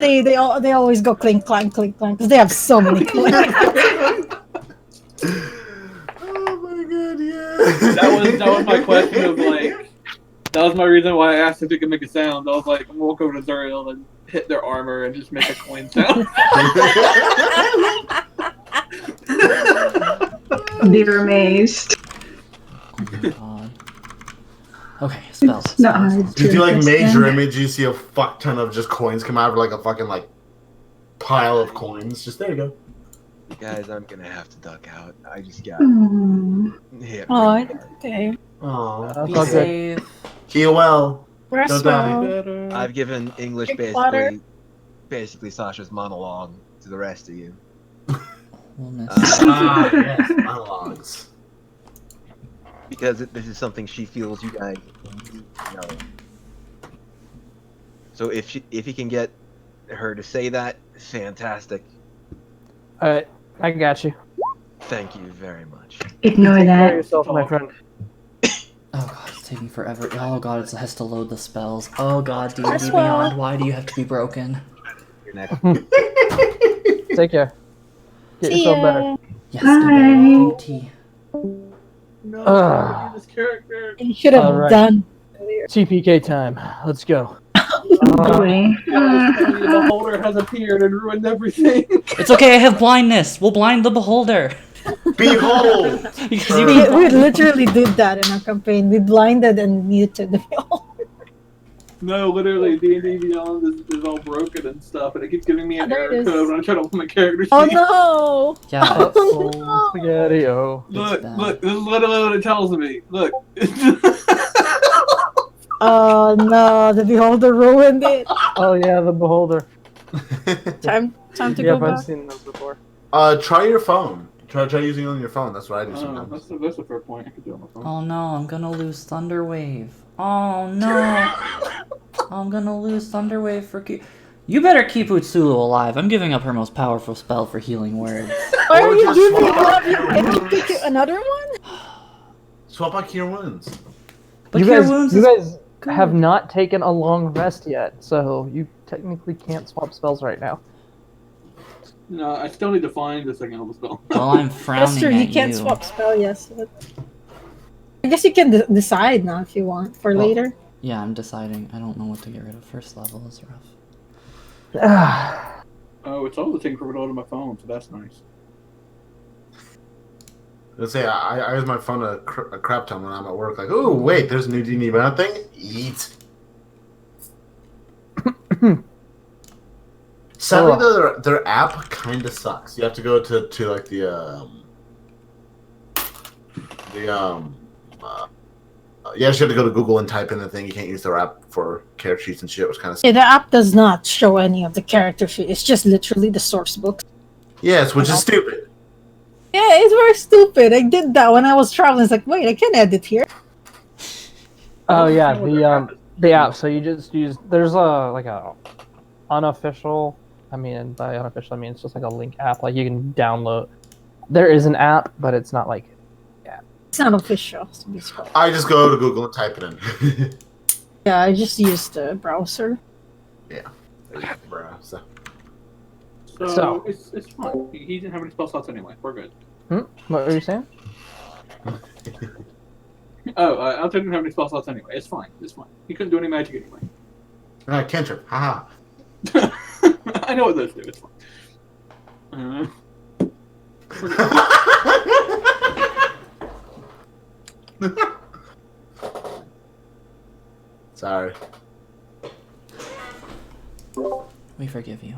They always go clink clank because they have so many coins. Oh my god, yeah. That was my question of like, that was my reason why I asked if you could make a sound. I was like, I'm gonna walk over to Zuriel and hit their armor and just make a coin sound. They're amazed. Oh my god. Okay, spells. No, spells. If you do like major image, you see a fuck ton of just coins come out of like a fucking like pile of coins. Just there you go. Guys, I'm gonna have to duck out. I just got hit. Oh, okay. Aww. Be safe. Heal well. Rest Don't die. well. I've given English Drink water. basically Sasha's monologue to the rest of you. We'll miss Yes, monologues. Because this is something she feels you guys need to know. So if you can get her to say that, fantastic. Alright, I got you. Thank you very much. Ignore Take care of that. yourself, my friend. Oh god, it's taking forever. Oh god, it has to load the spells. Oh god, D&D Rest well. Beyond, why do you have to be broken? You're next. Take care. Get See yourself ya. better. Yes, DT. No, Ugh. this character. You should have Alright. done. TPK time. Let's go. Boy. The beholder has appeared and ruined everything. It's okay, I have blindness. We'll blind the beholder. Behold! Because you We can... literally did that in our campaign. We blinded and muted the beholder. No, literally, D&D Beyond is all broken and stuff, and it keeps giving me an There it error is. code when I try to open my character sheet. Oh no! Yeah, Oh, spaghetti. Oh. Look, bad. look, this is literally what it tells me. Look. Oh no, the beholder ruined it. Oh yeah, the beholder. Time to Yeah, go but I've back. seen those before. Try your phone. Try using it on your phone. That's what I do sometimes. That's a fair point. I could do it on my phone. Oh no, I'm gonna lose Thunderwave. Oh no. I'm gonna lose Thunderwave for You better keep Utsulu alive. I'm giving up her most powerful spell for healing words. Why Or are you just giving swap up? out You your can you wounds. pick another one? Swap out Cure Wounds. But you Cure guys, Wounds you is guys good. have not taken a long rest yet, so you technically can't swap spells right now. No, I still need to find the second level spell. Well, I'm frowning That's true. at You can't you. swap spell. Yes. But I guess you can decide now if you want for Well, later. Yeah, I'm deciding. I don't know what to get rid of. First level is rough. Oh, it's all the thing for on my phone, so that's nice. Let's say I use my phone a crap ton when I'm at work. Like, oh wait, there's a new D&D Beyond thing. Eat. Sadly, though, their app kind of sucks. You have to go to like you actually have to go to Google and type in the thing. You can't use their app for character sheets and shit. It was kind of Yeah, the app does not show any of the character sheet. It's just literally the source book. yes, which is stupid. Yeah, it's very stupid. I did that when I was traveling. It's like, wait, I can edit here. Oh yeah, the app. So you just use there's like a unofficial. I mean, by unofficial, I mean it's just like a link app. Like you can download. There is an app, but it's not like. It's not official. To be sure. I just go to Google and type it in. Yeah, I just used the browser. Bro, so. So it's fine. He didn't have any spell slots anyway. We're good. What were you saying? Oh, I didn't have any spell slots anyway. It's fine. It's fine. He couldn't do any magic anyway. Cantrip. Haha. I know what those do. It's fine. We're good. Sorry. We forgive you.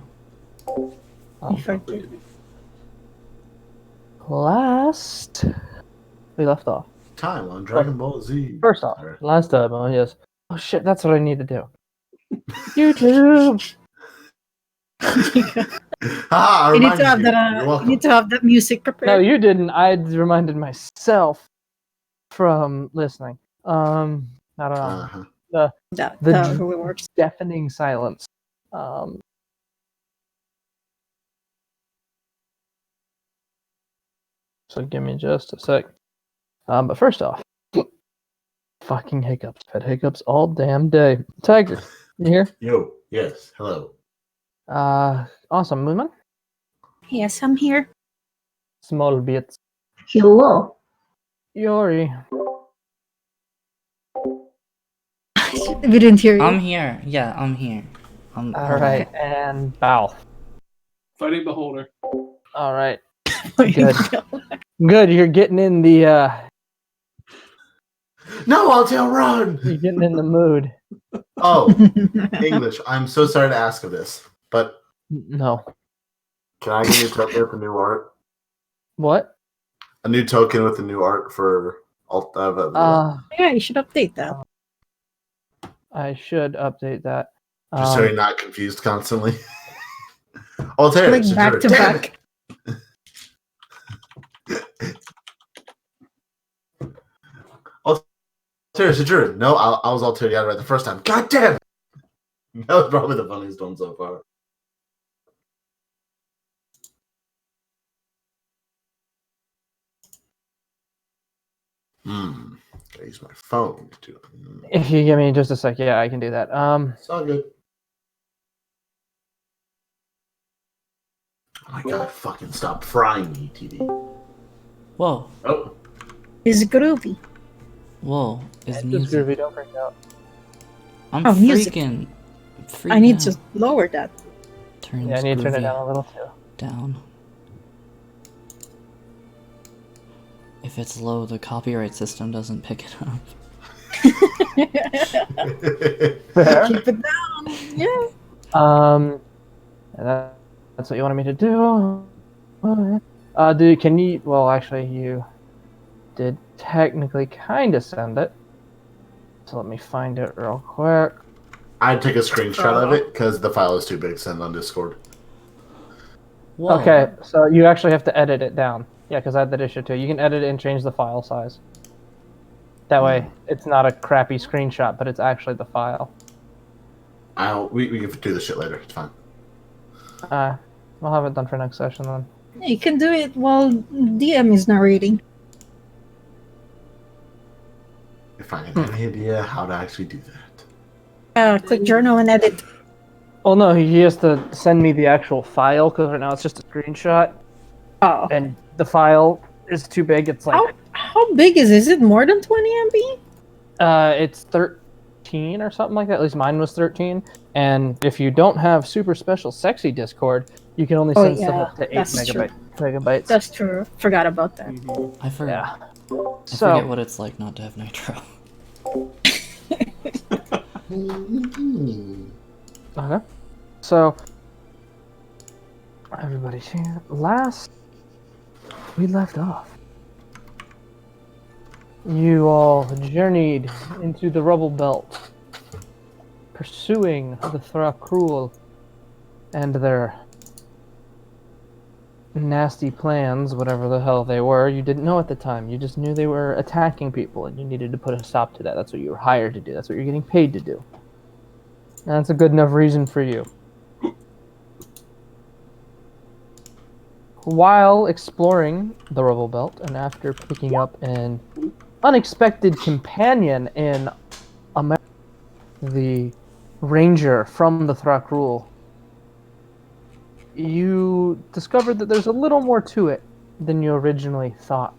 Last we left off. Time on Dragon Ball Z. First off, Sorry. last time, yes. Oh shit, that's what I need to do. YouTube. Ah, I You need reminded to have you. that. You're You welcome. need to have that music No, prepared. you didn't. I reminded myself from listening. I don't know. Uh-huh. That the- really works. Deafening silence. So give me just a sec. But first off, fucking hiccups. I've had hiccups all damn day. Tiger, you here? Yo, yes, hello. Awesome, Moonman. Yes, I'm here. Small bits. Hello. Yori. We didn't hear you. I'm here. Yeah, I'm here. All right, and Bow. Fighting Beholder. All right, good. Good. You're getting in the No, Altair, run! you're getting in the mood. Oh, English. I'm so sorry to ask of this, but No. can I get a new token with the new art? What? A new token with the new art for Yeah, you should update that. I should update that. just so you're not confused constantly. Altair, Like it's your back turn. to Damn back. Altair, it's your turn. No, I was Altair right the first time. God damn! That was probably the funniest one so far. Gotta use my phone to. If you give me just a sec, yeah, I can do that. It's all good. Oh my god, fucking stop frying me, TV. Whoa. Oh. It's groovy. Whoa. Is just music. groovy, don't freak out. I'm Oh, music. freaking. I need out. to lower that. Turn Yeah, I need to turn it groovy down a little too. down. If it's low, the copyright system doesn't pick it up. Fair. Keep it down. Yeah. That's what you wanted me to do. Can you? Well, actually, you did technically kind of send it. So let me find it real quick. I'd take a screenshot of it because the file is too big to send on Discord. Whoa. Okay, so you actually have to edit it down. Yeah, because I had that issue too. You can edit it and change the file size. That way, it's not a crappy screenshot, but it's actually the file. We can do this shit later. It's fine. We'll have it done for next session then. You can do it while DM is narrating. If I have any idea how to actually do that. Click journal and edit. Oh no, he has to send me the actual file because right now it's just a screenshot, Oh. and the file is too big. It's like How big is it? Is it more than 20 MB? it's 13 or something like that. At least mine was 13. And if you don't have super special sexy Discord, you can only send stuff up to 8 megabytes. That's true. Forgot about that. I forget. Yeah. I So forget what it's like not to have nitro. okay. So everybody's here. Last we left off, you all journeyed into the rubble belt, pursuing the Thrakruul and their nasty plans, whatever the hell they were. You didn't know at the time. You just knew they were attacking people, and you needed to put a stop to that. That's what you were hired to do. That's what you're getting paid to do. And that's a good enough reason for you. While exploring the rubble belt, and after picking up an unexpected companion in America, the ranger from the Thrakruul, you discovered that there's a little more to it than you originally thought.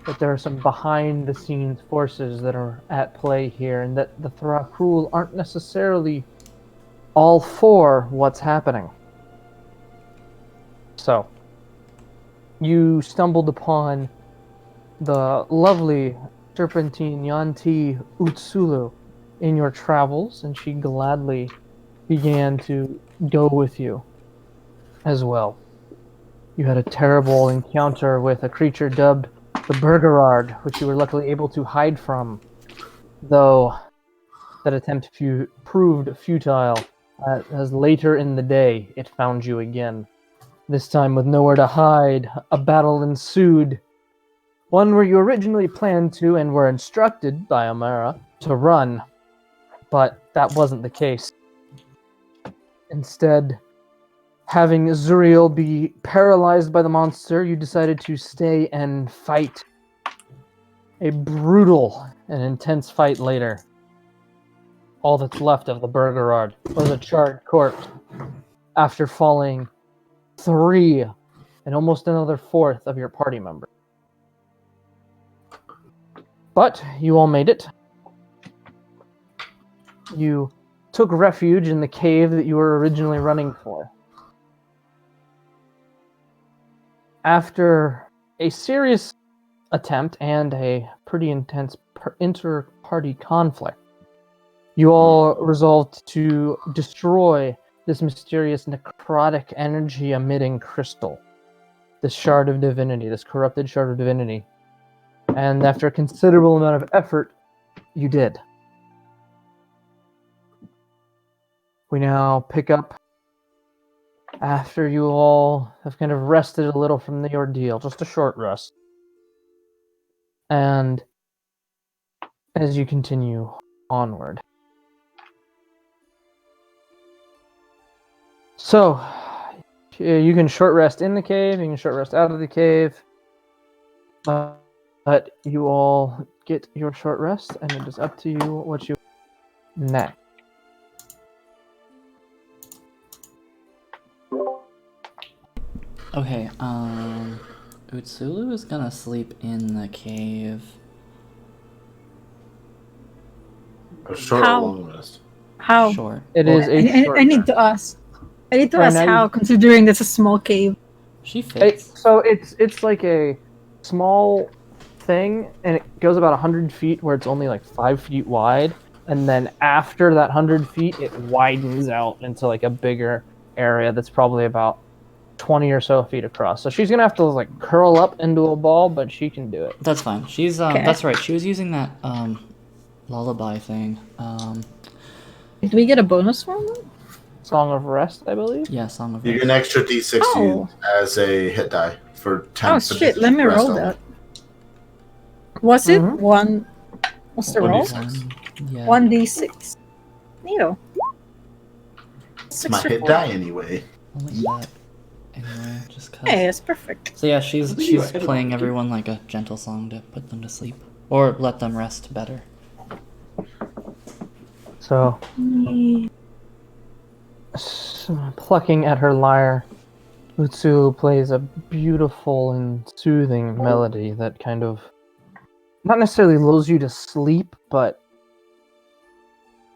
That there are some behind-the-scenes forces that are at play here, and that the Thrakruul aren't necessarily all for what's happening. So, you stumbled upon the lovely serpentine Yuan-ti Utsulu in your travels, and she gladly began to go with you as well. You had a terrible encounter with a creature dubbed the Bergerard, which you were luckily able to hide from, though that attempt proved futile, as later in the day it found you again. This time with nowhere to hide, a battle ensued. One where you originally planned to and were instructed by Amara to run, but that wasn't the case. Instead, having Zuriel be paralyzed by the monster, you decided to stay and fight. A brutal and intense fight later. All that's left of the Bergerard was a charred corpse. after falling 3 and almost another 4th of your party member. But you all made it. You took refuge in the cave that you were originally running for. After a serious attempt and a pretty intense inter-party conflict, you all resolved to destroy this mysterious necrotic energy emitting crystal, this shard of divinity, this corrupted shard of divinity. And after a considerable amount of effort, you did. We now pick up after you all have kind of rested a little from the ordeal, just a short rest. And as you continue onward. So, you can short rest in the cave, you can short rest out of the cave. But you all get your short rest, and it is up to you what you next. Okay, Utsulu is gonna sleep in the cave. A short How? or long rest? How? Short. It is a short I need rest. to ask. I need to Right ask now how, you- considering that's a small cave. She fits. So it's like a small thing, and it goes about 100 feet, where it's only like 5 feet wide, and then after that 100 feet, it widens out into like a bigger area that's probably about 20 or so feet across. So she's gonna have to like curl up into a ball, but she can do it. That's fine. She's Okay. that's right. She was using that lullaby thing. Do we get a bonus from it? Song of Rest, I believe. Yeah, Song of You Rest. get an extra D6 Oh. as a hit die for 10. Oh for shit, the let me rest roll only. that. Was it Mhm. one? What's the One roll? D6. Yeah. 1d6. Neato. It's my hit die anyway. I'll make that anyway, just cause. Hey, it's perfect. So yeah, she's I think you she's added playing one. everyone like a gentle song to put them to sleep or let them rest better. So, plucking at her lyre, Utsu plays a beautiful and soothing melody that kind of not necessarily lulls you to sleep, but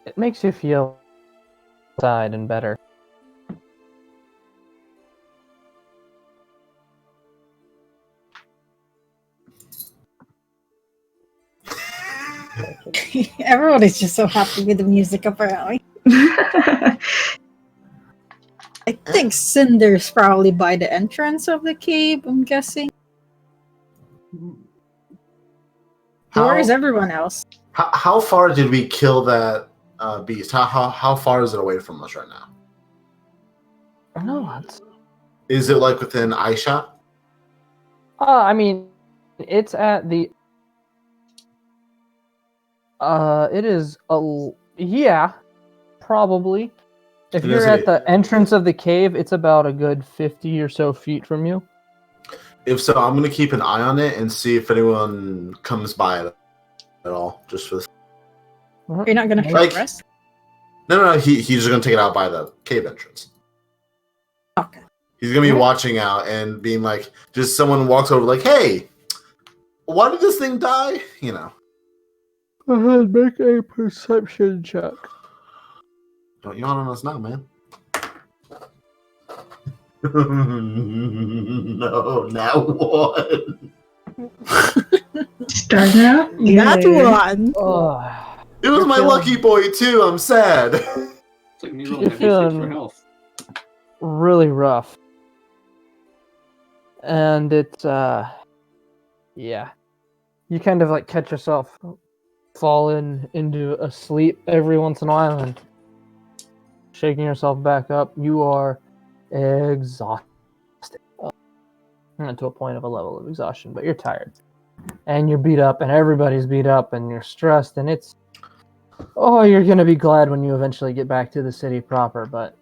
it makes you feel inside and better. Everyone is just so happy with the music apparently. I think Cinder's probably by the entrance of the cave, I'm guessing. Where is everyone else? How far did we kill that beast? How far is it away from us right now? No, Is it like within eye shot? I mean, it's at the. It is yeah, probably. If It you're is at a- the entrance of the cave, it's about a good 50 or so feet from you. If so, I'm gonna keep an eye on it and see if anyone comes by it at all. Just for You're not gonna Like- rest? no, he's just gonna take it out by the cave entrance. Okay. He's gonna be watching out and being like, just someone walks over like, "Hey, why did this thing die?" You know. Go ahead, make a perception check. Don't yawn on us now, man. No, now what? Starting out That good. one! Oh, It was You're my feeling- lucky boy too. I'm sad. It's like me rolling You're a D6 feeling- for health. really rough. And it's, yeah. You kind of like catch yourself falling into a sleep every once in a while and shaking yourself back up. You are exhausted. Not to a point of a level of exhaustion, but you're tired. And you're beat up, and everybody's beat up, and you're stressed, and it's... Oh, you're going to be glad when you eventually get back to the city proper, but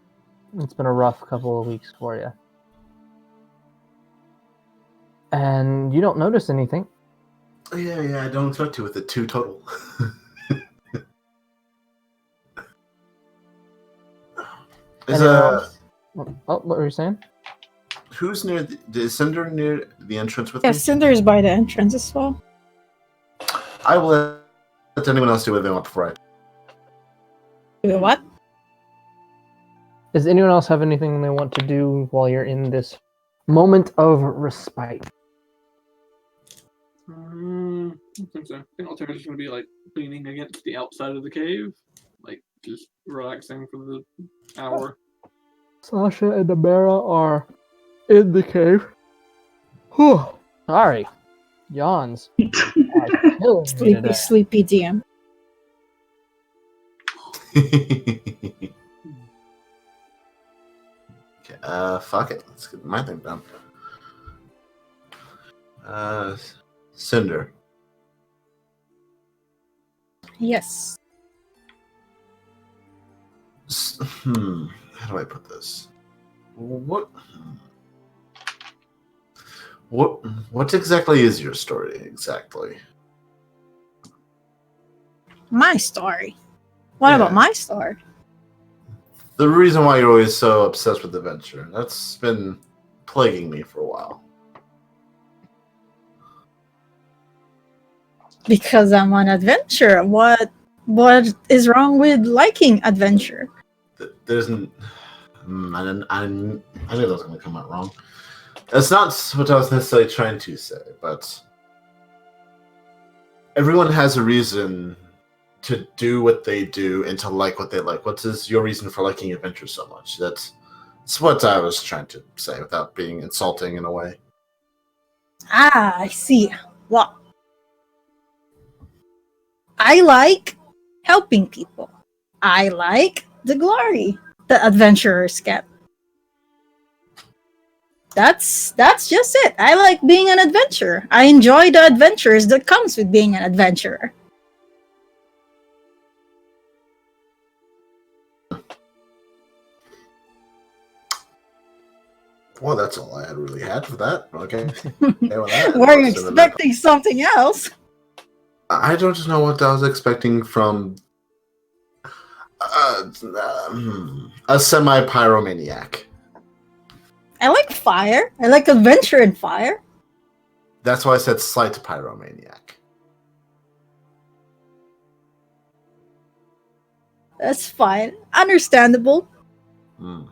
it's been a rough couple of weeks for you. And you don't notice anything. Yeah, I don't expect to with the 2 total. Is Anyone else? Oh, what were you saying? Who's near is Cinder near the entrance with Yeah, me? Cinder is by the entrance as well. I will let anyone else do what they want before I. Wait, what? Does anyone else have anything they want to do while you're in this moment of respite? I don't think so. I think Alterna's just gonna be like leaning against the outside of the cave, like just relaxing for the hour. Sasha and Amara are in the cave. Whew. Sorry. Yawns. are killing me Sleepy, today. sleepy DM. Okay, fuck it. Let's get my thing done. Cinder. Yes. How do I put this? What exactly is your story exactly? My story. What Yeah. about my story? The reason why you're always so obsessed with adventure. That's been plaguing me for a while. Because I'm on adventure. What is wrong with liking adventure? There's n- I knew that was going to come out wrong. That's not what I was necessarily trying to say, but everyone has a reason to do what they do and to like what they like. What is your reason for liking adventure so much? That's what I was trying to say without being insulting in a way. Ah, I see. Well, I like helping people. I like the glory that adventurers get. That's just it. I like being an adventurer. I enjoy the adventures that comes with being an adventurer. Well, that's all I really had for that. Okay. Well, that Were you was in the- expecting something else? I don't know what I was expecting from a semi-pyromaniac. I like fire. I like adventure in fire. That's why I said slight pyromaniac. That's fine. Understandable. Hmm.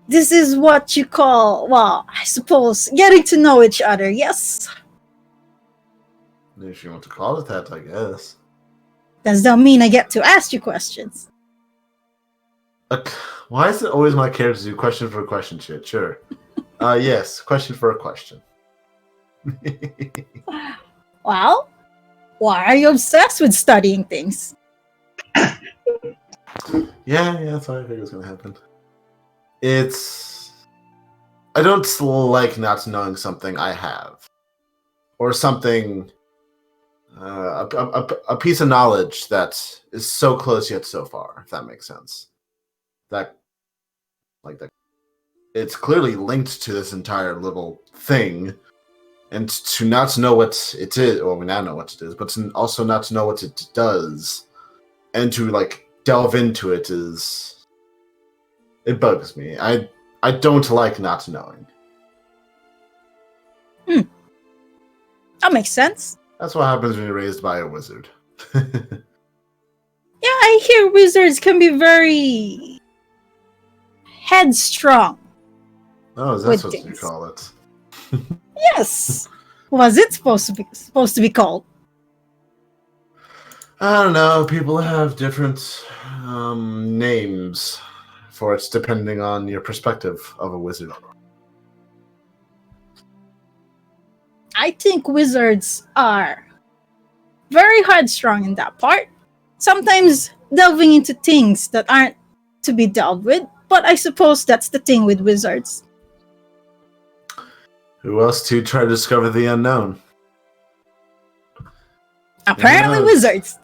This is what you call, well, I suppose, getting to know each other. Yes. If you want to call it that, I guess. Does that mean I get to ask you questions? Why is it always my characters do question for a question shit? Sure. Yes, question for a question. Well, why are you obsessed with studying things? Yeah, that's what I figured was going to happen. I don't like not knowing something I have. Or something, a piece of knowledge that is so close yet so far, if that makes sense. That it's clearly linked to this entire little thing, and to not know what it is, well, we now know what it is, but to also not to know what it does, and to delve into it it bugs me. I don't like not knowing. That makes sense. That's what happens when you're raised by a wizard. Yeah, I hear wizards can be very headstrong. Oh, is that With what you things. call it? Yes. Was it supposed to be called? I don't know. People have different names for it depending on your perspective of a wizard. I think wizards are very headstrong in that part. Sometimes delving into things that aren't to be dealt with, but I suppose that's the thing with wizards. Who else to try to discover the unknown? Apparently knows? wizards.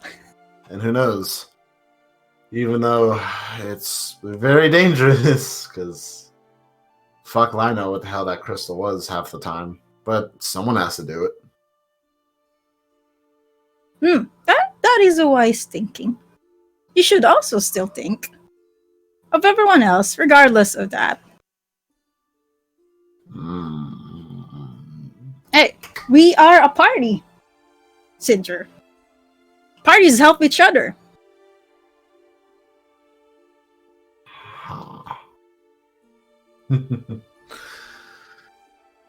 And who knows? Even though it's very dangerous, because fuck I know what the hell that crystal was half the time. But someone has to do it. That is a wise thinking. You should also still think of everyone else, regardless of that. Hey, we are a party, Cinder. Parties help each other.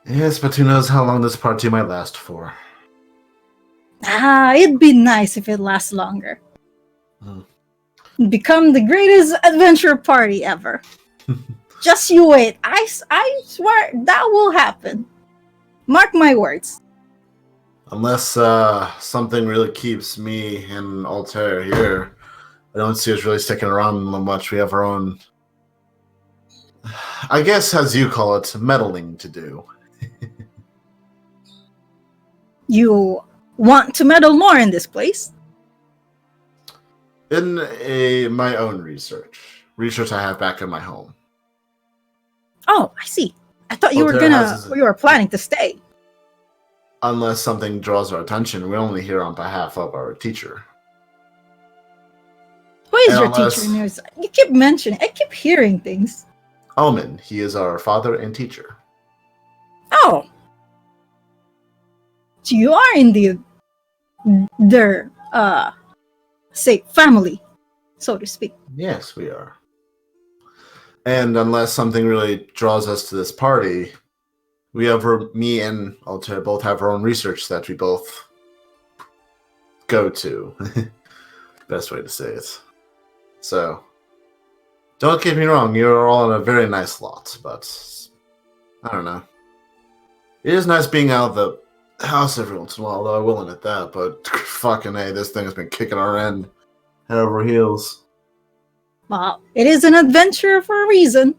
Yes, but who knows how long this party might last for. It'd be nice if it lasts longer. Hmm. Become the greatest adventure party ever. Just you wait. I swear that will happen. Mark my words. Unless something really keeps me and Altair here, I don't see us really sticking around much. We have our own, I guess, as you call it, meddling to do. You want to meddle more in this place? In my own research I have back in my home. Oh, I see. I thought you Altair you were planning to stay. Unless something draws our attention, we're only here on behalf of our teacher. Who is And your unless- teacher in yours? You keep mentioning. I keep hearing things. Omen, he is our father and teacher. Oh. So you are indeed their say family, so to speak. Yes, we are. And unless something really draws us to this party, we have me and Altair both have our own research that we both go to. Best way to say it. So, don't get me wrong, you're all in a very nice lot, but I don't know. It is nice being out of the house every once in a while, though I will admit that, but fucking hey, this thing has been kicking our end head over heels. Well, it is an adventure for a reason.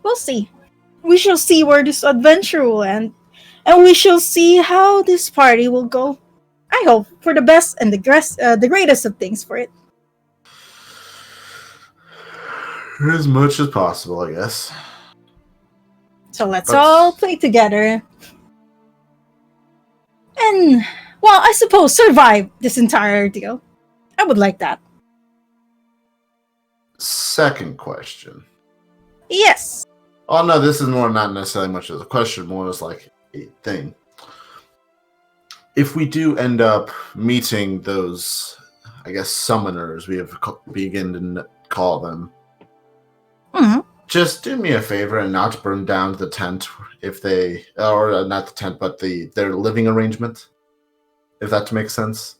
We'll see. We shall see where this adventure will end, and we shall see how this party will go. I hope for the best and the greatest of things for it. As much as possible, I guess. So let's all play together. And, well, I suppose survive this entire ordeal. I would like that. Second question. Yes. Oh no, this is more not necessarily much as a question, more as like a thing. If we do end up meeting those, I guess, summoners, we have begun to call them, just do me a favor and not burn down the tent if they, or not the tent, but their living arrangement, if that makes sense.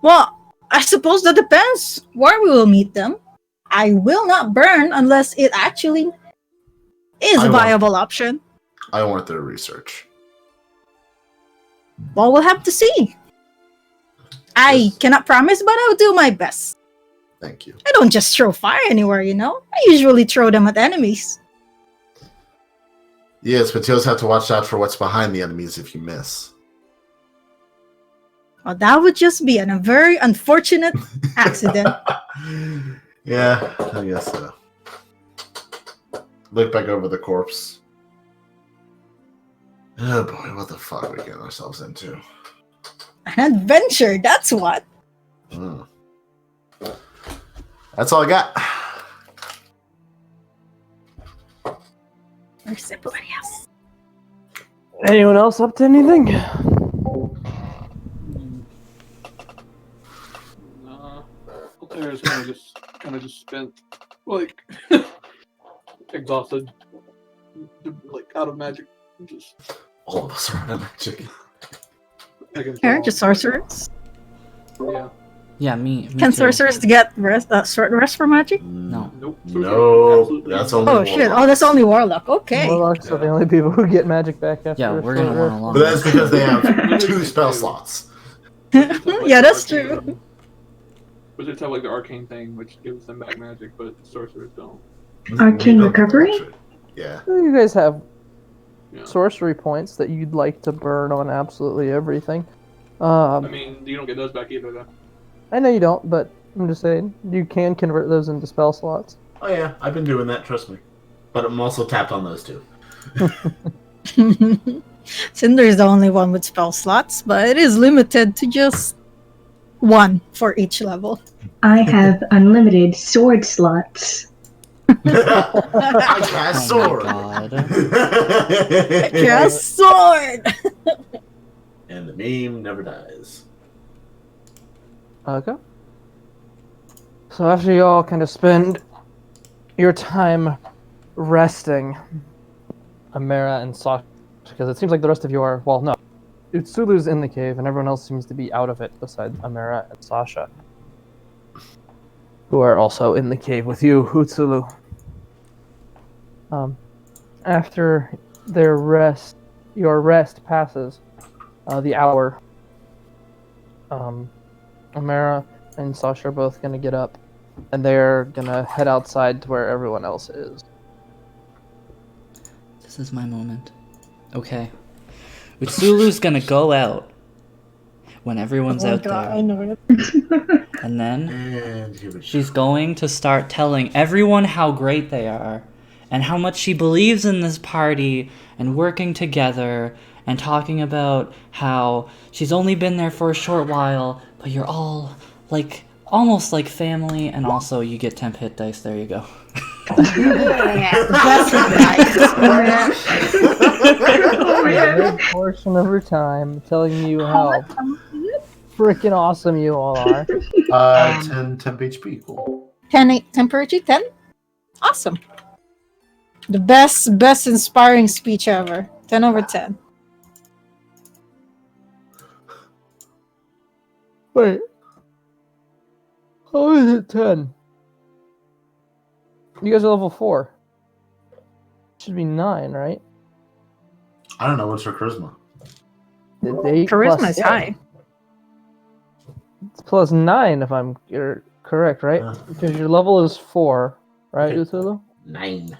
Well, I suppose that depends where we will meet them. I will not burn unless it actually is a viable option. I want their research. Well, we'll have to see. I cannot promise, but I'll do my best. Thank you. I don't just throw fire anywhere, you know? I usually throw them at enemies. Yes, but you also have to watch out for what's behind the enemies if you miss. Well, that would just be a very unfortunate accident. Yeah, I guess so. Look back over the corpse. Oh boy, what the fuck are we getting ourselves into? An adventure, that's what. That's all I got. Where's everybody else? Anyone else up to anything? Altair's kind of just spent, like, exhausted, like, out of magic. Just All of us are out of magic. Here, just sorcerers. Yeah. Yeah, me Can too. sorcerers get short rest for magic? No. Nope. No, Absolutely that's not. only Oh shit! warlock. Oh, that's only warlock. Okay. Warlocks are the only people who get magic back after. Yeah, a we're short gonna want rest. a long But that's because they have Wizards two do spell too. slots. Yeah, that's true. Wizards have like the arcane thing, which gives them back magic, but sorcerers don't. Arcane recovery? Yeah. You guys have Yeah. sorcery points that you'd like to burn on absolutely everything. I mean, you don't get those back either, though. I know you don't, but I'm just saying you can convert those into spell slots. Oh yeah, I've been doing that, trust me. But I'm also tapped on those two. Cinder's the only one with spell slots, but it is limited to just one for each level. I have unlimited sword slots. I cast Oh my sword. god. Just sword. And the meme never dies. Okay. So after you all kind of spend your time resting, Amara and Sasha, because it seems like the rest of you are, well, no. Utsulu's in the cave, and everyone else seems to be out of it, besides Amara and Sasha, who are also in the cave with you, Utsulu. After their rest, your rest passes the hour. Amara and Sasha are both gonna get up, and they're gonna head outside to where everyone else is. This is my moment. Okay. Utsulu's gonna go out when everyone's Oh my out God, I there. know it. And then And here we go. she's going to start telling everyone how great they are and how much she believes in this party and working together and talking about how she's only been there for a short while, but you're all like almost like family, and also you get temp hit dice. There you go. Yeah, that's nice. Oh A man. good portion of her time telling you how freaking awesome you all are. 10 temp HP. Cool. 10 temperature 10. Awesome. The best inspiring speech ever. 10 over 10. Wait. How is it 10? You guys are level 4. Should be 9, right? I don't know. What's her charisma? Did they Charisma plus is 6? high. It's plus 9 if you're correct, right? Uh. Because your level is 4, right, Okay. Utsulu? 9.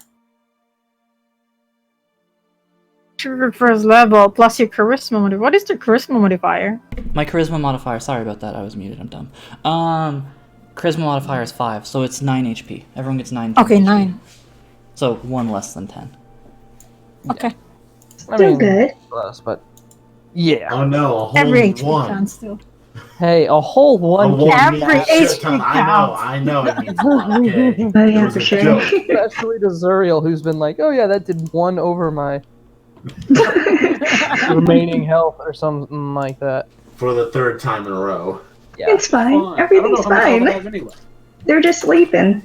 Your first level plus your charisma modifier. What is the charisma modifier? My charisma modifier. Sorry about that. I was muted. I'm dumb. Charisma modifier is 5, so it's 9 HP. Everyone gets 9. Okay, HP. 9. So 1 less than 10. Okay. Still good. Plus, but yeah. Oh no, a whole Every HP one. counts still. Hey, a whole A one one can means Every a shit HP ton. counts. I know it means a lot. Okay. Oh It yeah, was for a sure. joke. especially to Zuriel, who's been like, oh yeah, that did 1 over my remaining health or something like that. For the 3rd time in a row. Yeah. It's fine. Fine. Everything's I don't know how much fine. I have anyway. They're just sleeping.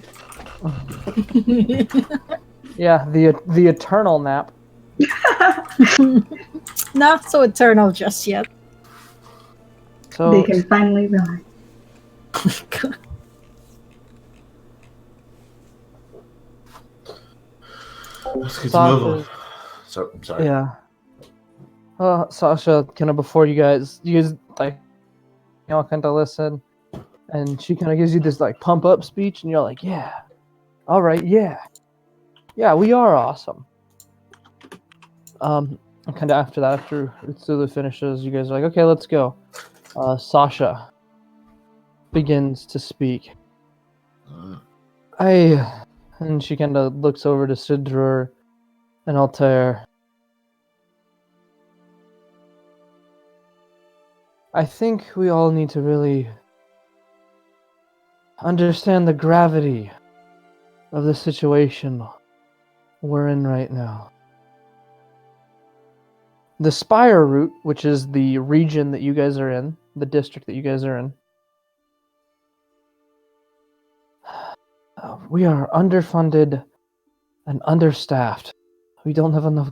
Yeah, the eternal nap. Not so eternal just yet. So They can finally relax. Let's get Sasha- moving. So, sorry. yeah. Sasha, kind of before you guys like, y'all kind of listen, and she kind of gives you this like pump up speech, and you're like, yeah, all right, yeah, we are awesome. And kind of after that, after Utsulu finishes, you guys are like, okay, let's go. Sasha begins to speak. And she kind of looks over to Sidrur and Altair. I think we all need to really understand the gravity of the situation we're in right now. The Spire route, which is the region that you guys are in, the district that you guys are in, we are underfunded and understaffed. We don't have enough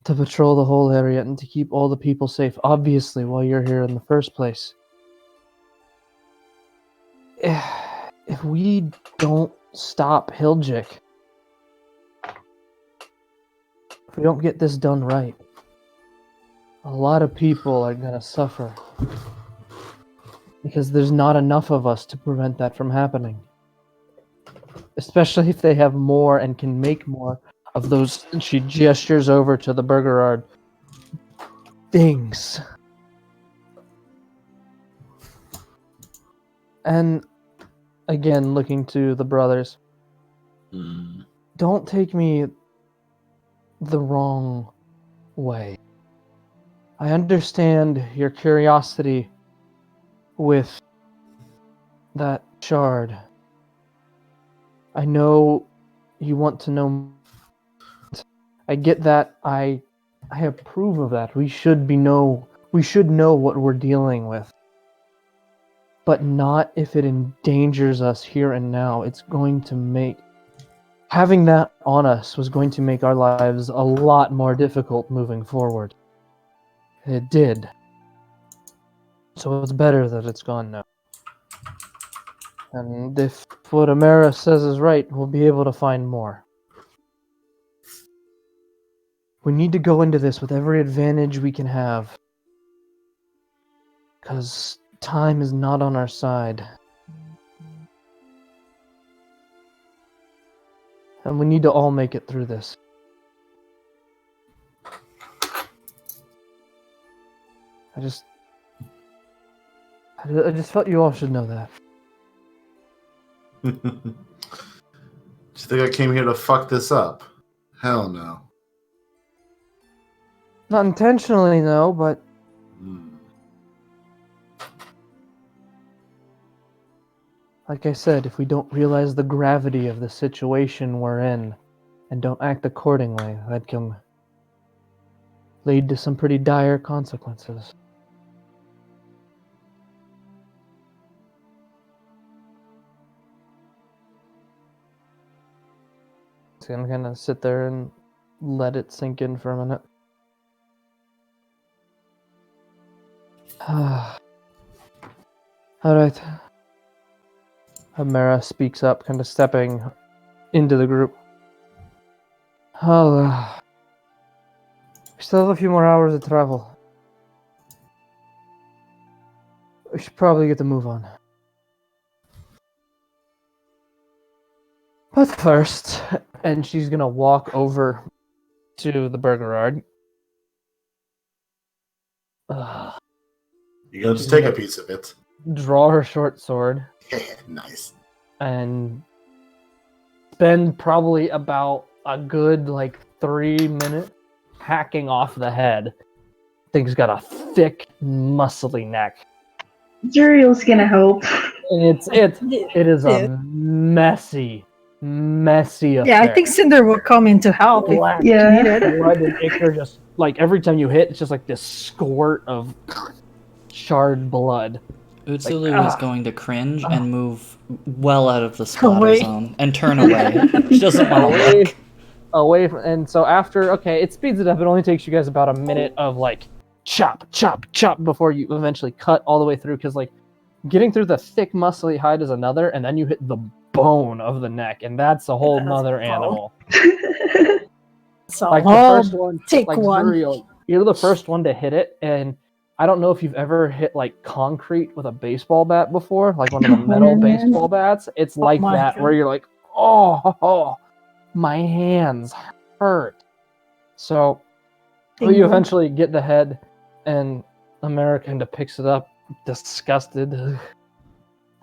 to patrol the whole area and to keep all the people safe, obviously, while you're here in the first place. If we don't stop Hiljik, if we don't get this done right, a lot of people are going to suffer. Because there's not enough of us to prevent that from happening. Especially if they have more and can make more of those, and she gestures over to the Burgerard things. And again, looking to the brothers, don't take me the wrong way. I understand your curiosity with that shard. I know you want to know. I get that. I approve of that. We should know what we're dealing with. But not if it endangers us here and now. It's going to make having that on us was going to make our lives a lot more difficult moving forward. It did. So it's better that it's gone now. And if what Amara says is right, we'll be able to find more. We need to go into this with every advantage we can have. Because time is not on our side. And we need to all make it through this. I just felt you all should know that. Do you think I came here to fuck this up? Hell no. Not intentionally, no, but like I said, if we don't realize the gravity of the situation we're in and don't act accordingly, that can lead to some pretty dire consequences. So I'm gonna sit there and let it sink in for a minute. Alright. Amara speaks up, kind of stepping into the group. We still have a few more hours to travel. We should probably get the move on. But first, and she's gonna walk over to the burger yard. You're gonna just take a piece of it. Draw her short sword Nice. and spend probably about a good 3 minutes hacking off the head. Thing's got a thick, muscly neck. Zuriel's gonna help. And it is a messy affair. Yeah, I think Cinder will come in to help if Black Yeah. needed. blood and ichor just every time you hit, it's just this squirt of charred blood. Utsulu is going to cringe and move well out of the splatter Away. zone and turn away. She doesn't want to look. Away from, and so after, it speeds it up. It only takes you guys about a minute of chop, chop, chop before you eventually cut all the way through. Because getting through the thick, muscly hide is another, and then you hit the bone of the neck, and that's a whole That's nother a animal. So The first one, take one. Zuriel, you're the first one to hit it, and I don't know if you've ever hit concrete with a baseball bat before, one of the metal Man. baseball bats. It's like my that, God. where you're oh, my hands hurt. So you eventually get the head, and America kind of picks it up, disgusted.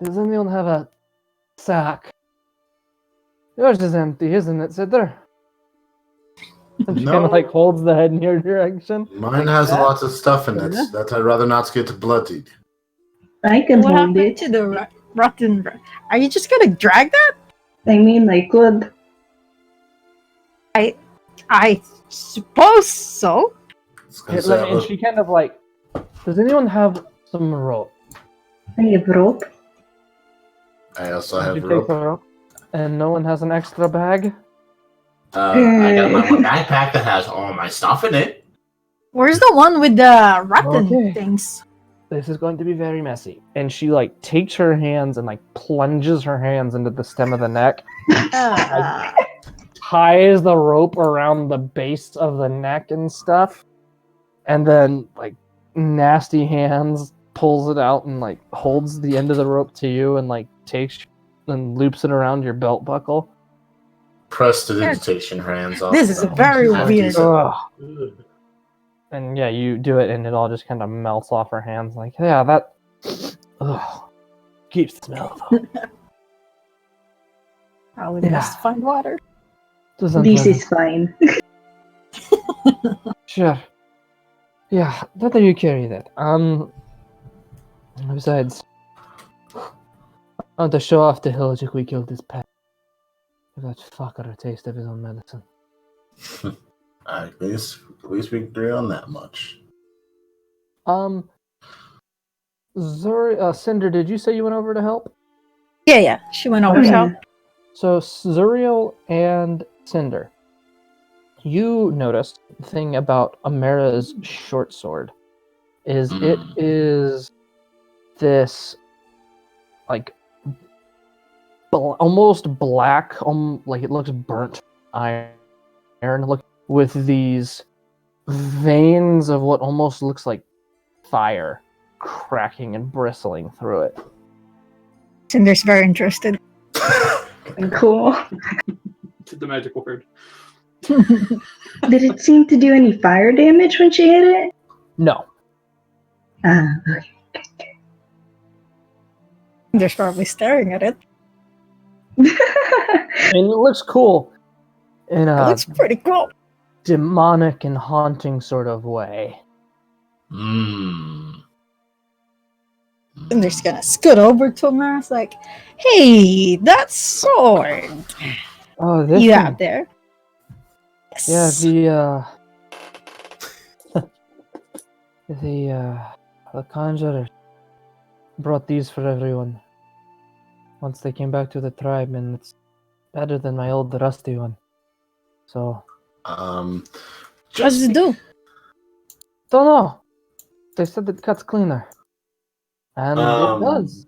Does anyone have a sack? Yours is empty, isn't it, Sitter? And she kind of holds the head in your direction. Mine has a lot of stuff in it that I'd rather not get bloodied. I can What hold happened it. to the rotten rat? Are you just gonna drag that? I mean, I could. I suppose so. And she kind of does anyone have some rope? I have rope. I also Did have you take rope. the rope? And no one has an extra bag? I got my one backpack that has all my stuff in it. Where's the one with the rotten Okay. things? This is going to be very messy. And she takes her hands and plunges her hands into the stem of the neck, ties the rope around the base of the neck and stuff, and then nasty hands pulls it out and holds the end of the rope to you and takes and loops it around your belt buckle. Prestidigitation hands off. This is very weird. Ugh. And yeah, you do it, and it all just kind of melts off her hands. That keeps the smell. Probably Yeah. best to find water. This is fine. Sure. Yeah, better you carry that. Besides, I want to show off to Hiljic we killed this pet. Give that fucker a taste of his own medicine. At least we agree on that much. Cinder, did you say you went over to help? Yeah. She went over Okay. to help. So Zuriel and Cinder, you noticed the thing about Amara's short sword is it is this like almost black, like it looks burnt iron, look with these veins of what almost looks like fire cracking and bristling through it. Cinder's very interested. Cool. The magic word. Did it seem to do any fire damage when she hit it? No. Ah, Cinder's probably staring at it. And it looks cool in It a looks pretty cool. demonic and haunting sort of way. Cinder's gonna scoot over to him. It's like, hey, that sword Oh, this you thing. have there. Yeah, Yes. the conjurers brought these for everyone once they came back to the tribe, and it's better than my old rusty one. So, What does it do? don't know. They said it cuts cleaner, and it does.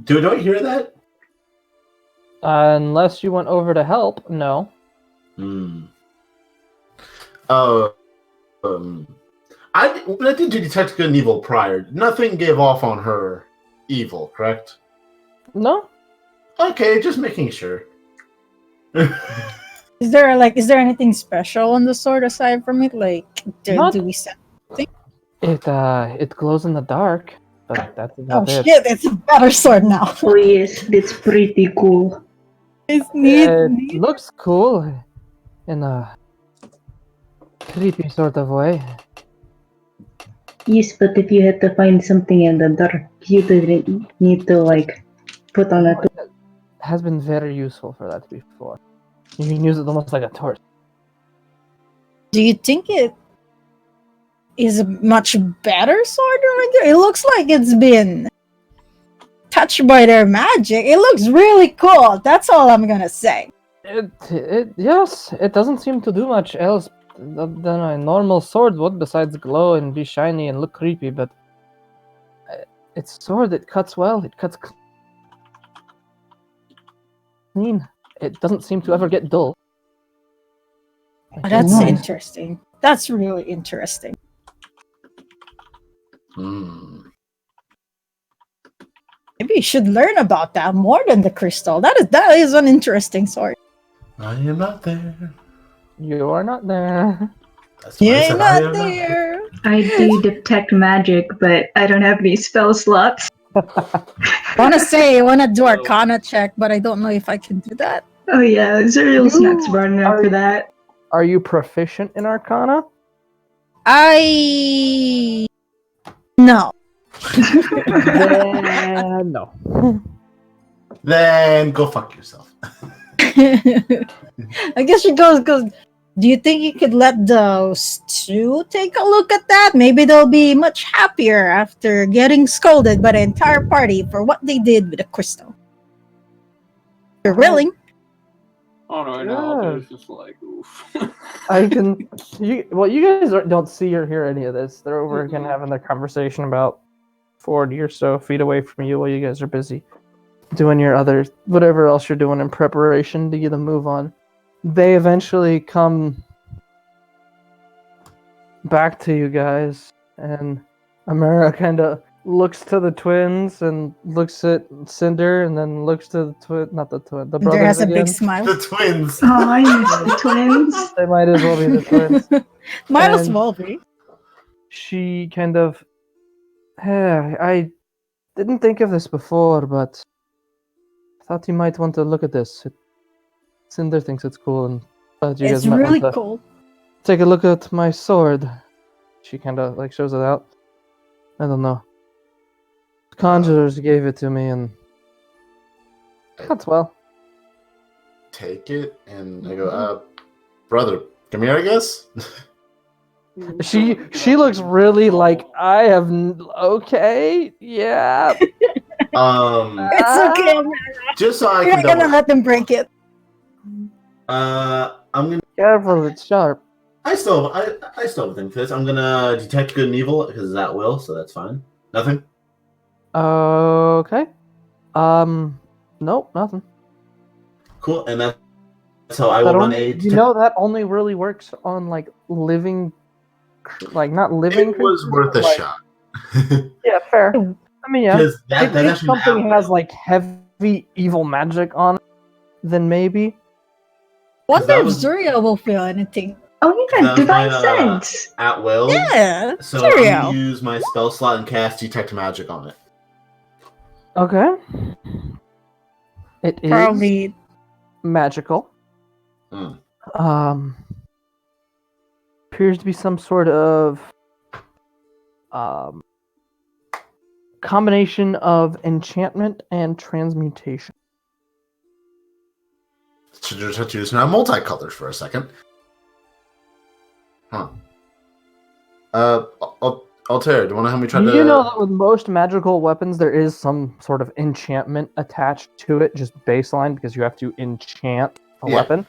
Do I hear that? Unless you went over to help, no. I did detect good and evil prior. Nothing gave off on her evil, correct? No? Okay, just making sure. Is there anything special on the sword aside from it? Like, Not- do we set? It glows in the dark, but that's Oh about it. shit! It's a better sword now. oh yes, that's pretty cool. It's neat. It looks cool in a creepy sort of way. Yes, but if you had to find something in the dark, you didn't need to like put on a It has been very useful for that before. You can use it almost like a torch. Do you think it is a much better sword right there? It looks like it's been touched by their magic. It looks really cool. That's all I'm gonna say. Yes, it doesn't seem to do much else than a normal sword would, besides glow and be shiny and look creepy. But it's a sword. It cuts well. It cuts clean. It doesn't seem to ever get dull. Oh, that's Nice. interesting. That's really interesting. Maybe you should learn about that more than the crystal. That is an interesting sword. I am not there. You are not there. That's why I You're said I not am there. I do detect magic, but I don't have any spell slots. I wanna do Arcana check, but I don't know if I can do that. Oh yeah, Zuriel's You not smart enough are- for that. Are you proficient in Arcana? No. Then no. Then go fuck yourself. I guess she goes. Do you think you could let those two take a look at that? Maybe they'll be much happier after getting scolded by the entire party for what they did with the crystal. If you're willing. Oh no, right now it's just like oof. I can. You guys don't see or hear any of this. They're over again having their conversation about 40 or so feet away from you while you guys are busy doing your other whatever else you're doing in preparation to get a move on. They eventually come back to you guys, and Amara kind of looks to the twins and looks at Cinder, and then looks to the the brothers There has a again. big smile. The twins. Oh, I missed the twins. They might as well be the twins. Might as And- well be. She kind of, I didn't think of this before, but thought you might want to look at this. Cinder thinks it's cool, and thought you It's guys might really want to cool. take a look at my sword. She kind of like shows it out. I don't know. Conjurers gave it to me, and cuts well. take it and I go, brother, come here, I guess. She looks really like I have. Okay, yeah. It's okay. Just so I You're can not gonna double. let them break it. I'm gonna. Careful, it's sharp. I still have a thing for this. I'm gonna detect good and evil because that will, so that's fine. Nothing. Okay. Nope, nothing. Cool, and that's how I will run a. You know that only really works on like living, like not living. It was worth a shot. Yeah, fair. I mean, yeah. Because that If actually something happened. has like heavy evil magic on it, then maybe. Wonder that if was- Zuria will feel anything. Oh yeah, That was divine my, sense. at will. Yeah, So I'm Zuria. gonna use my spell slot and cast detect magic on it. Okay. It is Probably. magical. Hmm. Appears to be some sort of combination of enchantment and transmutation. So just have to use now multicolors for a second. Huh. Altair, do you want to help me try to? You know that with most magical weapons, there is some sort of enchantment attached to it, just baseline, because you have to enchant a Yeah. weapon.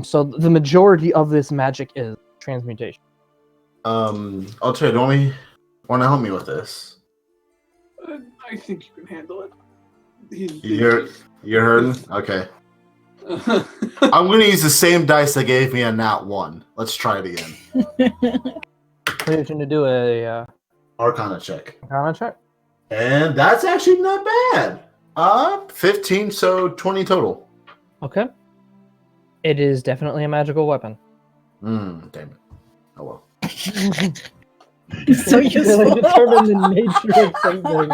So the majority of this magic is transmutation. Altair, do you want to help me with this? I think you can handle it. You're hurting? Okay. I'm gonna use the same dice that gave me a nat 1. Let's try it again. You're going to do a Arcana check. Arcana check. And that's actually not bad. 15, so 20 total. Okay. It is definitely a magical weapon. Damn it. Oh well. So useful. Determine the nature of something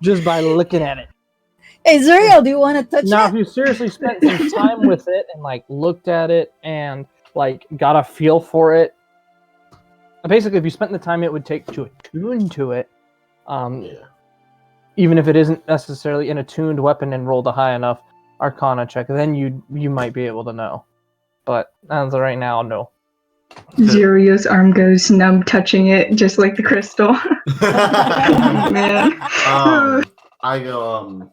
just by looking at it. Hey, Zuriel, do you want to touch Now, it? if you seriously spent some time with it and like looked at it and like got a feel for it, basically, if you spent the time it would take to attune to it, Yeah. even if it isn't necessarily an attuned weapon and rolled a high enough Arcana check, then you might be able to know. But as of right now, no. Zurio's arm goes numb touching it, just like the crystal. Man. I go,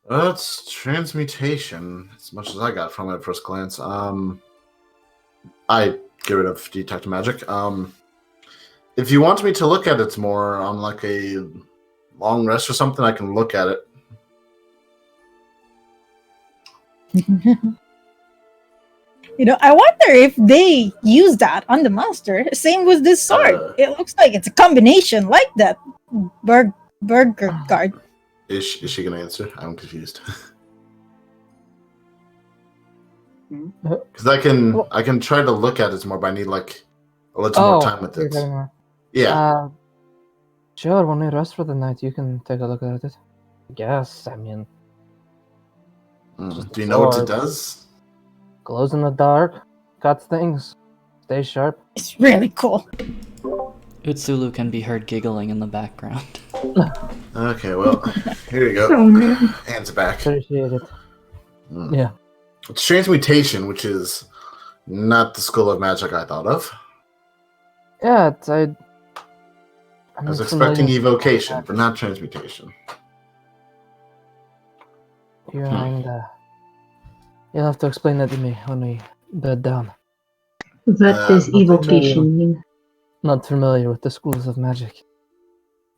that's transmutation, as much as I got from it at first glance. I get rid of detect magic. If you want me to look at it more on like a long rest or something, I can look at it. I wonder if they use that on the monster. Same with this sword. It looks like it's a combination like that. Burger guard. Is she gonna answer? I'm confused. Because I can try to look at it more, but I need like a little more time with it. Yeah. Sure, when we rest for the night, you can take a look at it. Yes, I mean, Do you know what it does? glows in the dark, cuts things, stays sharp. It's really cool. Utsulu can be heard giggling in the background. Okay, well, here you go. Oh man. Hands back. Appreciate it. Yeah. It's transmutation, which is not the school of magic I thought of. Yeah, I was expecting evocation, but not transmutation. You'll have to explain that to me when we bed down. What does evocation mean? Not familiar with the schools of magic.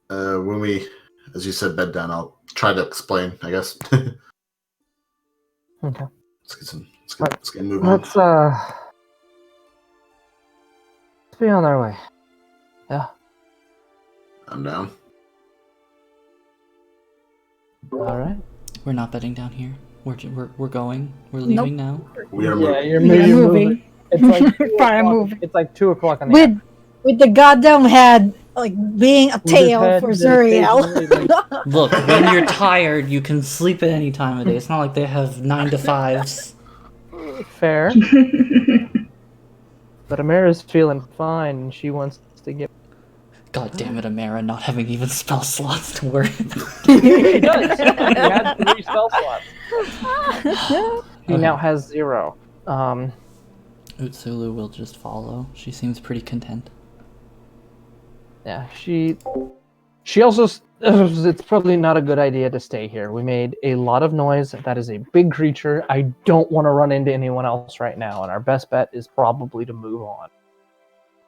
When we, as you said, bed down, I'll try to explain, I guess. Okay. Let's get moving on. Let's be on our way. Yeah. I'm down. All right. We're not bedding down here. We're going. We're leaving now. We are Yeah, moving. you're You're moving. It's like 2 Fire o'clock. moving. It's like 2 o'clock in the With the goddamn head like being a tail for Zuriel. Look, when you're tired, you can sleep at any time of day. It's not like they have 9 to 5s. Fair. But Amara's feeling fine, and she wants to get. God damn it, Amara, not having even spell slots to worry about. He does. He had 3 spell slots. He now has 0. Utsulu will just follow. She seems pretty content. Yeah, she also it's probably not a good idea to stay here. We made a lot of noise. That is a big creature. I don't want to run into anyone else right now, and our best bet is probably to move on.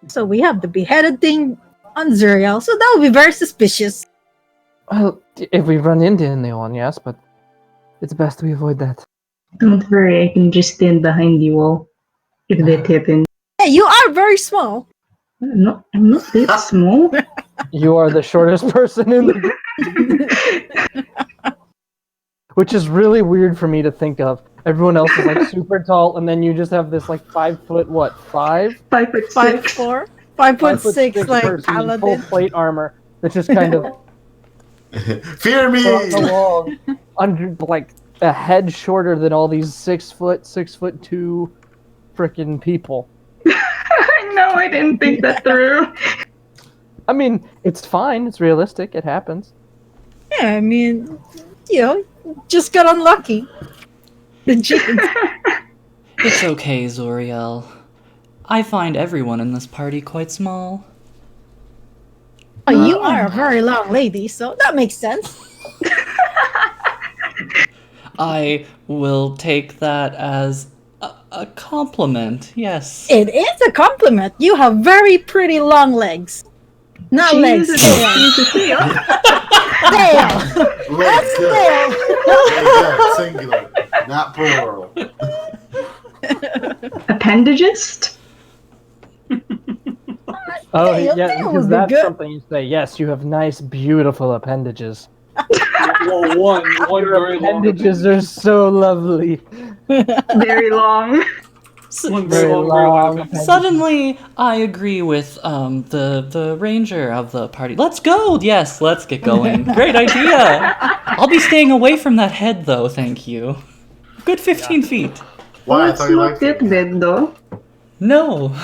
So we have the beheaded thing on Zuriel, so that would be very suspicious. Well, if we run into anyone, yes, but it's best we avoid that. Don't worry, I can just stand behind you all if that happens. Hey, you are very small. I'm not that small. You are the shortest person in the group. Which is really weird for me to think of. Everyone else is like super tall, and then you just have this like 5 foot, what, 5? 5'6". 5'4", 5'6", like person in full paladin. plate armor that just kind of Fear me! trotting along under like a head shorter than all these 6'2" freaking people. No, I didn't think that through. I mean, it's fine. It's realistic. It happens. Yeah, I mean, just got unlucky. The jeans. It's okay, Zoriel. I find everyone in this party quite small. Oh, you are a very long lady, so that makes sense. I will take that as a compliment, yes. It is a compliment. You have very pretty long legs. Not She legs. uses Tail. tail. Tail. Legs, Tail. good. Singular, not plural. Appendagist? Oh, Tail yeah, would because be that's good. something you say. Yes, you have nice, beautiful appendages. Well, one Your very long. appendages are so lovely. Very long. One Very long appendages. Suddenly, I agree with the ranger of the party. Let's go! Yes, let's get going. Great idea! I'll be staying away from that head, though, thank you. Good 15 feet. Why? I Well, it's thought you not liked that it. bad though. No.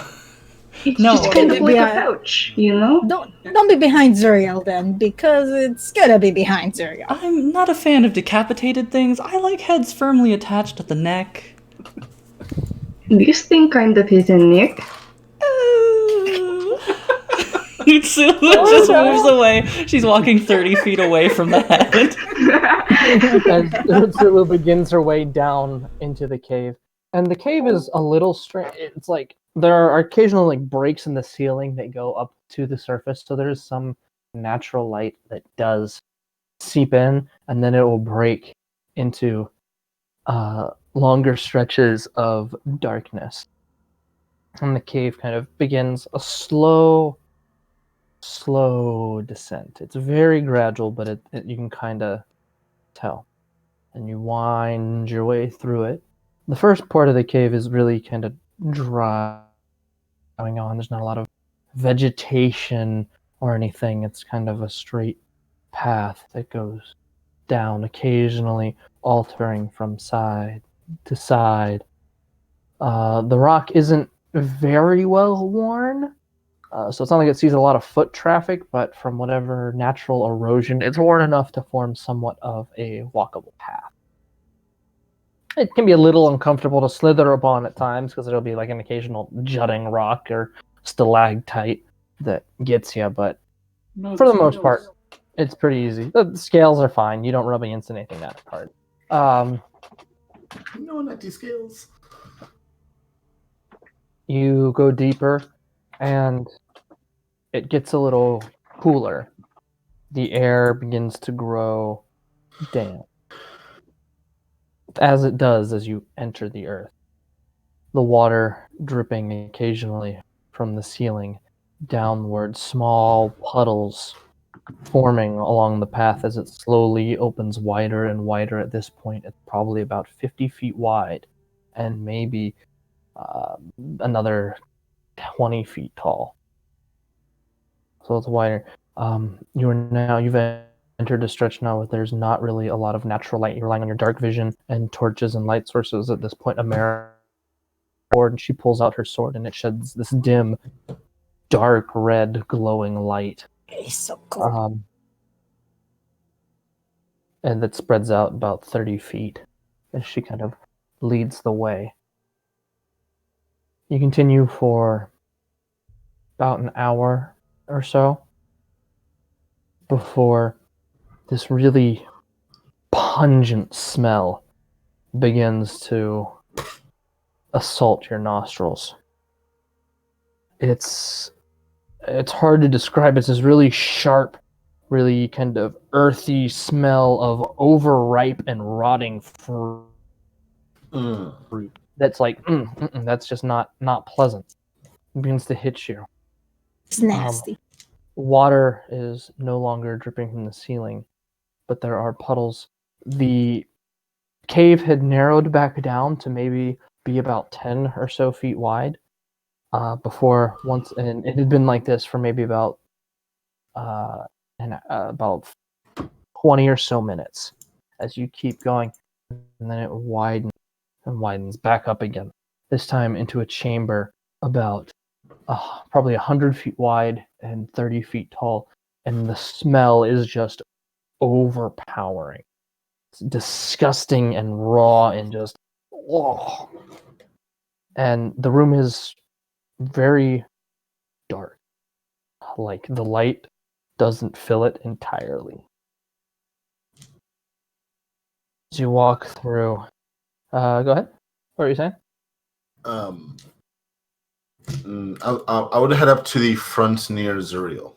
It's No. just kind of like a Yeah. pouch, you know? Don't be behind Zuriel then, because it's gonna be behind Zuriel. I'm not a fan of decapitated things. I like heads firmly attached at the neck. This thing kind of has a neck. Utsulu just moves away. She's walking 30 feet away from the head. As Utsulu begins her way down into the cave. And the cave is a little strange. It's like there are occasional like breaks in the ceiling that go up to the surface, so there is some natural light that does seep in, and then it will break into longer stretches of darkness. And the cave kind of begins a slow descent. It's very gradual, but it you can kind of tell. And you wind your way through it. The first part of the cave is really kind of dry going on. There's not a lot of vegetation or anything. It's kind of a straight path that goes down, occasionally altering from side to side. The rock isn't very well worn, so it's not like it sees a lot of foot traffic, but from whatever natural erosion, it's worn enough to form somewhat of a walkable path. It can be a little uncomfortable to slither upon at times because there'll be like an occasional jutting rock or stalactite that gets you, but No, for the most part, it's pretty easy. The scales are fine. You don't rub against anything that hard. No, not these skills. You go deeper, and it gets a little cooler. The air begins to grow damp, as it does as you enter the earth. The water dripping occasionally from the ceiling downward, small puddles forming along the path as it slowly opens wider and wider. At this point, it's probably about 50 feet wide and maybe another 20 feet tall. So it's wider. You've entered a stretch now where there's not really a lot of natural light. You're relying on your dark vision and torches and light sources. At this point, Amara, and she pulls out her sword and it sheds this dim, dark red glowing light. It's so cool. And that spreads out about 30 feet. as she kind of leads the way. You continue for about an hour or so before this really pungent smell begins to assault your nostrils. It's hard to describe. It's this really sharp, really kind of earthy smell of overripe and rotting fruit. That's like that's just not pleasant. It begins to hit you. It's nasty. Water is no longer dripping from the ceiling, but there are puddles. The cave had narrowed back down to maybe be about 10 or so feet wide before once, and it had been like this for maybe about about 20 or so minutes as you keep going, and then it widens and widens back up again, this time into a chamber about probably 100 feet wide and 30 feet tall, and the smell is just overpowering. It's disgusting and raw and just oh. And the room is very dark. Like the light doesn't fill it entirely. As you walk through, go ahead. What are you saying? I would head up to the front near Zuriel.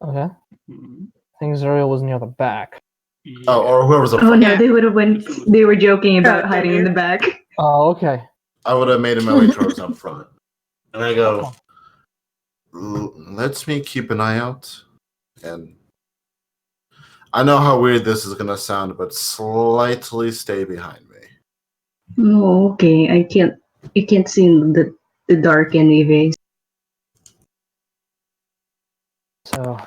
Okay. I think Zuriel was near the back. Yeah. Oh, or whoever's up Oh front. no, they would have went. They were joking about hiding in the back. Oh, okay. I would have made my way towards up front. And I go, let me keep an eye out. And I know how weird this is going to sound, but slightly stay behind me. Oh, okay. I can't. You can't see in the dark anyways. So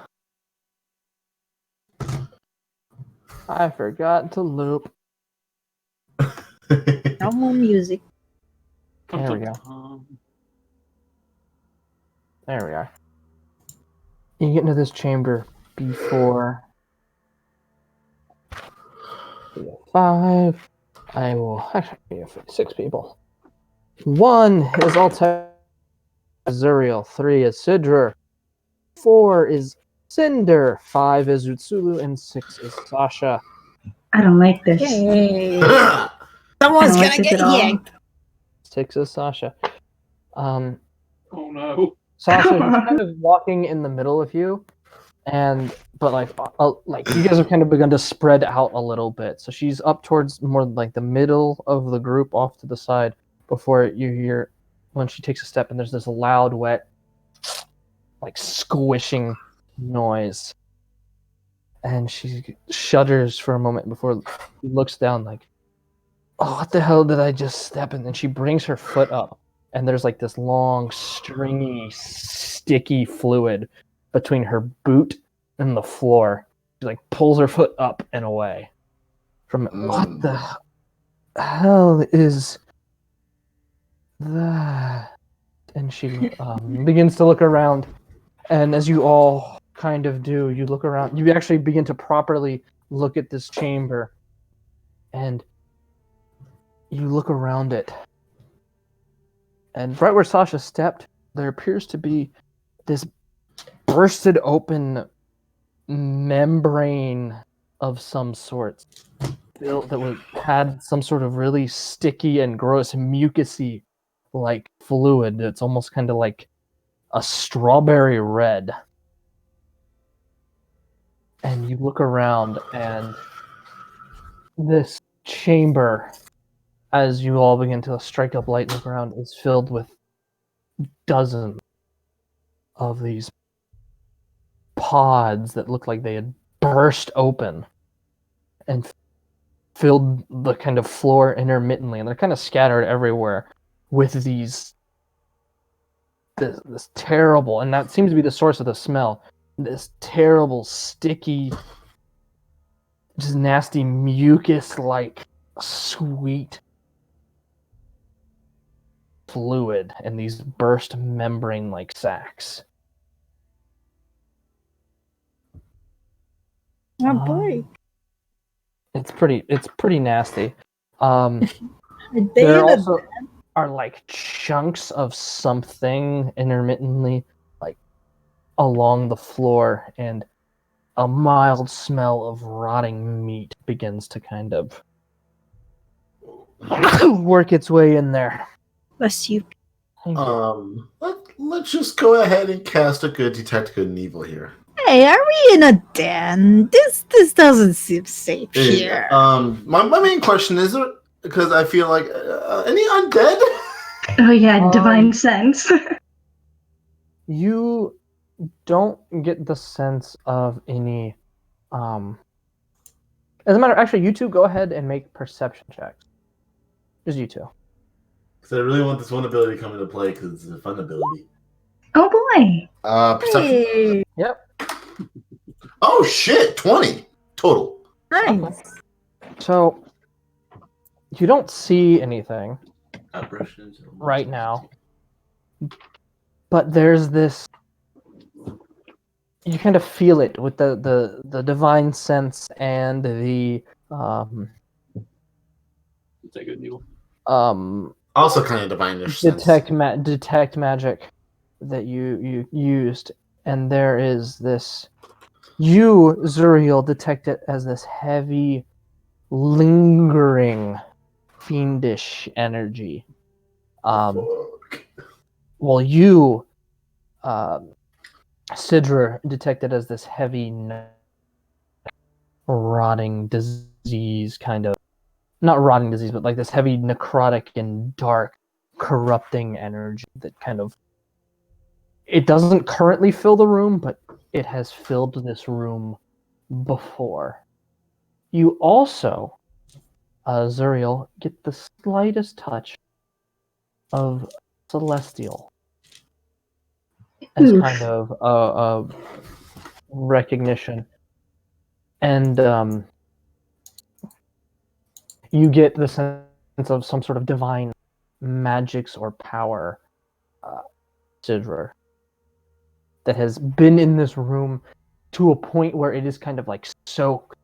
I forgot to loop. No more music. There we go. There we are. You get into this chamber before 5. I will actually be 6 people. 1 is Altair Zuriel. 3 is Sidra. 4 is Cinder. 5 is Utsulu, and 6 is Sasha. I don't like this. Yay. I Someone's don't like gonna this get at all. yanked. 6 is Sasha. Oh no. Sasha is kind of walking in the middle of you, but like you guys have kind of begun to spread out a little bit. So she's up towards more like the middle of the group, off to the side, before you hear when she takes a step, and there's this loud, wet, like squishing noise, and she shudders for a moment before she looks down, like, "Oh, what the hell did I just step in?" And she brings her foot up, and there's like this long, stringy, sticky fluid between her boot and the floor. She like pulls her foot up and away from it. What the hell is that? And she begins to look around, and as you all kind of do, you look around. You actually begin to properly look at this chamber, and you look around it. And right where Sasha stepped, there appears to be this bursted open membrane of some sort that had some sort of really sticky and gross mucousy like fluid. It's almost kind of like a strawberry red. And you look around, and this chamber, as you all begin to strike up light in the ground, is filled with dozens of these pods that look like they had burst open and filled the kind of floor intermittently, and they're kind of scattered everywhere with this terrible, and that seems to be the source of the smell, this terrible, sticky, just nasty mucus-like sweet fluid in these burst membrane-like sacs. Oh boy. It's pretty nasty. They There in a also are like chunks of something intermittently, like along the floor, and a mild smell of rotting meat begins to kind of work its way in there. bless you. Let's just go ahead and cast a good detect good and evil here. Hey, are we in a den? This doesn't seem safe here. My main question is, because I feel like any undead? Oh yeah, divine sense. You don't get the sense of any. As a matter, actually, you two go ahead and make perception checks. Just you two. Because I really want this one ability to come into play because it's a fun ability. Oh boy. Perception. Hey, Yep. Oh shit, 20 total. nice. So you don't see anything right now, but there's this. You kind of feel it with the divine sense and the Take good news. Also kind of divine-ish sense. detect magic that you used, and there is this. You, Zuriel, detect it as this heavy, lingering, fiendish energy. While you, Sidra, detect it as this heavy, rotting disease kind of. Not rotting disease, but like this heavy, necrotic and dark, corrupting energy that kind of. It doesn't currently fill the room, but it has filled this room before. You also, Zuriel, get the slightest touch of celestial as Oof. kind of a recognition, and you get the sense of some sort of divine magics or power, Sidra, that has been in this room to a point where it is kind of like soaked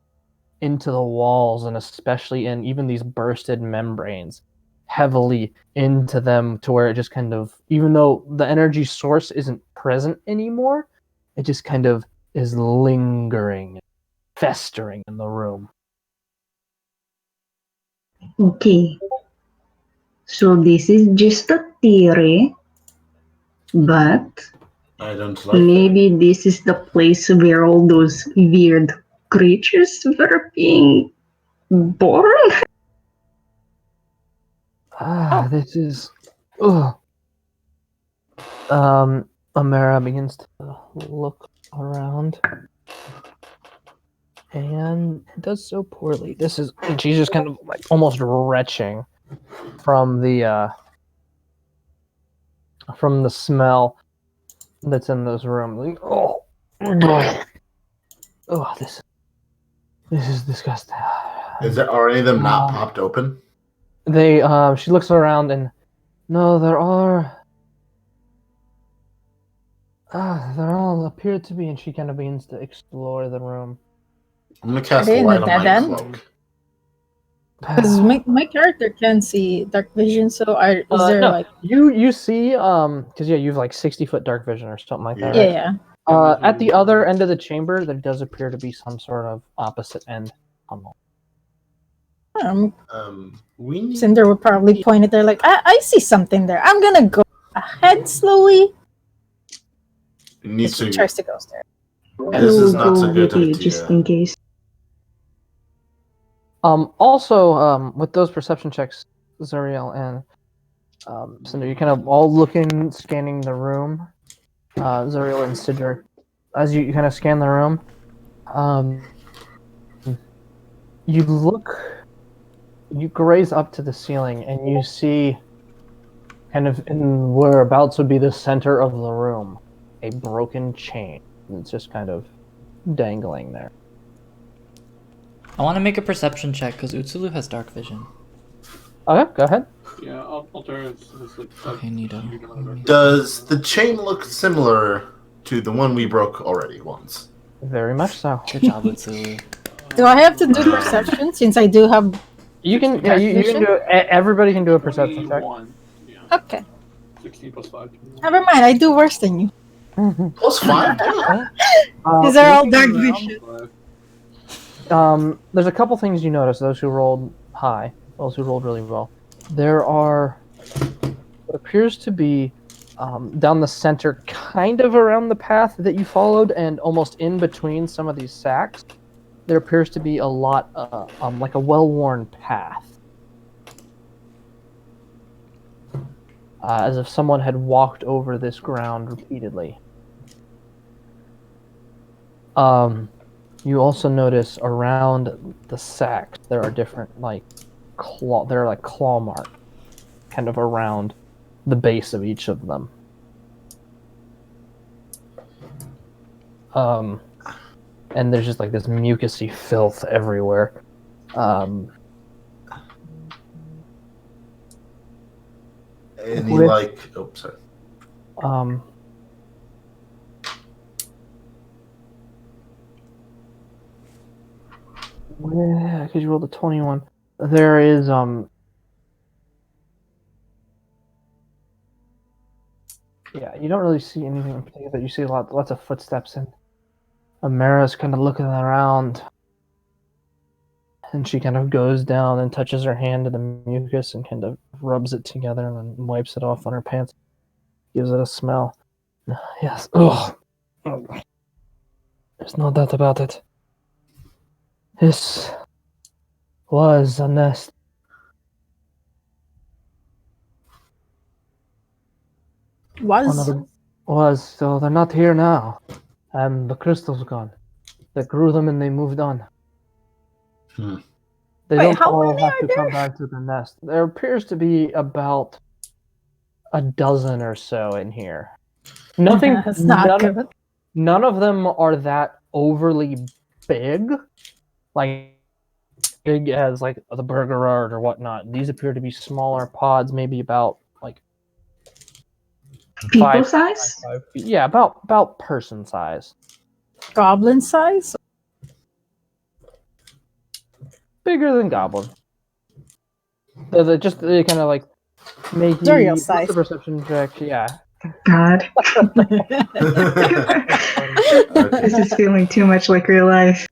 into the walls, and especially in even these bursted membranes, heavily into them, to where it just kind of, even though the energy source isn't present anymore, it just kind of is lingering, festering in the room. Okay. So this is just a theory, but I don't like maybe this is the place where all those weird creatures were being born. This is. Amara begins to look around, and does so poorly. And she's just kind of like almost retching from the smell that's in this room. Like, this is disgusting. Are any of them not popped open? She looks around, and no, there all appear to be, and she kind of begins to explore the room. I'm gonna cast Are they in light the on my dead end? cloak. Because my character can see dark vision, so is there No, like you see because you've like 60-foot dark vision or something like that, Yeah. right? yeah. At the other end of the chamber, there does appear to be some sort of opposite end tunnel. We need... Cinder would probably point it there like, I see something there. I'm gonna go ahead slowly. need She to. tries to go there. This is not so Go good with you, idea. just in case. Also, with those perception checks, Zuriel and Cinder, you're kind of all looking, scanning the room. Zuriel and Cinder, as you kind of scan the room, you graze up to the ceiling, and you see, kind of in whereabouts would be the center of the room, a broken chain. It's just kind of dangling there. I want to make a perception check because Utsulu has dark vision. Okay, go ahead. Yeah, I'll turn it. It's like, Okay, Neato. Does the chain look similar to the one we broke already once? Very much so. Good job, Utsulu. Do I have to do perception since I do have You can, yeah, you can do. Everybody can do a perception check. 21. Yeah. Okay. 16 plus 5. 21. Never mind. I do worse than you. +5. These are all looking dark around, vision. There's a couple things you notice. Those who rolled high, those who rolled really well. There are what appears to be down the center, kind of around the path that you followed, and almost in between some of these sacks. There appears to be a lot, like a well-worn path, as if someone had walked over this ground repeatedly. You also notice around the sacks there are different claw marks, kind of around the base of each of them. And there's just like this mucusy filth everywhere. Any With- like? Oh, sorry. Because you rolled a 21. There is yeah, you don't really see anything in particular. You see lots of footsteps, and Amara's kind of looking around, and she kind of goes down and touches her hand to the mucus and kind of rubs it together and then wipes it off on her pants. Gives it a smell. Yes. Ugh. There's no doubt about it. This was a nest. Was, so they're not here now. And the crystal's gone. They grew them and they moved on. Hmm. They Wait, don't how all many have are to come back to the nest. There appears to be about a dozen or so in here. Nothing. That's not good. None of them are that overly big, like big as like the burger art or whatnot. These appear to be smaller pods, maybe about like People 5 size? 5 feet. Yeah, about person size. Goblin size? Bigger than goblin. So they kind of like make Zuriel you size. what's the perception check. Yeah. God, Okay. this is feeling too much like real life.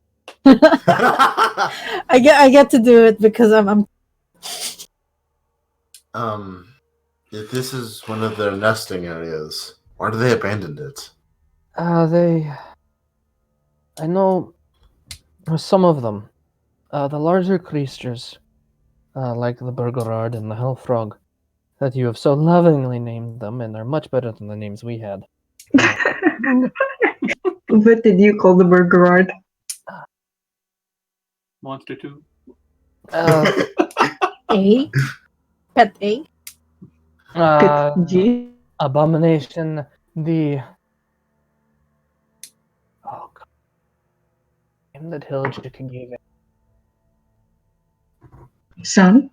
I get to do it because I'm If this is one of their nesting areas, why do they abandon it? I know some of them. The larger creatures, like the Burgerard and the Hellfrog, that you have so lovingly named them, and they're much better than the names we had. What did you call the burger art? Monster 2. A. Pet A. G? Abomination, the... Oh, God. Name that Hiljic gave it. Son?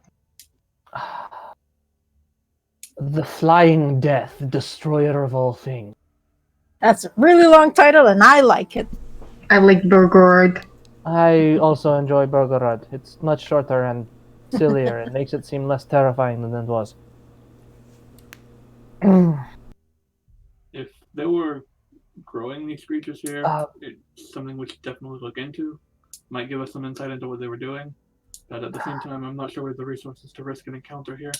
The Flying Death, Destroyer of all things. That's a really long title, and I like it. I like burger art. I also enjoy Burgerad. It's much shorter and sillier. It makes it seem less terrifying than it was. If they were growing these creatures here, it's something we should definitely look into. Might give us some insight into what they were doing. But at the same time, I'm not sure we have the resources to risk an encounter here.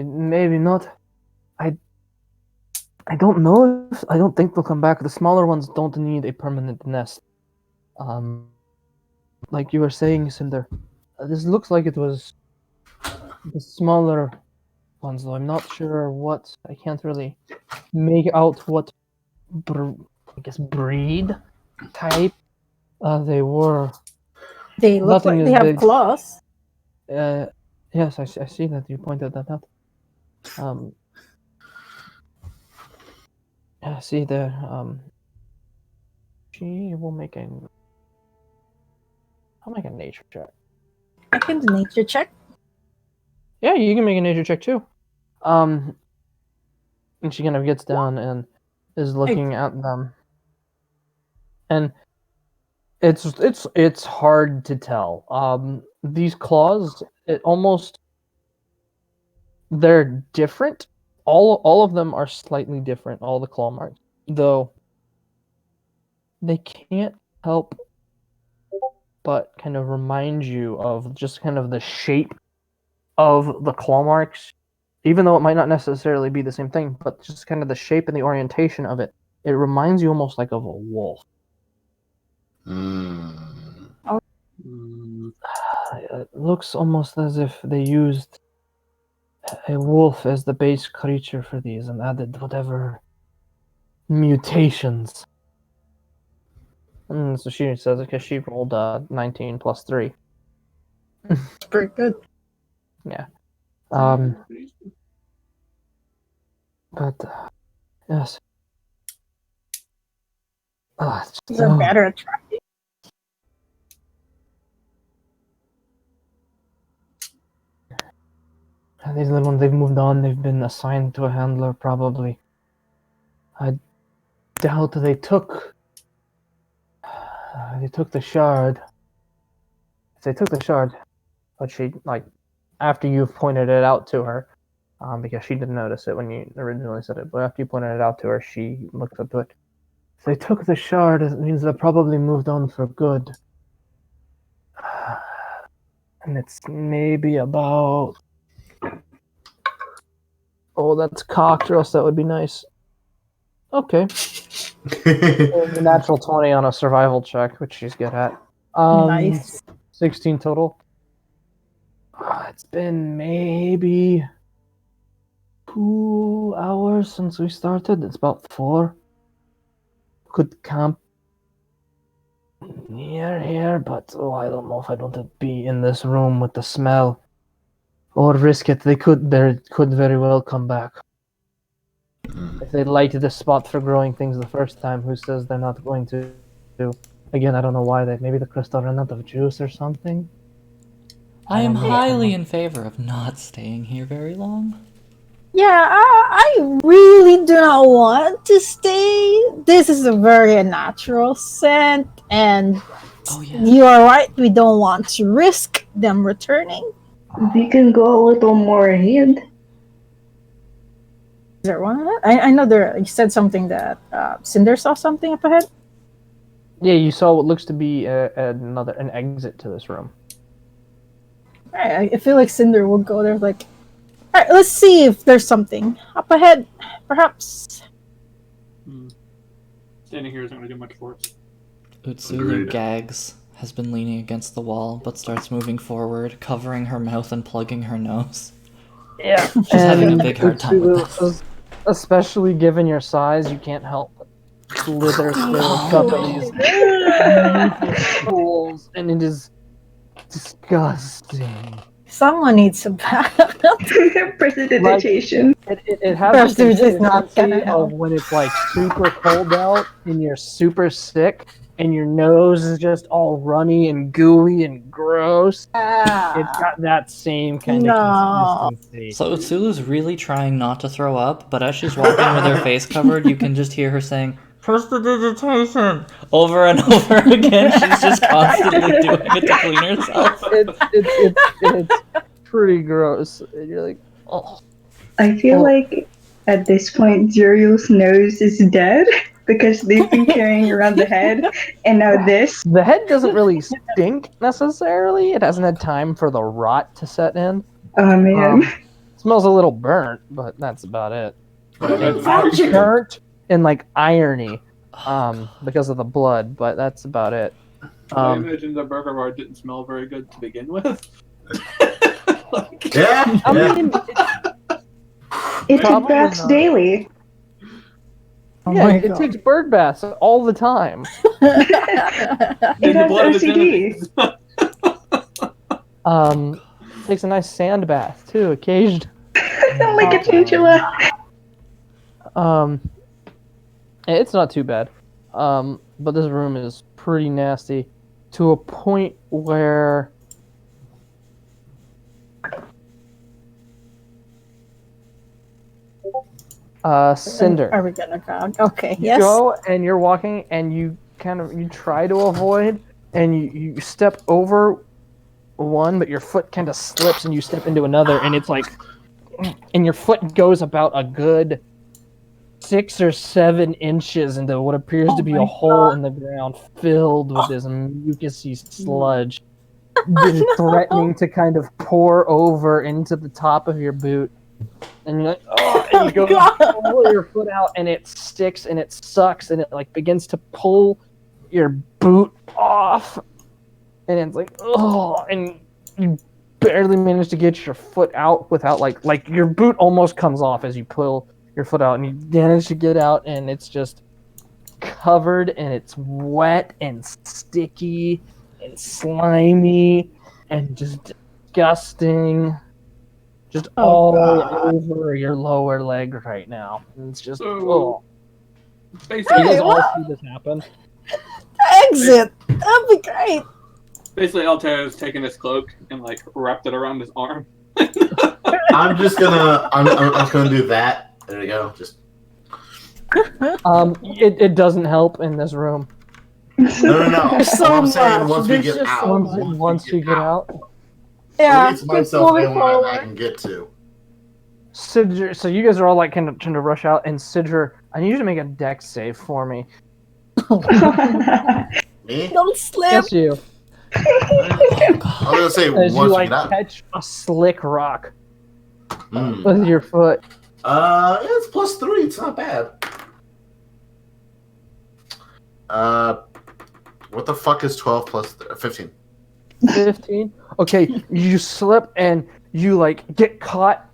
Maybe not. I don't know. I don't think they'll come back. The smaller ones don't need a permanent nest. Like you were saying, Cinder, this looks like it was the smaller ones, though I'm not sure what. I can't really make out what, breed type they were. They look Nothing like is they have big. claws. Yes, I see that you pointed that out. Yeah, see there. She will make a. I'll make a nature check. I can do nature check. Yeah, you can make a nature check too. And she kind of gets down and is looking at them. And It's hard to tell. These claws, they're different. All of them are slightly different. All the claw marks, though, they can't help but kind of remind you of just kind of the shape of the claw marks, even though it might not necessarily be the same thing, but just kind of the shape and the orientation of it. It reminds you almost like of a wolf. It looks almost as if they used a wolf as the base creature for these and added whatever mutations. So she says it because she rolled 19 plus 3. It's pretty good. Yeah. But yes. They're better attractive. These little ones, they've moved on. They've been assigned to a handler, probably. I doubt they took the shard. If they took the shard, but she, like, after you've pointed it out to her, because she didn't notice it when you originally said it, but after you pointed it out to her, she looked up to it. If they took the shard, it means they probably moved on for good. And it's maybe about... Oh, that's cocked, or else that would be nice. Okay. The natural 20 on a survival check, which she's good at. Nice. 16 total. It's been maybe 2 hours since we started. It's about 4. Could camp near here, but I don't know if I want to be in this room with the smell. Or risk it. They could very well come back. If they lighted the spot for growing things the first time, who says they're not going to? Again, I don't know why. Maybe the crystal ran out of juice or something. I am highly in favor of not staying here very long. Yeah, I really do not want to stay. This is a very unnatural scent, and you are right. We don't want to risk them returning. We can go a little more ahead. Is there one of that? I know you said something that Cinder saw something up ahead. Yeah, you saw what looks to be an exit to this room. I feel like Cinder will go there like, all right, let's see if there's something up ahead, perhaps. Standing here isn't going to do much for us. Utsulu gags, has been leaning against the wall, but starts moving forward, covering her mouth and plugging her nose. Yeah, she's having a big hard time with this. Especially given your size, you can't help but slither through a couple of these pools, and it is disgusting. Someone needs a bath. Precipitation. It has the consistency of when it's like super cold out and you're super sick and your nose is just all runny and gooey and gross. It's got that same kind of consistency. So Utsulu's really trying not to throw up, but as she's walking with her face covered, you can just hear her saying, "Prestidigitation!" over and over again. She's just constantly doing it to clean herself. It's pretty gross. And you're like, oh. I feel like at this point, Zuriel's nose is dead because they've been carrying around the head, and now this. The head doesn't really stink necessarily. It hasn't had time for the rot to set in. Oh man. It smells a little burnt, but that's about it. It's burnt and like irony, because of the blood, but that's about it. I imagine the burger bar didn't smell very good to begin with. I mean, it took baths daily. Yeah, it takes bird baths all the time. It has OCD. Takes a nice sand bath too, occasionally. Like a chinchilla. It's not too bad. But this room is pretty nasty to a point where Cinder. Are we gonna go? Okay, You yes. go and you're walking and you try to avoid, and you step over one, but your foot kind of slips and you step into another, and it's like, and your foot goes about a good 6 or 7 inches into what appears to be a hole in the ground filled with this mucusy sludge, threatening to kind of pour over into the top of your boot. And you're like, oh, and you go to pull your foot out, and it sticks and it sucks, and it like begins to pull your boot off, and it's like, oh, and you barely manage to get your foot out without like your boot almost comes off as you pull your foot out, and you manage to get out, and it's just covered, and it's wet and sticky and slimy and just disgusting. Just all over your lower leg right now. And it's just, So, you basically, guys all see this happen. Exit. That'd be great. basically Altair's taken his cloak and like wrapped it around his arm. I'm just gonna do that. There we go. Just It doesn't help in this room. no. There's so I'm saying much. once we There's get just out. so Once you get out. Yeah. Release myself moving anywhere I forward. can get to. Sidger, so you guys are all like kind of trying to rush out, and Sidger, I need you to make a dex save for me. Me? Don't slip. Yes, you. I was gonna say As once you we like get out. catch a slick rock Mm. with your foot. It's +3. It's not bad. What the fuck is 12 plus 15? 15. Okay, you slip and you like get caught.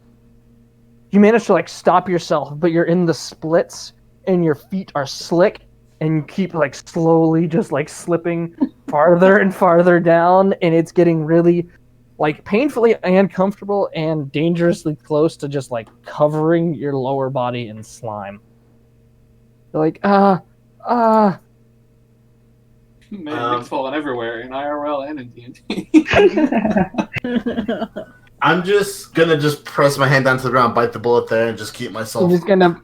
You manage to like stop yourself, but you're in the splits and your feet are slick, and you keep like slowly just like slipping farther and farther down, and it's getting really like painfully uncomfortable and dangerously close to just like covering your lower body in slime. You're like, Man, Nick's falling everywhere in IRL and in D&D. I'm just gonna press my hand down to the ground, bite the bullet there, and just keep myself. You're just gonna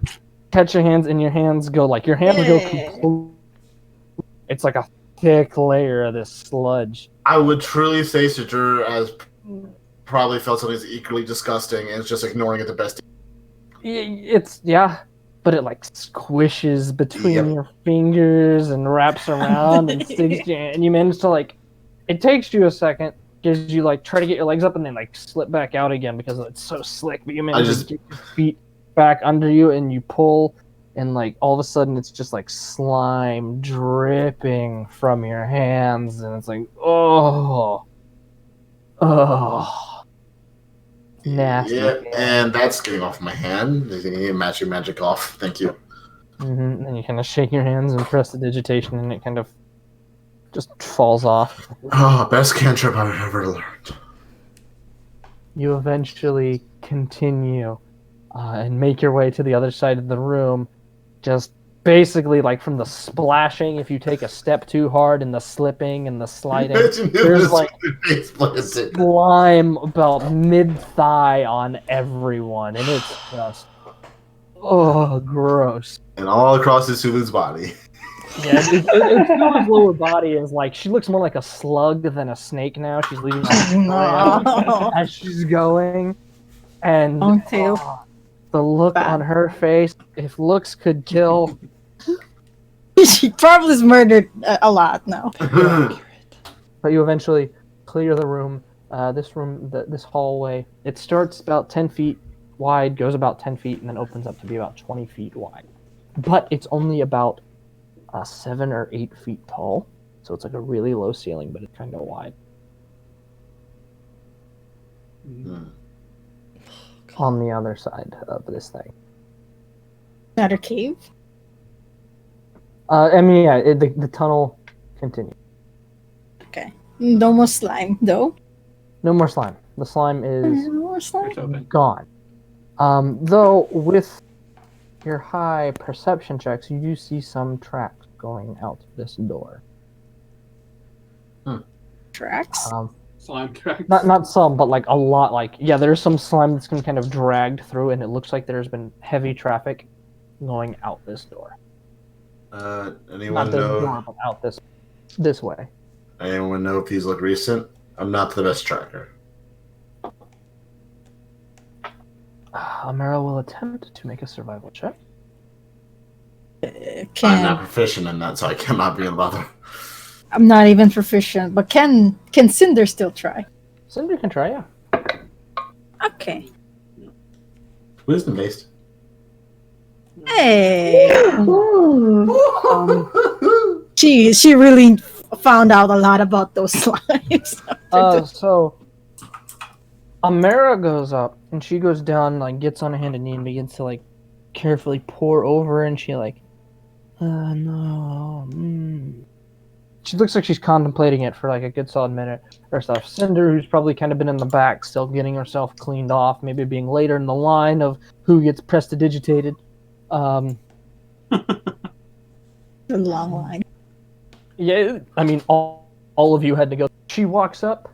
catch your hands, and your hands go like your hands go completely. It's like a thick layer of this sludge. I would truly say Sajur has probably felt something that's equally disgusting and is just ignoring it the best. It's but it like squishes between Yep. your fingers and wraps around and sticks you, and you manage to like. It takes you a second, because you like try to get your legs up and then like slip back out again because it's so slick. But you manage to get your feet back under you, and you pull, and like all of a sudden it's just like slime dripping from your hands, and it's like nasty. Yeah, and that's getting off my hand. You need magic off. Thank you. And you kind of shake your hands and press the digitation, and it kind of just falls off. Oh, best cantrip I've ever learned. You eventually continue and make your way to the other side of the room. Just basically like from the splashing, if you take a step too hard, and the slipping and the sliding, there's like slime about mid-thigh on everyone, and it's just gross. And all across Isulu's body. Yeah, Isula's lower body is like, she looks more like a slug than a snake now. She's leaving No. as she's going, and the look on her face, if looks could kill. She probably murdered a lot now. But you eventually clear the room. This hallway, it starts about 10 feet wide, goes about 10 feet, and then opens up to be about 20 feet wide. But it's only about 7 or 8 feet tall, so it's like a really low ceiling, but it's kind of wide. On the other side of this thing. Another cave? The tunnel continues. Okay. No more slime, though. No more slime. The slime is No more slime? gone. Though with your high perception checks, you do see some tracks going out this door. Tracks? Slime tracks. Not some, but like a lot. Like, yeah, there's some slime that's been kind of dragged through, and it looks like there's been heavy traffic going out this door. Anyone Not this know? door, but out this way. Anyone know if these look recent? I'm not the best tracker. Amara will attempt to make a survival check. I'm not proficient in that, so I cannot be a bother. I'm not even proficient, but can Cinder still try? Cinder can try, yeah. Okay. Wisdom based. Hey. Ooh. She really found out a lot about those slimes. So Amara goes up and she goes down, like gets on her hand and knee and begins to like carefully pour over, and she like, no. She looks like she's contemplating it for like a good solid minute or stuff. Cinder, who's probably kind of been in the back, still getting herself cleaned off, maybe being later in the line of who gets prestidigitated. The long line. Yeah, I mean, all of you had to go. She walks up,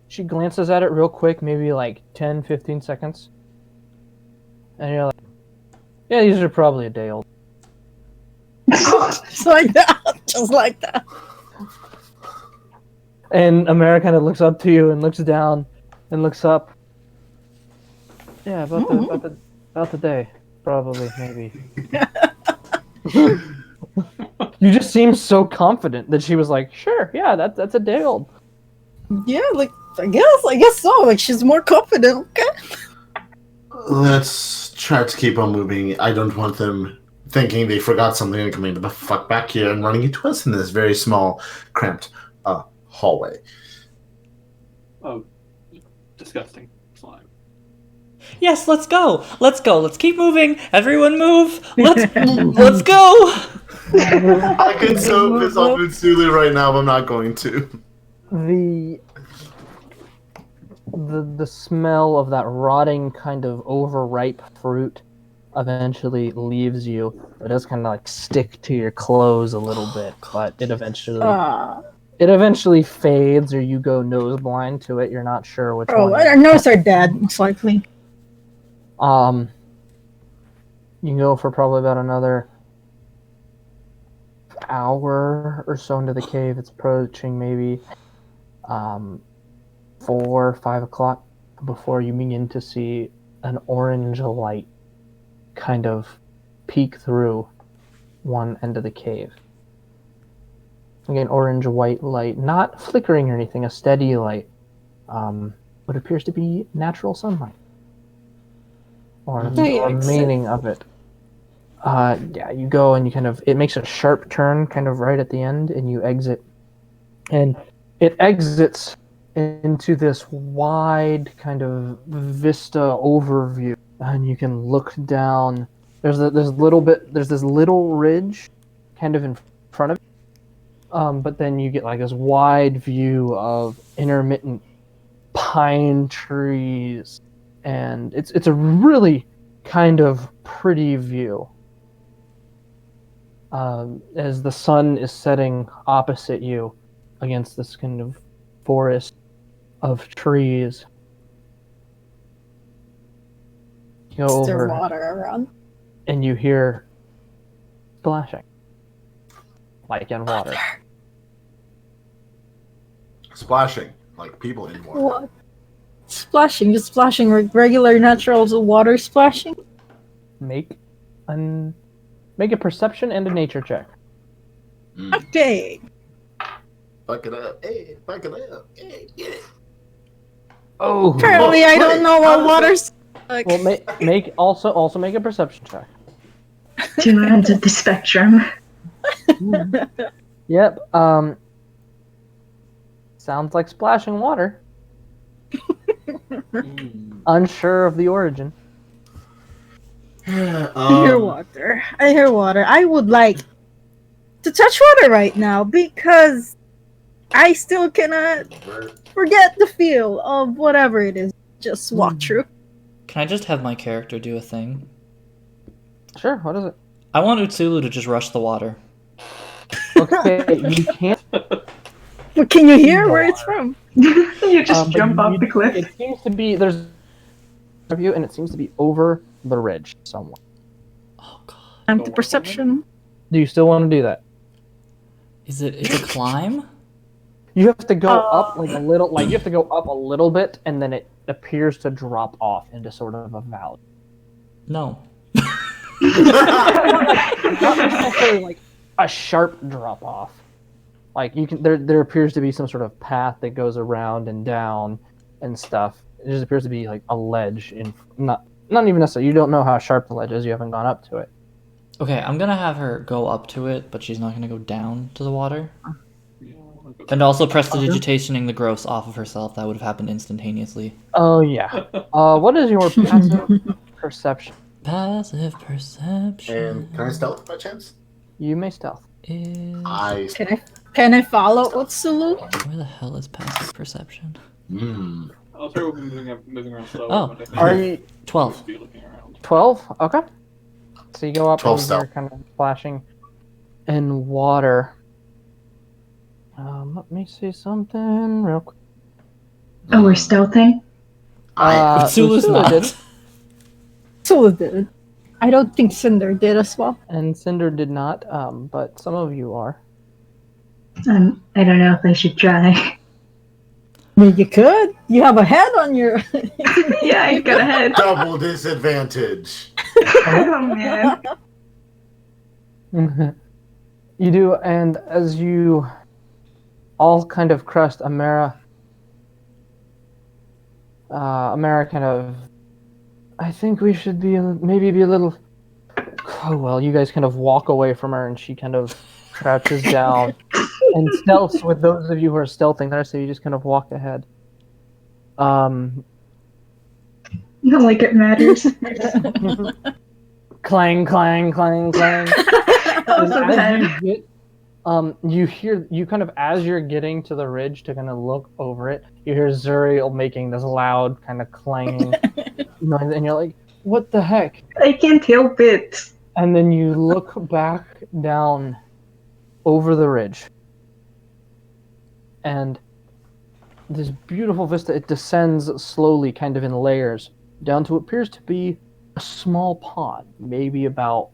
she glances at it real quick, maybe like 10, 15 seconds. And you're like, yeah, these are probably a day old. Just like that. Just like that. And Amara kind of looks up to you and looks down and looks up. Yeah, about the day, probably, maybe. You just seem so confident that she was like, sure, yeah, that's a day old. Yeah, like I guess so. Like she's more confident. Okay. Let's try to keep on moving. I don't want them thinking they forgot something and coming the fuck back here and running into us in this very small, cramped hallway. Oh, disgusting slime. Yes, let's go. Let's go. Let's keep moving. Everyone move. Let's go. I could so piss off Utsulu right now, but I'm not going to. The smell of that rotting kind of overripe fruit eventually leaves you. It does kind of like stick to your clothes a little bit, but it eventually fades, or you go nose blind to it. You're not sure which one. Our nose are dead, most likely. You can go for probably about another hour or so into the cave. It's approaching maybe 4 or 5 o'clock before you begin to see an orange light kind of peek through one end of the cave. Again, orange white light, not flickering or anything, a steady light. What appears to be natural sunlight. Or the remaining of it. Yeah, you go and you kind of, it makes a sharp turn kind of right at the end, and you exit. And it exits into this wide kind of vista overview, and you can look down. There's this little ridge kind of in front of it. But then you get like this wide view of intermittent pine trees, and it's a really kind of pretty view. As the sun is setting opposite you against this kind of forest of trees. You go Is there over water around? and you hear splashing. Like in water. Splashing, like people in water. What? Splashing, just splashing, regular natural water splashing? Make a perception and a nature check. Okay. Fuck it up. Hey, fuck it up. Hey, get it. Oh. Apparently I don't know what water's like. Well, make also make a perception check. Two ends of the spectrum. Yep. Sounds like splashing water. Unsure of the origin. I hear water. I would like to touch water right now because I still cannot forget the feel of whatever it is. Just walk through. Can I just have my character do a thing? Sure, what is it? I want Utsulu to just rush the water. Okay, you can't. But can you hear where it's from? You just jump off the cliff. It seems to be there's a view, and it seems to be over the ridge somewhere. Oh god. Time to perception. Do you still want to do that? It's a climb? You have to go up like a little, like you have to go up a little bit, and then it appears to drop off into sort of a valley. No. Not necessarily like a sharp drop off. Like you can, there appears to be some sort of path that goes around and down and stuff. It just appears to be like a ledge in not even necessarily. You don't know how sharp the ledge is. You haven't gone up to it. Okay, I'm gonna have her go up to it, but she's not gonna go down to the water. And also prestidigitationing the gross off of herself. That would have happened instantaneously. Oh yeah. What is your passive perception? Passive perception. And can I stealth by chance? You may stealth. I. Can I follow Utsulu? Where the hell is passive perception? I'll start with moving around slowly. Oh. but I think Are I'll you- just 12. be looking around. 12? Okay. So you go up 12 and stealth. you're kind of splashing in water. Let me see something real quick. Oh, we're stealthing? Utsulu's Utsulu not. did, Utsulu did. I don't think Cinder did as well. and Cinder did not, but some of you are. I don't know if I should try. I mean, you could. You have a head on your. Yeah, I got a head. Double disadvantage. Oh, man. You do, and as you all kind of crest, Amara kind of, I think we should maybe be a little, oh well, you guys kind of walk away from her and she kind of crouches down and stealths with those of you who are stealthing there, so you just kind of walk ahead. Not like it matters. Clang, clang, clang, clang. And So as bad. you get, you kind of, as you're getting to the ridge to kind of look over it, you hear Zuriel making this loud kind of clanging noise, and you're like, what the heck? I can't help it. And then you look back down over the ridge, and this beautiful vista, it descends slowly, kind of in layers, down to what appears to be a small pond, maybe about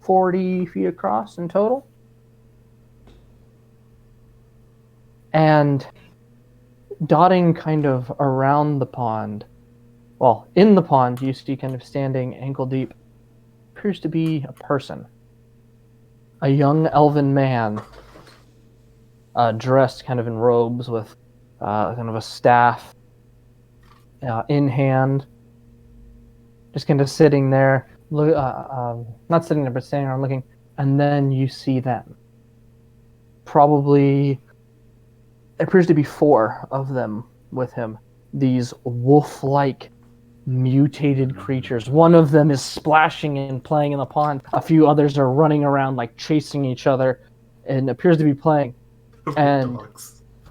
40 feet across in total. And dotting kind of around the pond, well, in the pond, you see kind of standing ankle deep, appears to be a person. A young elven man, dressed kind of in robes with kind of a staff in hand, just kind of sitting there, not sitting there, but standing around looking, and then you see them. Probably, it appears to be 4 of them with him. These wolf-like mutated creatures. One of them is splashing and playing in the pond. A few others are running around, like chasing each other, and appears to be playing. And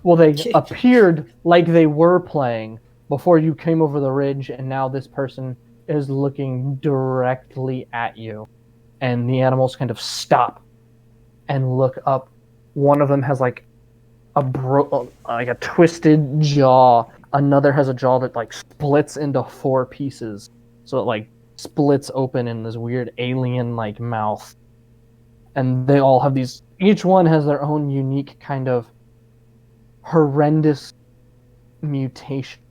well, they appeared like they were playing before you came over the ridge, and now this person is looking directly at you. And the animals kind of stop and look up. One of them has like a twisted jaw. Another has a jaw that like splits into 4 pieces, so it like splits open in this weird alien-like mouth. And they all have these. Each one has their own unique kind of horrendous mutation.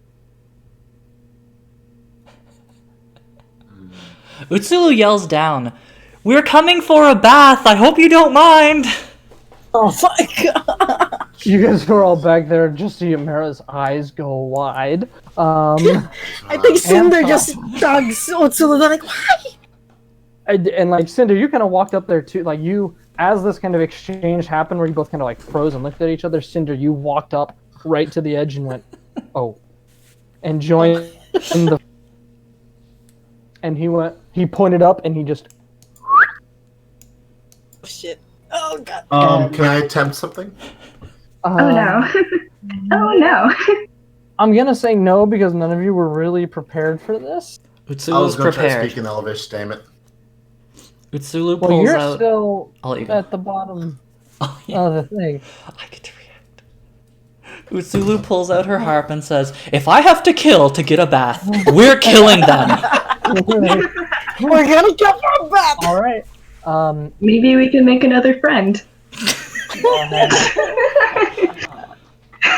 Utsulu yells down, "We're coming for a bath! I hope you don't mind!" Oh my god! You guys are all back there, just see Amara's eyes go wide. I think Cinder just tugs Utsulu. They're like, why? And like Cinder, you kind of walked up there too. Like you, as this kind of exchange happened, where you both kind of like froze and looked at each other. Cinder, you walked up right to the edge and went, "Oh," and joined in the. And he pointed up and he just. Oh shit! Oh god! Can I attempt something? Oh no. Oh no. I'm gonna say no because none of you were really prepared for this. I Utsulu's was going to try to prepared. speak in Elvish, damn it. Utsulu Well, pulls you're out... still I'll let you go. at the bottom Oh, yeah. of the thing. I get to react. Utsulu pulls out her harp and says, "If I have to kill to get a bath, we're killing them." We're gonna get her back. All right. Maybe we can make another friend.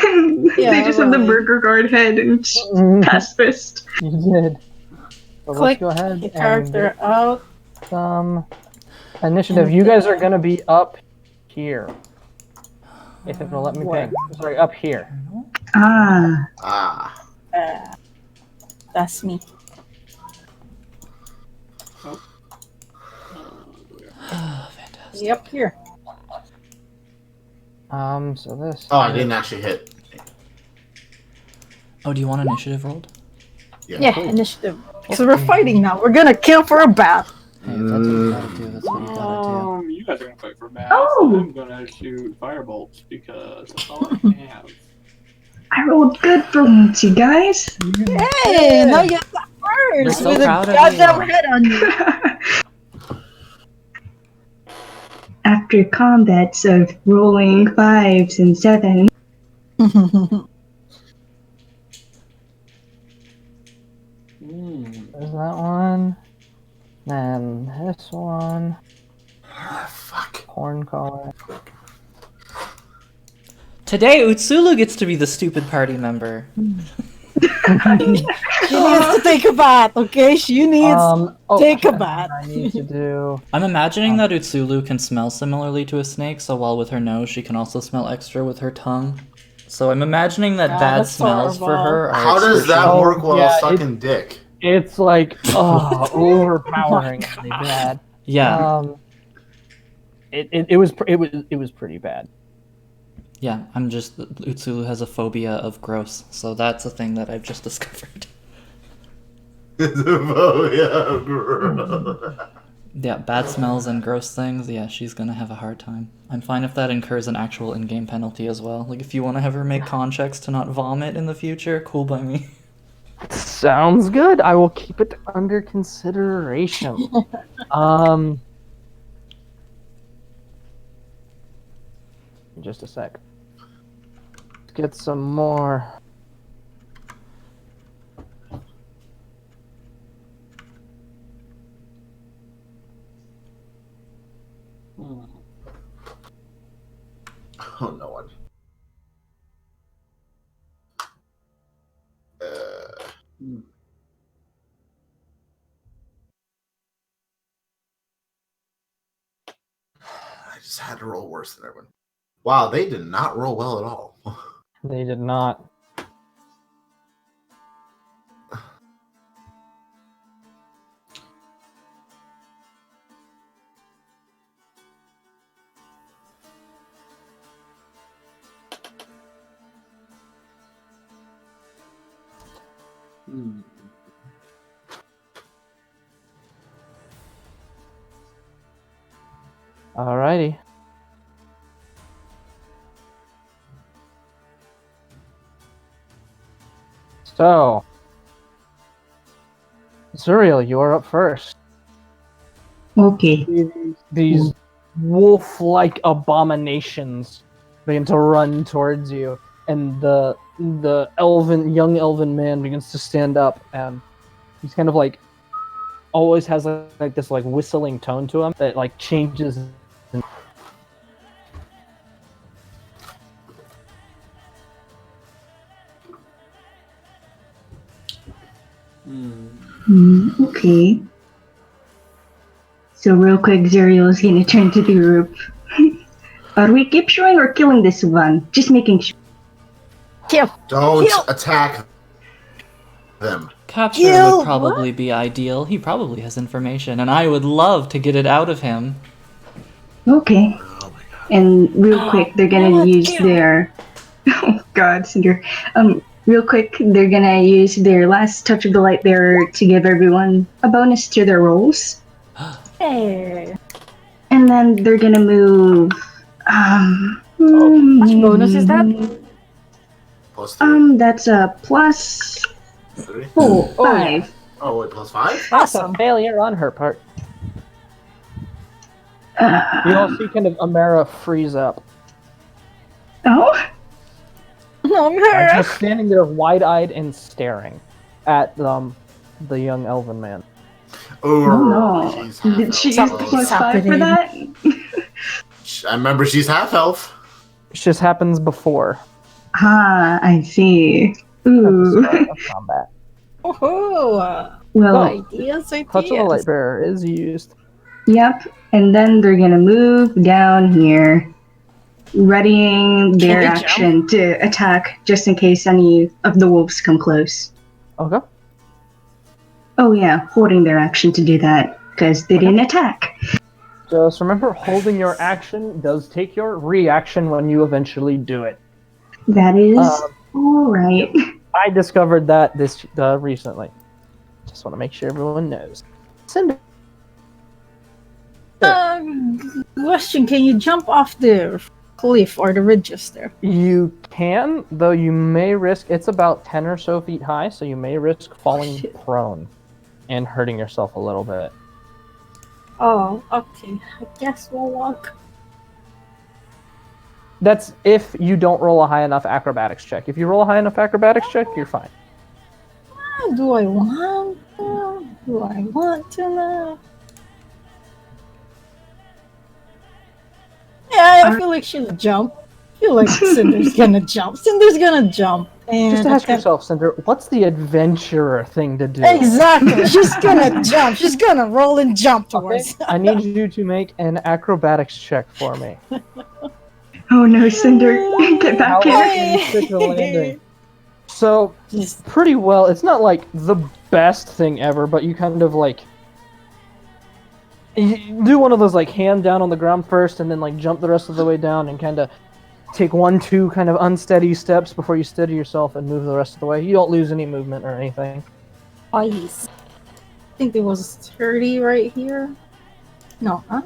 They just have the burger guard head and pacifist. You did. So Click let's go ahead the and character out. get some initiative. You guys are gonna be up here. If it will let me Where? ping. Sorry, up here. Ah. Ah. That's me. Fantastic. Yep, here. So this. Oh, I didn't actually hit. Oh, do you want initiative rolled? Yeah, initiative. So we're fighting now. We're gonna kill for a bat. Hey, if that's what you gotta do, that's what you gotta You guys are gonna fight for bad. Oh! So I'm gonna shoot firebolts because that's all I have. I rolled good for once, you guys. Hey, now you have that We're first so with a proud of goddamn you. head on you. After combats of rolling 5s and 7s. There's that one. Then this one. Ah, fuck. Horn collar. Today, Utsulu gets to be the stupid party member. She needs to take a bath, okay? She needs take a bath. I need to do. I'm imagining that Utsulu can smell similarly to a snake, so while with her nose, she can also smell extra with her tongue. So I'm imagining that bad that's smells for horrible. her are How does that Oh, work while yeah, sucking dick? It's like overpoweringly bad. Yeah, It was pretty bad. yeah, I'm just... Utsulu has a phobia of gross, so that's a thing that I've just discovered. Oh, yeah, girl. Yeah, bad smells and gross things, yeah, she's gonna have a hard time. I'm fine if that incurs an actual in-game penalty as well. Like, if you want to have her make con checks to not vomit in the future, cool by me. Sounds good. I will keep it under consideration. Just a sec. Let's get some more. Oh, no one. I just had to roll worse than everyone. Wow, they did not roll well at all. They did not. Alrighty. So, Zuriel, you are up first. Okay. These wolf-like abominations begin to run towards you, and the young elven man begins to stand up, and he's kind of like always has like this like whistling tone to him that like changes. Okay. So real quick, Zuriel is gonna turn to the group. Are we capturing or killing this one? Just making sure. Kill. Don't Kill. attack them. Capture Ew, would probably be ideal. He probably has information, and I would love to get it out of him. Okay. Oh my god. And real quick, they're gonna no, use kill. their. Oh God, Cinder. Real quick, they're gonna use their last touch of the light bearer to give everyone a bonus to their rolls, Hey. and then they're gonna move. Which bonus is that? Plus 3. That's a plus 3. 4, Oh, yeah. 5. Oh, wait, plus 5? That's a failure on her part. You all see kind of Amara freeze up. Oh, Just standing there wide-eyed and staring at the young elven man. oh no! She's half Did she use elf. the Well, plus 5 for happening? that? I remember she's half elf. This just happens before. Ah, I see. At the Ooh. start of combat. Oh, Well, ideas. Touch of the light bearer is used. yep. And then they're gonna move down here, readying Can their they action to attack just in case any of the wolves come close. Okay. Oh yeah, holding their action to do that because they didn't attack. Just remember, holding your action does take your reaction when you eventually do it. That is all right. I discovered that this recently. Just want to make sure everyone knows. Cinder. Question: Can you jump off the cliff or the ridges there? You can, though you may risk. It's about 10 or so feet high, so you may risk falling prone and hurting yourself a little bit. Oh, okay. I guess we'll walk. That's if you don't roll a high enough acrobatics check. If you roll a high enough acrobatics check, you're fine. Do I want to? Do I want to know? Yeah, I feel like she'll jump. I feel like Cinder's gonna jump. Cinder's gonna jump. And Just ask yourself, Cinder, what's the adventurer thing to do? Exactly. She's gonna jump. She's gonna roll and jump towards. Okay. I need you to make an acrobatics check for me. Oh no, Cinder, get back here. Can you stick the landing? So, pretty well. It's not like the best thing ever, but you kind of like you do one of those like hand down on the ground first, and then like jump the rest of the way down, and kind of take 1-2 kind of unsteady steps before you steady yourself and move the rest of the way. You don't lose any movement or anything. Nice. I think there was 30 right here. No, huh?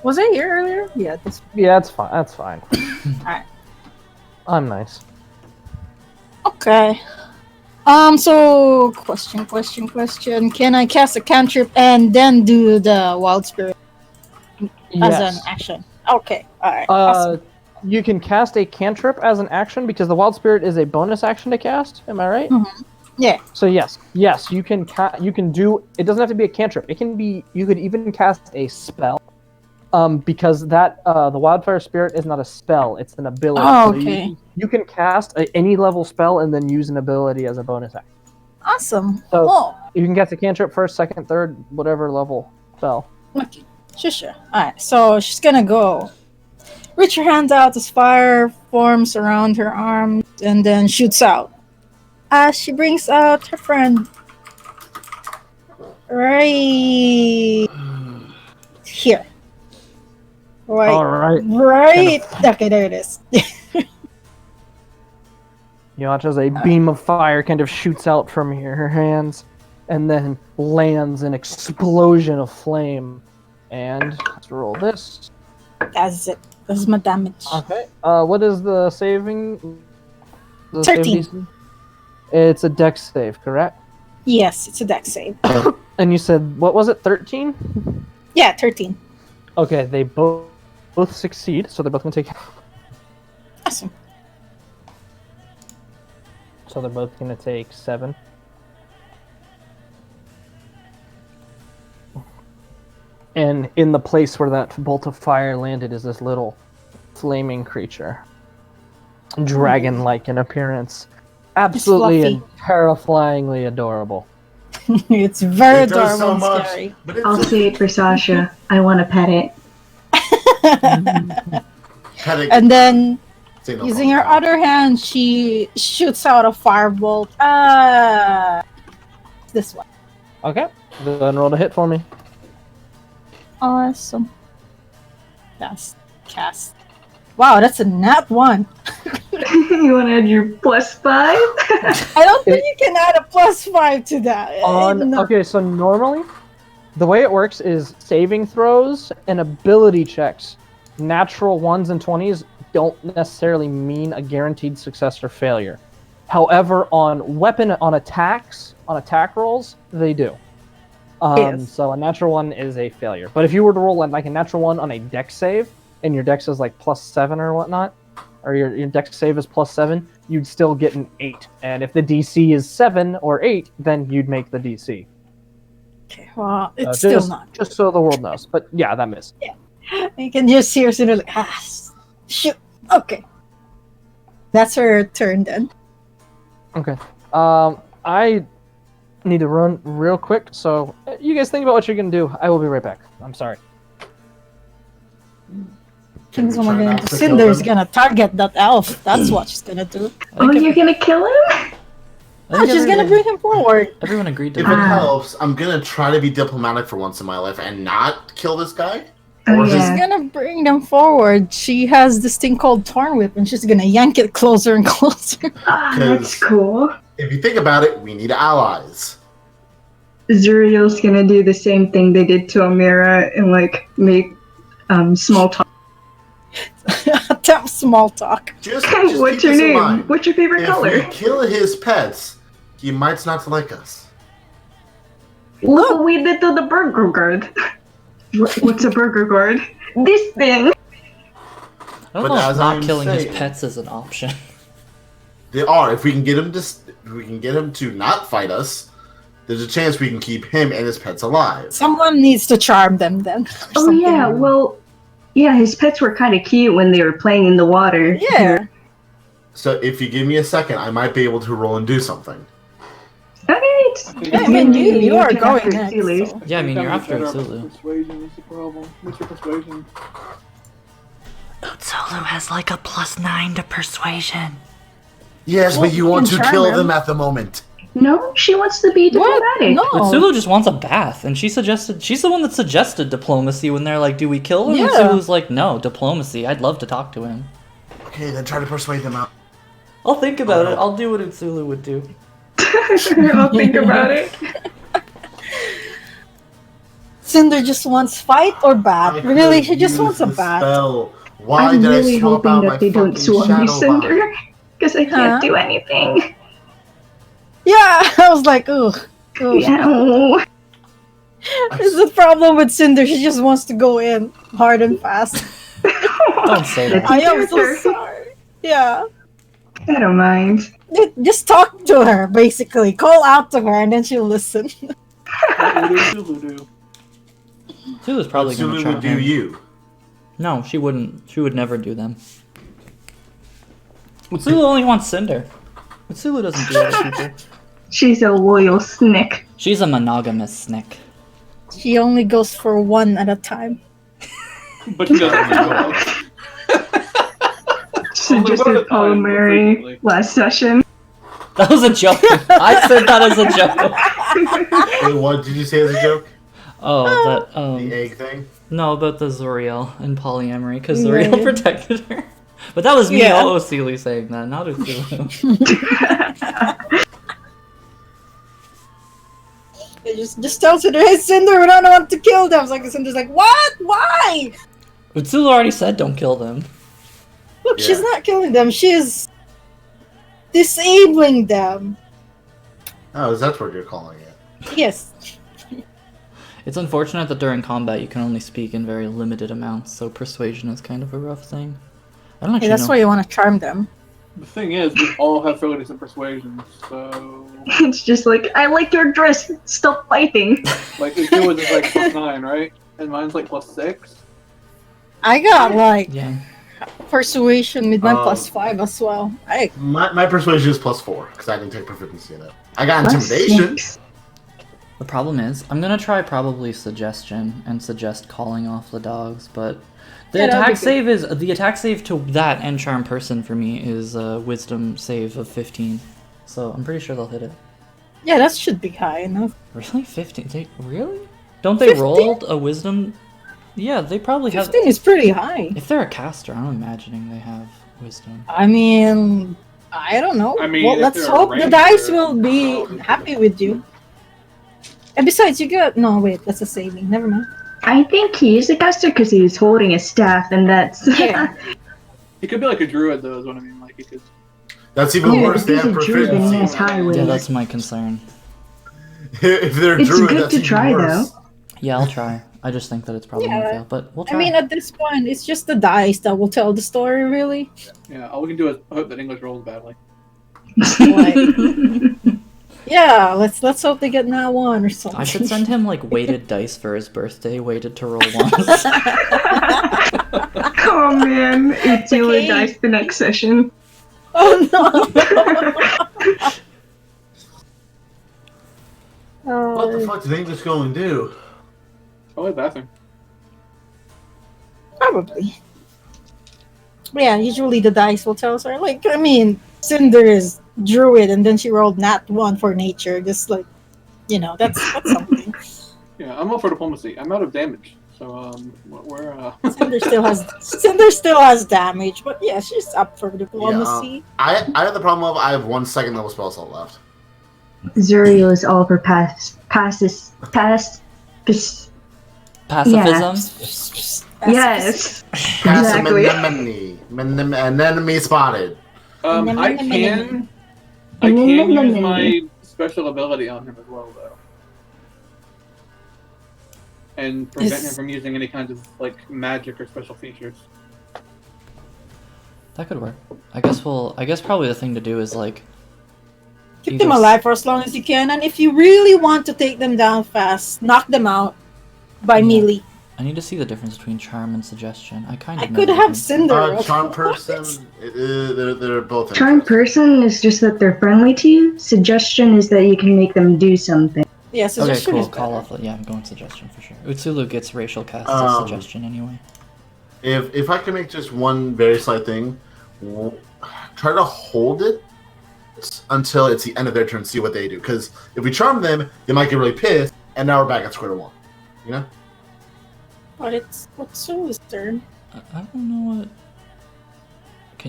Was I here earlier? Yeah, this. Yeah, that's fine. That's fine. Alright. I'm nice. Okay. So question. Can I cast a cantrip and then do the wild spirit as an action? Okay. Alright. Awesome. You can cast a cantrip as an action because the wild spirit is a bonus action to cast. Am I right? Mm-hmm. Yeah. So yes, you can you can do. It doesn't have to be a cantrip. It can be. You could even cast a spell. Because that the wildfire spirit is not a spell; it's an ability. Oh, So okay. you can cast any level spell and then use an ability as a bonus action. Awesome. So Oh. you can cast a cantrip first, second, third, whatever level spell. Okay. Sure. Alright. So she's gonna go. Reach her hands out as fire forms around her arms and then shoots out. As she brings out her friend. Right here. Right. All right. Right. Okay, there it is. You watch as a beam of fire kind of shoots out from her hands, and then lands an explosion of flame. And let's roll this. That's it. That's my damage. Okay. What is the saving? The 13. save DC? It's a dex save, correct? Yes, it's a dex save. And you said, what was it, 13? Yeah, 13. Okay, they both succeed, so they're both going to take... Awesome. So they're both going to take 7. And in the place where that bolt of fire landed is this little flaming creature. Dragon-like in appearance. Absolutely fluffy. and terrifyingly adorable. It's very It does adorable so and much, scary. but it's I'll say it for Sasha. I want to pet it. petting. And then, Say no using her comment. other hand, she shoots out a firebolt. This one. Okay, then roll a hit for me. Awesome. Cast. Wow, that's a nat 1. You want to add your +5? I don't think you can add a +5 to that. No. Okay, so normally, the way it works is saving throws and ability checks. Natural 1s and 20s don't necessarily mean a guaranteed success or failure. However, on attack rolls, they do. Yes. So a natural 1 is a failure. But if you were to roll like a natural 1 on a dex save, and your dex is like +7 or whatnot, or your dex save is +7, you'd still get an 8. And if the DC is 7 or 8, then you'd make the DC. Okay, well, it's just, still not. Just so the world knows. But yeah, that missed. You can just hear Cinder like, shoot. Okay. That's her turn then. Okay. I need to run real quick, so you guys think about what you're gonna do. I will be right back. I'm sorry. Things we are try gonna not do. to kill Cinder's them? gonna target that elf. That's what she's gonna do. Oh, you're gonna kill him? Oh, she's gonna bring him forward. Everyone agreed to If it that. helps, I'm gonna try to be diplomatic for once in my life and not kill this guy. Oh, Or She's yeah. gonna bring them forward. She has this thing called Torn Whip, and she's gonna yank it closer and closer. Ah, that's cool. If you think about it, we need allies. Zuriel's gonna do the same thing they did to Amira and like make small talk. Attempt small talk. Just What's keep your this in name? mind. What's your favorite If color? we kill his pets, he might not like us. Look what we did to the burger guard. What's a burger guard? This thing. I don't But know if as not I'm killing his saying- pets is an option. They are. If we can get him to not fight us, there's a chance we can keep him and his pets alive. Someone needs to charm them then. Oh yeah, well, yeah, his pets were kind of cute when they were playing in the water. Yeah. So if you give me a second, I might be able to roll and do something. Okay. Yeah, I mean, you are going next. So. Yeah, I mean, you're after Better Utsulu. Persuasion is the problem. What's your persuasion? Utsulu has like a +9 to persuasion. Yes, Well, but you you want can to charm kill him. them at the moment. No, she wants to be What? diplomatic. No. Utsulu just wants a bath, and she's the one that suggested diplomacy when they're like, do we kill him? Yeah. Utsulu's like, no, diplomacy. I'd love to talk to him. Okay, then try to persuade them out. I'll think about it. I'll do what Utsulu would do. I'll think about it. Cinder just wants fight or bat. I Really, could she just use wants a the bat. Spell. Why I'm did really I swap hoping out my that they don't fucking swap me shadow Cinder, body? because I Huh? can't do anything. Yeah, I was like, ugh. Ugh. Yeah. It's the problem with Cinder. She just wants to go in hard and fast. Don't say That's that. I am so character. sorry. Yeah. I don't mind. Just talk to her, basically. Call out to her, and then she'll listen. What would Utsulu do? Utsulu's probably gonna Utsulu try would do him. you. No, she wouldn't. She would never do them. Utsulu only wants Cinder. Utsulu doesn't do other people. She's a loyal snick. She's a monogamous snake. She only goes for one at a time. But she doesn't know. She Only just one at did a Paul time, Mary frequently. last session. That was a joke. I said that as a joke. Wait, what did you say as a joke? Oh, that The egg thing? no, about the Zuriel and polyamory, because Right. Zuriel protected her. But that was me, Yeah. Osili, saying that, not Utsulu. They just tell Cinder, hey Cinder, we don't want to kill them. Like Cinder's like, what? Why? Utsulu already said don't kill them. Look, Yeah. she's not killing them. She's disabling them. Oh, is that what you're calling it? Yes. It's unfortunate that during combat you can only speak in very limited amounts, so persuasion is kind of a rough thing. I don't actually Hey, that's know. why you want to charm them. The thing is, we all have failures in persuasion, so It's just like, I like your dress. Stop fighting. like if yours is like +9, right? And mine's like +6. I got like Yeah. persuasion with my Oh. +5 as well. My persuasion is +4, because I didn't take proficiency in it. I got Plus intimidation. 6. The problem is, I'm gonna try probably suggestion and suggest calling off the dogs, but the Yeah, that'd be attack good. save is the attack save to that and charm person for me is a wisdom save of 15, so I'm pretty sure they'll hit it. Yeah, that should be high enough. Really, 15? They really? Don't they 15? roll a wisdom? Yeah, they probably have. 15 is pretty high. If they're a caster, I'm imagining they have wisdom. I mean, I don't know. I mean, well, if let's they're a hope the ranger, dice will be probably happy with you. And besides, you got no wait. That's a saving. Never mind. I think he is a caster because he's holding a staff, and that's. Yeah. He could be like a druid, though, is what I mean. Like, he could. That's even Yeah, worse. if They he's have a druid, then he proficiency. has high Yeah, wit. that's my concern. If they're It's druid, good that's to even try, worse. though. Yeah, I'll try. I just think that it's probably gonna Yeah. fail, but we'll I try. mean, at this point, it's just the dice that will tell the story, really. Yeah, all we can do is hope that English rolls badly. Like, yeah, let's hope they get now one or something. I should send him like weighted dice for his birthday, weighted to roll ones. Oh man, it's your Okay. dice the next session. Oh no! What the fuck did English go and do? Probably bathroom. Probably. Yeah, usually the dice will tell us. Or like, I mean, Cinder is druid, and then she rolled nat 1 for nature. Just like, that's something. Yeah, I'm up for diplomacy. I'm out of damage, so we're Cinder still has damage, but yeah, she's up for diplomacy. I have the problem of I have 1 second level spell slot left. Zuriel is all for Pacifism? Yes. Exactly. An enemy spotted. I can use my special ability on him as well, though, and prevent him from using any kind of like magic or special features. That could work. I guess probably the thing to do is like Keep them alive for as long as you can, and if you really want to take them down fast, knock them out by melee. I need to see the difference between charm and suggestion. I could have Cinder. Charm person, they're both. Charm person is just that they're friendly to you. Suggestion is that you can make them do something. Yeah, suggestion okay, is cool. Call off. Yeah, I'm going suggestion for sure. Utsulu gets racial cast as suggestion anyway. If I can make just one very slight thing, try to hold it until it's the end of their turn, see what they do. Because if we charm them, they might get really pissed, and now we're back at square one. You know? But it's Sulu's turn. I don't know what.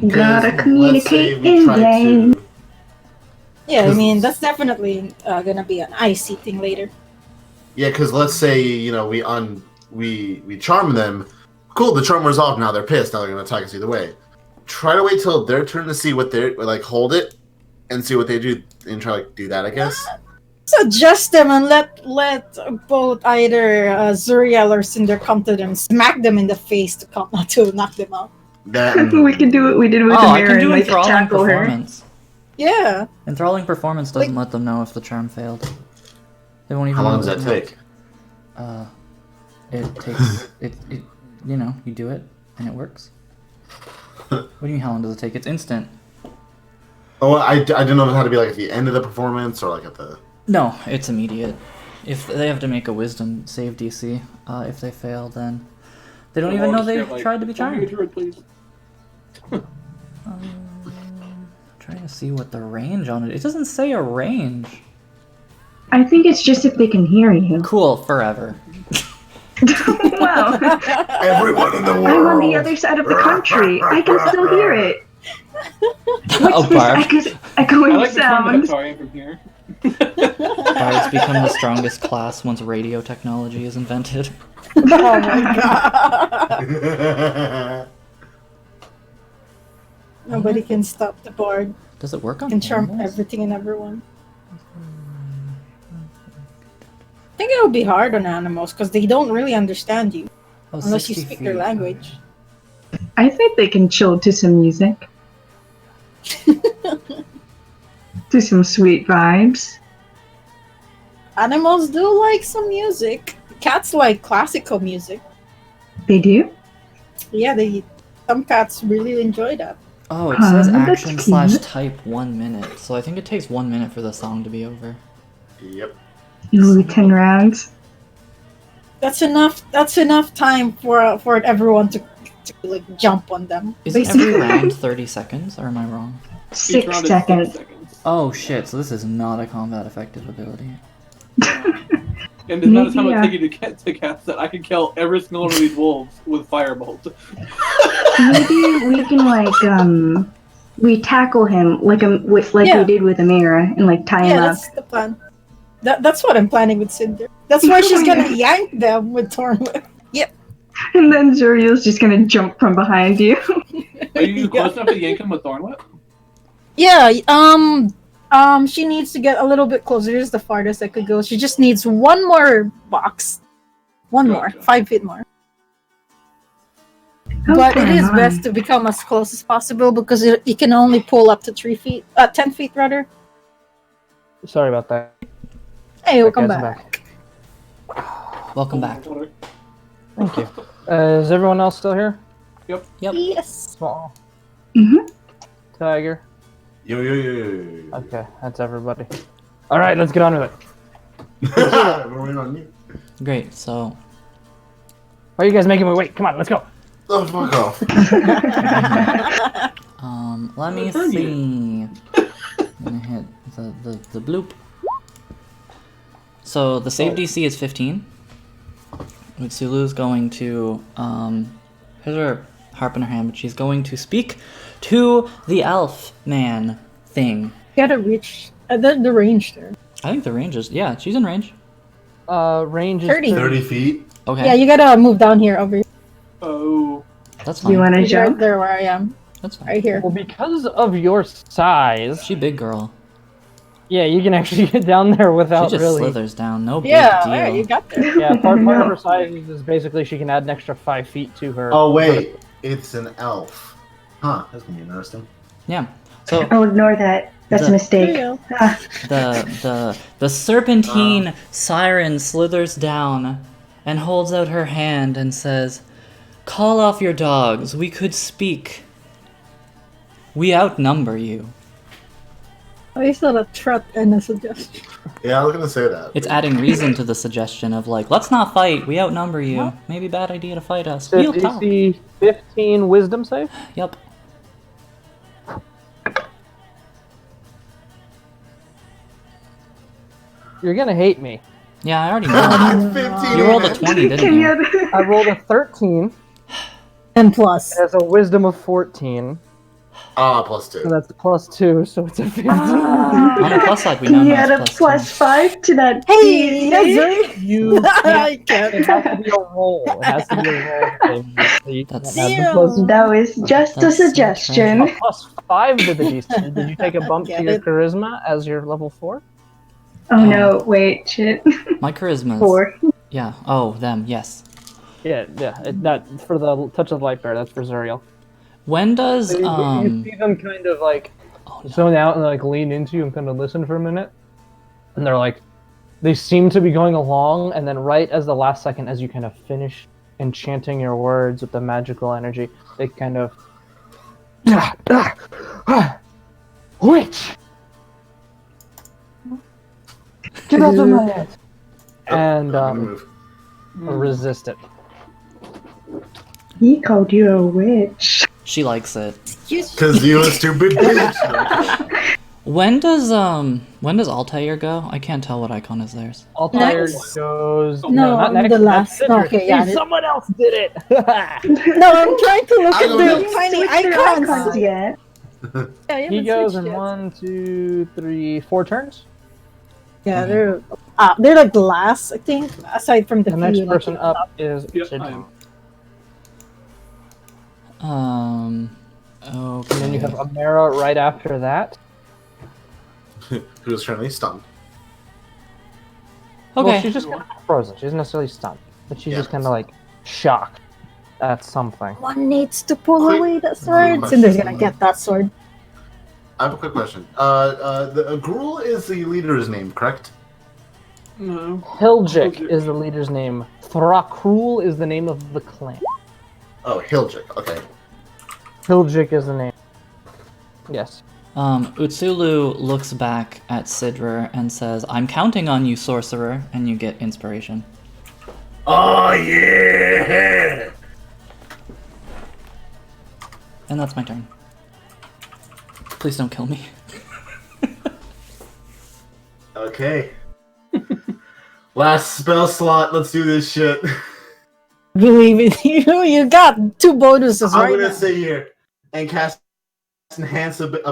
Gotta communicate in game. Yeah, I mean that's definitely gonna be an icy thing later. Yeah, because let's say we charm them. Cool, the charm wears off. Now they're pissed. Now they're gonna attack us either way. Try to wait till their turn to see what they're like. Hold it and see what they do, and try to do that. I guess. Suggest them and let both either Zuriel or Cinder come to them, smack them in the face to knock them out. We can do what we did with the mirror and like tackle her. Yeah. Enthralling performance doesn't let them know if the charm failed. They won't even. How long does that take? It takes it. You do it and it works. What do you mean? How long does it take? It's instant. Oh, I didn't know it had to be like at the end of the performance or like at the. No, it's immediate. If they have to make a wisdom save DC, if they fail, then they don't even know they tried to be charmed. Trying to see what the range on it. It doesn't say a range. I think it's just if they can hear you. Cool, forever. Wow. Everyone in the world. I'm on the other side of the country. I can still hear it. What's this echoing sound? From here. Bards become the strongest class once radio technology is invented. Oh my god. Nobody can stop the bard. Does it work on can charm animals? Everything and everyone. I think it would be hard on animals because they don't really understand you unless you speak their language. I think they can chill to some music. To some sweet vibes. Animals do like some music. Cats like classical music. They do? Yeah, some cats really enjoy that. Oh, it says action/type 1 minute, so I think it takes 1 minute for the song to be over. Yep. Ooh, 10 rounds. That's enough time for everyone to like jump on them. Isn't every round 30 seconds, or am I wrong? 6 seconds. Oh shit, so this is not a combat effective ability. And the amount of time it takes you to get to cast that I can kill every single one of these wolves with firebolt. Maybe we can we tackle him like we did with Amira and like tie him up. That's the plan. That's what I'm planning with Cinder. That's why she's gonna yank them with Thornwhip. Yep. And then Zuriel's just gonna jump from behind you. Are you close enough to yank him with Thornwhip? Yeah, she needs to get a little bit closer. Here's the farthest I could go. She just needs one more box. One more. 5 feet more. But it is best to become as close as possible because you can only pull up to 10 feet rather. Sorry about that. Hey, welcome back. Welcome back. Thank you. Is everyone else still here? Yep. Yes. Small. Mm-hmm. Tiger. Yo. Okay, that's everybody. All right, let's get on with it. We're waiting on you. Great. So Why are you guys making me wait? Come on, let's go. Oh, fuck off. let me Turn you. see. I'm gonna hit the bloop. So the save DC is 15. Utsulu's going to here's her harp in her hand, but she's going to speak to the elf man thing. You gotta reach the range there. I think the range is she's in range. Range is 30. 30 feet. Okay. Yeah, you gotta move down here over here. Oh. That's Do you fine. want to Right jump? there where I am. That's fine. Right here. Well, because of your size, She big girl. yeah, you can actually get down there without She just really. slithers down. No big Yeah, deal. there, you got there. Yeah, part of No. her size is basically she can add an extra 5 feet to her. Oh, wait. It's an elf. Huh, that's gonna be interesting. Yeah. So Oh, ignore that. That's a The- There you mistake. go. Ah, the serpentine siren slithers down and holds out her hand and says, "Call off your dogs. We could speak. We outnumber you." I thought a threat and a suggestion. Yeah, I was gonna say that. It's adding reason to the suggestion of like, let's not fight. We outnumber you. Maybe bad idea to fight us. So We'll talk. DC 15 wisdom save? Yep. You're gonna hate me. Yeah, I already know. 15. You rolled a 20, didn't can you? I rolled a 13. And plus. It has a wisdom of 14. Ah, +2. So that's plus 2, so it's a 15. On the plus side, we know Can you now add a it's plus +2. 5 to that? Hey, DC? yes, You I can't. It can't. has to be a roll. It has to be a roll. So you can't That's- have the Damn. plus, That was just a That's so suggestion. tragic. plus 5 to the DC. Did you take a bump to Get your it. charisma as your level 4? Oh no, wait, shit. My charisma. 4. Yeah. Oh, them. Yes. Yeah. That for the touch of light bear. That's for Zuriel. When does You see them kind of like zone out and like lean into you and kind of listen for a minute, and they're like, they seem to be going along, and then right as the last second, as you kind of finish enchanting your words with the magical energy, they kind of witch, get out of my head, and I'm gonna move. resist it. He called you a witch. she likes it? Because you a stupid bitch. When does Altair go? I can't tell what icon is theirs. Altair Next. goes. No, not next. the last. That's Citrus. Okay, yeah. See, someone else did it. No, I'm trying to look I at don't the know. tiny Switch their icons. icons yet. Yeah, you He haven't goes switched in yet. 1, 2, 3, 4 turns. Yeah, they're like the last, I think, aside from the The next few, like, person up is Yep, Sid. I am. Okay. And then you have Amara right after that. Who was currently stunned. Okay. Well, she's just kind of frozen. She's not necessarily stunned, but she's Yeah. just kind of like shocked at something. One needs to pull Quick- away the sword. Cinder's gonna get that sword. I have a quick question. Gruul is the leader's name, correct? No. Hiljik is the leader's name. Thrakrul is the name of the clan. Oh, Hiljik. Okay. Hiljik is the name. Yes. Utsulu looks back at Sidra and says, "I'm counting on you, sorcerer," and you get inspiration. Oh yeah! And that's my turn. Please don't kill me. Okay. Last spell slot. Let's do this shit. Believe in you. You got 2 bonuses I'm right gonna now. sit here and cast enhance a bit.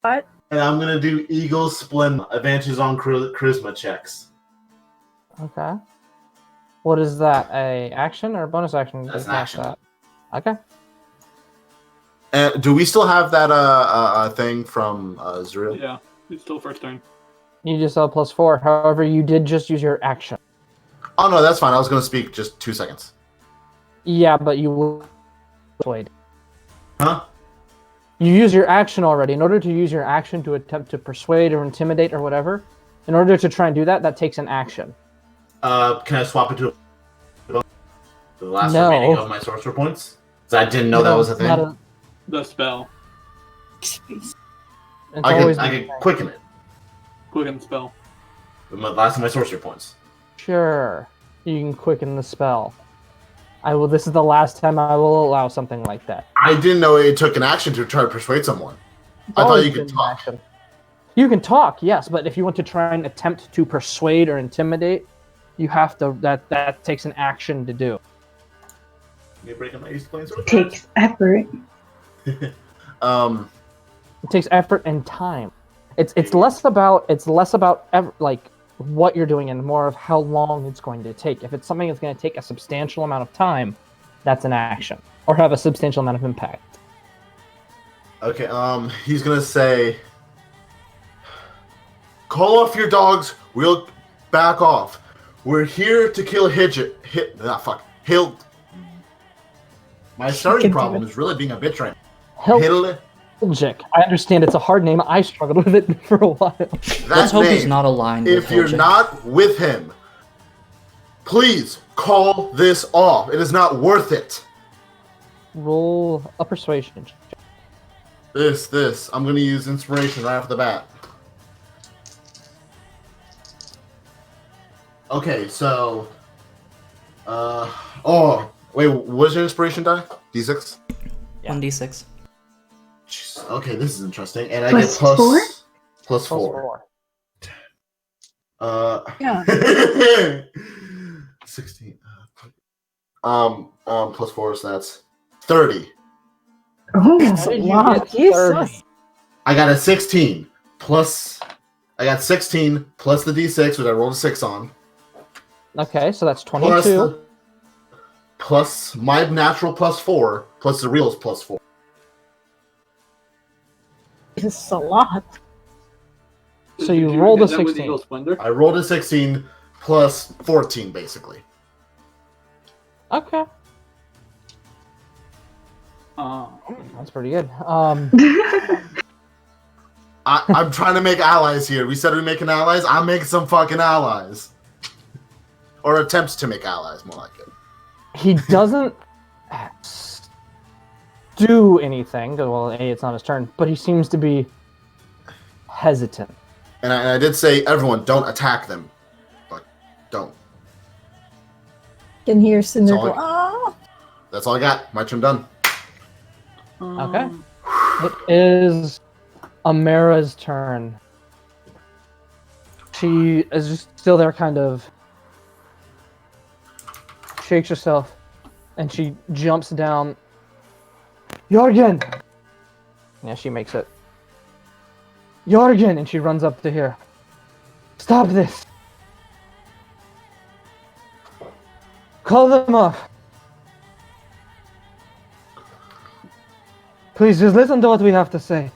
What? And I'm gonna do Eagle Splendor. Advantages on charisma checks. Okay. What is that? A action or a bonus action? That's to an cast action. that? Okay. Do we still have that thing from Zuriel? Yeah, it's still first turn. You just saw +4. However, you did just use your action. Oh no, that's fine. I was gonna speak just 2 seconds. Yeah, but you will persuade. Huh? You use your action already. In order to use your action to attempt to persuade or intimidate or whatever, in order to try and do that, that takes an action. Can I swap it to the last No. remaining of my sorcerer points? 'Cause I didn't know that was a thing. Not The spell. Space. It's I always can quicken it. Quicken spell. Last of my sorcery points. Sure, you can quicken the spell. I will. This is the last time I will allow something like that. I didn't know it took an action to try to persuade someone. I thought you could talk. Action. You can talk, yes, but if you want to try and attempt to persuade or intimidate, you have to. That takes an action to do. You breaking my ace planes with Takes effort. It takes effort and time. It's less about like what you're doing and more of how long it's going to take. If it's something that's going to take a substantial amount of time, that's an action or have a substantial amount of impact. Okay, he's gonna say, call off your dogs, we'll back off. We're here to kill Hill. My starting problem is really being a bitch right now. Hiljic. I understand it's a hard name. I struggled with it for a while. Let's hope he's not aligned with If you're Hiljic. not with him, please call this off. It is not worth it. Roll a persuasion. This. I'm gonna use inspiration right off the bat. Okay, so wait, what's your inspiration die? D6? 1d6. Jeez, okay, this is interesting. And I Plus get four? plus 4. Yeah. 16. Plus 4, so that's 30. Oh, How did you Wow, get Jesus. 30? I got a 16 plus. I got 16 plus the D6, which I rolled a 6 on. Okay, so that's Plus 22. plus my natural plus 4, plus the real's plus 4. It's a lot. So you Did rolled a hit that with 16. Eagle Splendor? I rolled a 16 plus 14, basically. Okay, Oh. that's pretty good. I'm trying to make allies here. We said we're making allies. I'm making some fucking allies. Or attempts to make allies, more like it. He doesn't do anything. Well, it's not his turn, but he seems to be hesitant. And I did say, everyone, don't attack them. But don't. Can hear Cinder That's all go, ah. That's all I got. My turn done. Okay. It is Amara's turn. She is just still there, kind of shakes herself, and she jumps down. Jorgen! Yeah, she makes it. Jorgen! And she runs up to here. Stop this! Call them off! Please, just listen to what we have to say.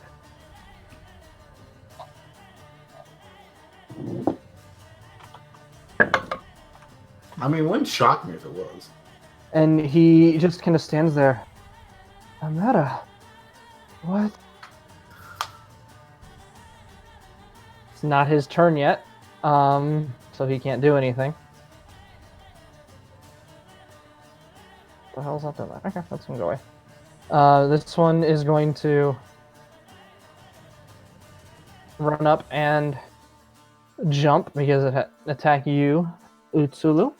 I mean, it wouldn't shock me if it was. And he just kind of stands there. Amara, what? It's not his turn yet, so he can't do anything. What the hell's that doing? Okay, that's gonna go away. This one is going to run up and jump because it attack you, Utsulu.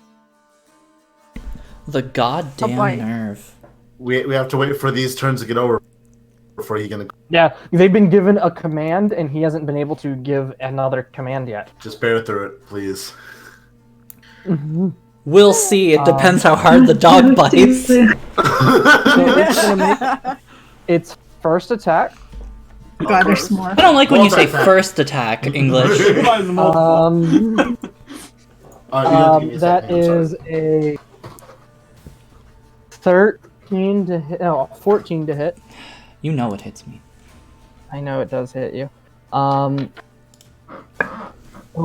The goddamn bite. nerve. We have to wait for these turns to get over before he can Yeah, they've been given a command, and he hasn't been able to give another command yet. just bear through it, please. We'll see. It depends how hard the dog bites. So it's gonna make its first attack. God, there's more. I don't like when you say Multi-attack. first attack, English. You don't give me a That second, I'm sorry. is a 13 to hit. No, 14 to hit. You know it hits me. I know it does hit you. Oh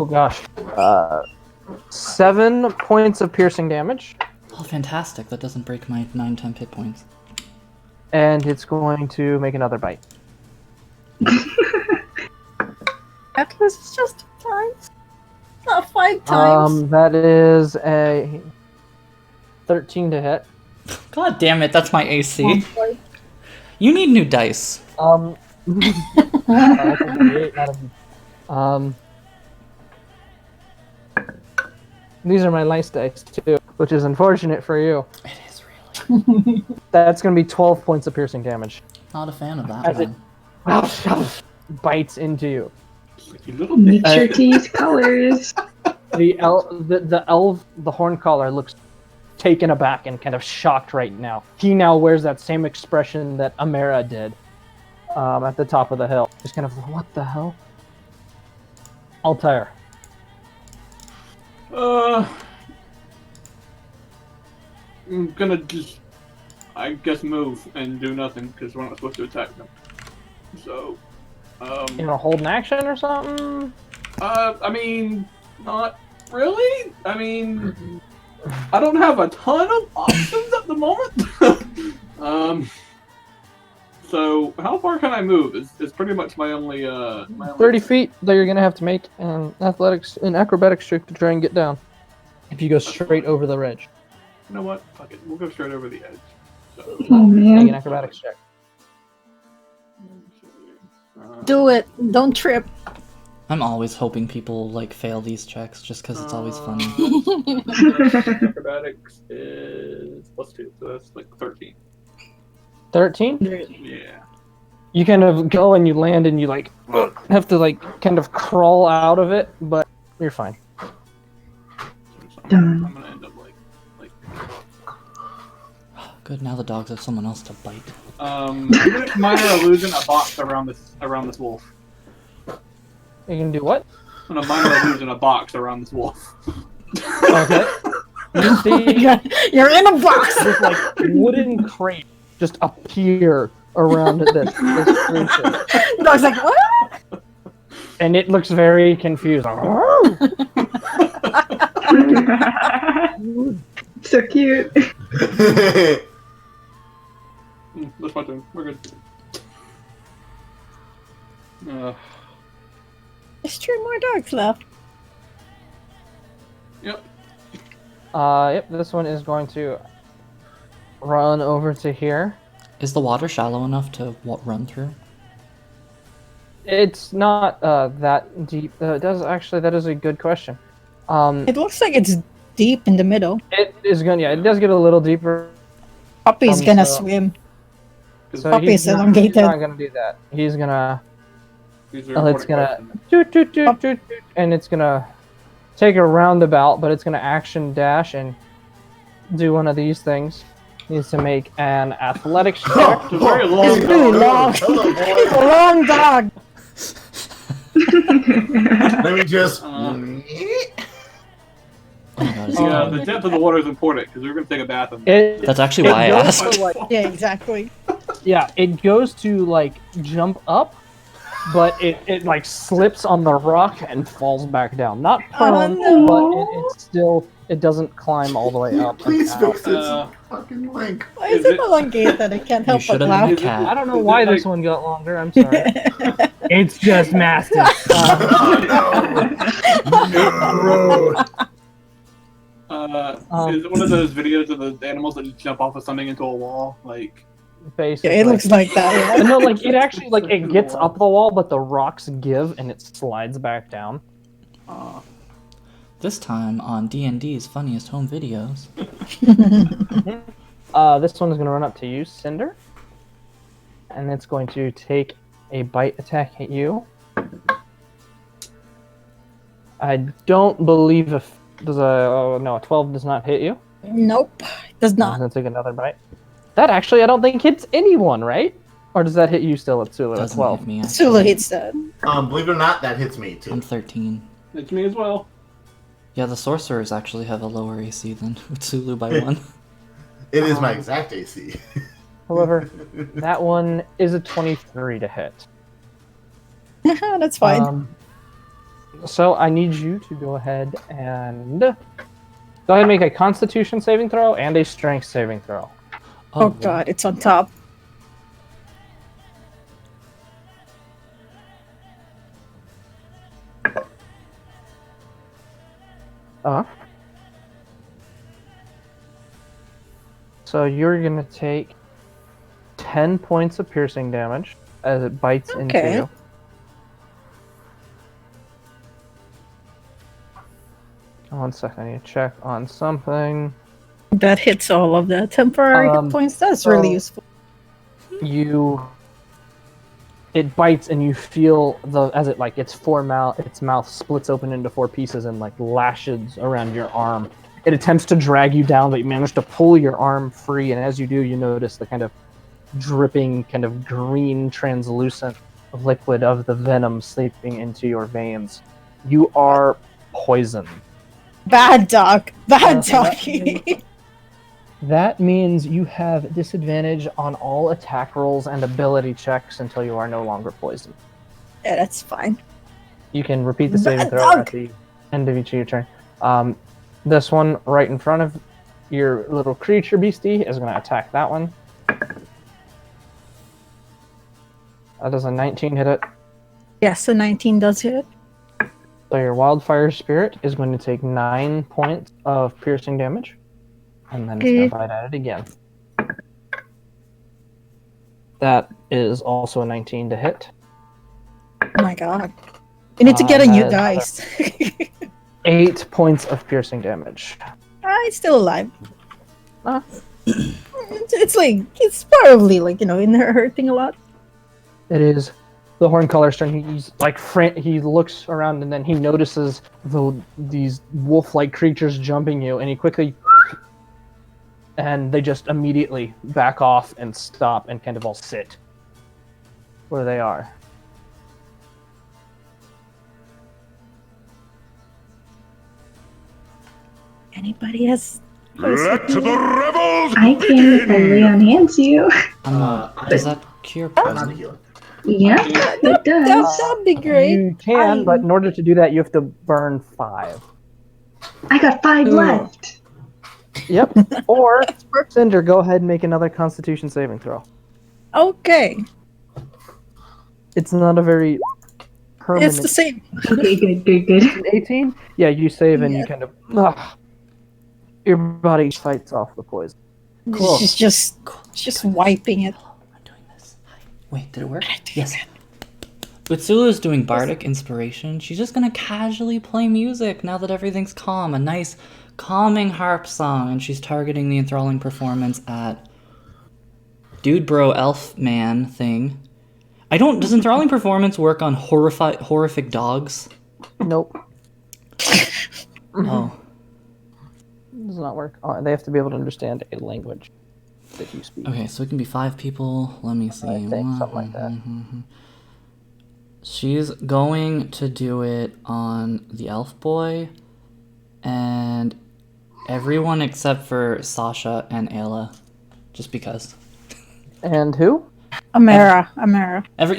gosh. 7 points of piercing damage, Oh, fantastic. That doesn't break my 9 hit points. and it's going to make another bite. Okay, it's just times. Not 5 times. That is a 13 to hit. God damn it, that's my AC. You need new dice. That's a D8 out of. These are my nice dice too, which is unfortunate for you. It is really. That's gonna be 12 points of piercing damage. Not a fan of that As it one. bites into you. You little bitch. Nature tease colors. The horn collar looks taken aback and kind of shocked right now. He now wears that same expression that Amara did at the top of the hill. Just kind of, what the hell? Altair. I'm gonna just, I guess, move and do nothing because we're not supposed to attack them. So, You gonna hold an action or something? I mean, not really. I mean, I don't have a ton of options at the moment. So how far can I move? Is pretty much my only 30 feet that you're gonna have to make an acrobatics check to try and get down. If you go straight over the ridge. You know what? Fuck it. We'll go straight over the edge. So, Oh Make man. an acrobatics check. Do it. Don't trip. I'm always hoping people like fail these checks just because it's always funny. Acrobatics is +2, so that's like 13. 13? Yeah. You kind of go and you land and you like have to like kind of crawl out of it, but you're fine. So I'm gonna end up like. Good, now the dogs have someone else to bite. Even if mine are illusion, a box around this wolf. You can do what? No, mine are illusion, a box around this wolf. Okay. You see You're in a box. this like wooden crate just appear around this creature. Dog's like, what? And it looks very confused. So cute. That's my turn. We're good. There's 3 more dogs left. Yep. Yep, this one is going to run over to here. Is the water shallow enough to run through? It's not that deep. That is a good question. It looks like it's deep in the middle. It is gonna, yeah, it does get a little deeper. Puppy's gonna so- swim. So Puppy he's is not elongated. gonna do that. He's gonna, These are it's important gonna, questions. and it's gonna take a roundabout, but it's gonna action dash and do one of these things. Needs to make an athletics check. It's a very long It's really long. Hello, boy. It's a long dog. Let me just. Oh my god, it's The depth of the water is important because we're gonna take a bath in It, That's actually why I goes asked. to, like, Yeah, exactly. yeah, it goes to like jump up, but it like slips on the rock and falls back down. Not prone, no. but it still doesn't climb all the way up. and Please out. fix this fucking link. Why is Is it it- elongated? I can't help should but have been a laugh. cat. I don't know Is why it, this like- one got longer. I'm sorry. It's just mastiff. Bro. Is it one of those videos of the animals that just jump off of something into a wall? Like, Basically. Yeah, it looks like that. But no, like it actually like it gets up the wall, but the rocks give and it slides back down. This time on D&D's Funniest Home Videos. This one is gonna run up to you, Cinder, and it's going to take a bite attack at you. I don't believe a 12 does not hit you. Nope, it does I'm not. gonna take another bite. That actually I don't think hits anyone, right? Or does that hit you still at Sulu at Doesn't 12? hit me. Sulu actually. hits that. Believe it or not, that hits me too. I'm 13. it's me as well. Yeah, the sorcerers actually have a lower AC than Utsulu by 1. It is my exact AC. However, that one is a 23 to hit. That's fine. So I need you to go ahead and make a Constitution saving throw and a Strength saving throw. oh god, it's on top. So you're gonna take 10 points of piercing damage. as it bites into Okay. you. One second, I need to check on something. That hits all of the temporary hit points. That's really so- useful. It bites and you feel as it like its mouth splits open into 4 pieces and like lashes around your arm. It attempts to drag you down, but you manage to pull your arm free, and as you do, you notice the kind of dripping, kind of green, translucent liquid of the venom seeping into your veins. You are poisoned. Bad dog. Bad so doggy. That means you have disadvantage on all attack rolls and ability checks until you are no longer poisoned. Yeah, that's fine. You can repeat the saving Bad throw dog. at the end of each of your turn. This one right in front of your little creature beastie is going to attack that one. That does a 19 hit it. Yes, a 19 does hit. So your wildfire spirit is going to take 9 points of piercing damage. And then it's going to bite at it again. That is also a 19 to hit. Oh my god. You need to get a new dice. 8 points of piercing damage. It's still alive. Ah. It's like, it's probably like, in there hurting a lot. It is the Horncollar's turn. He's like, he looks around and then he notices these wolf-like creatures jumping you, and he quickly, and they just immediately back off and stop and kind of all sit where they are. Anybody has... Let the rebels I can lay on hands you. Does that cure I'm not poison? healing. Yeah, it does. That'd be great. You can, but in order to do that, you have to burn 5. I got 5 left. Yep. Or, Cinder, go ahead and make another Constitution saving throw. Okay. It's not a very permanent... It's the same. Okay, good. 18? Yeah, you save and you kind of... your body fights off the poison. Cool. She's just wiping it. I'm doing this. Wait, did it work? Yes. Utsula's doing bardic inspiration. She's just gonna casually play music now that everything's calm. A nice, calming harp song, and she's targeting the enthralling performance at Dude Bro Elf Man thing. Does enthralling performance work on horrific dogs? Nope. Oh. Does not work. Oh, they have to be able to understand a language that you speak. Okay, so it can be 5 people. Let me see. I think something like that. She's going to do it on the elf boy and everyone except for Sasha and Ayla, just because. And who? Amara.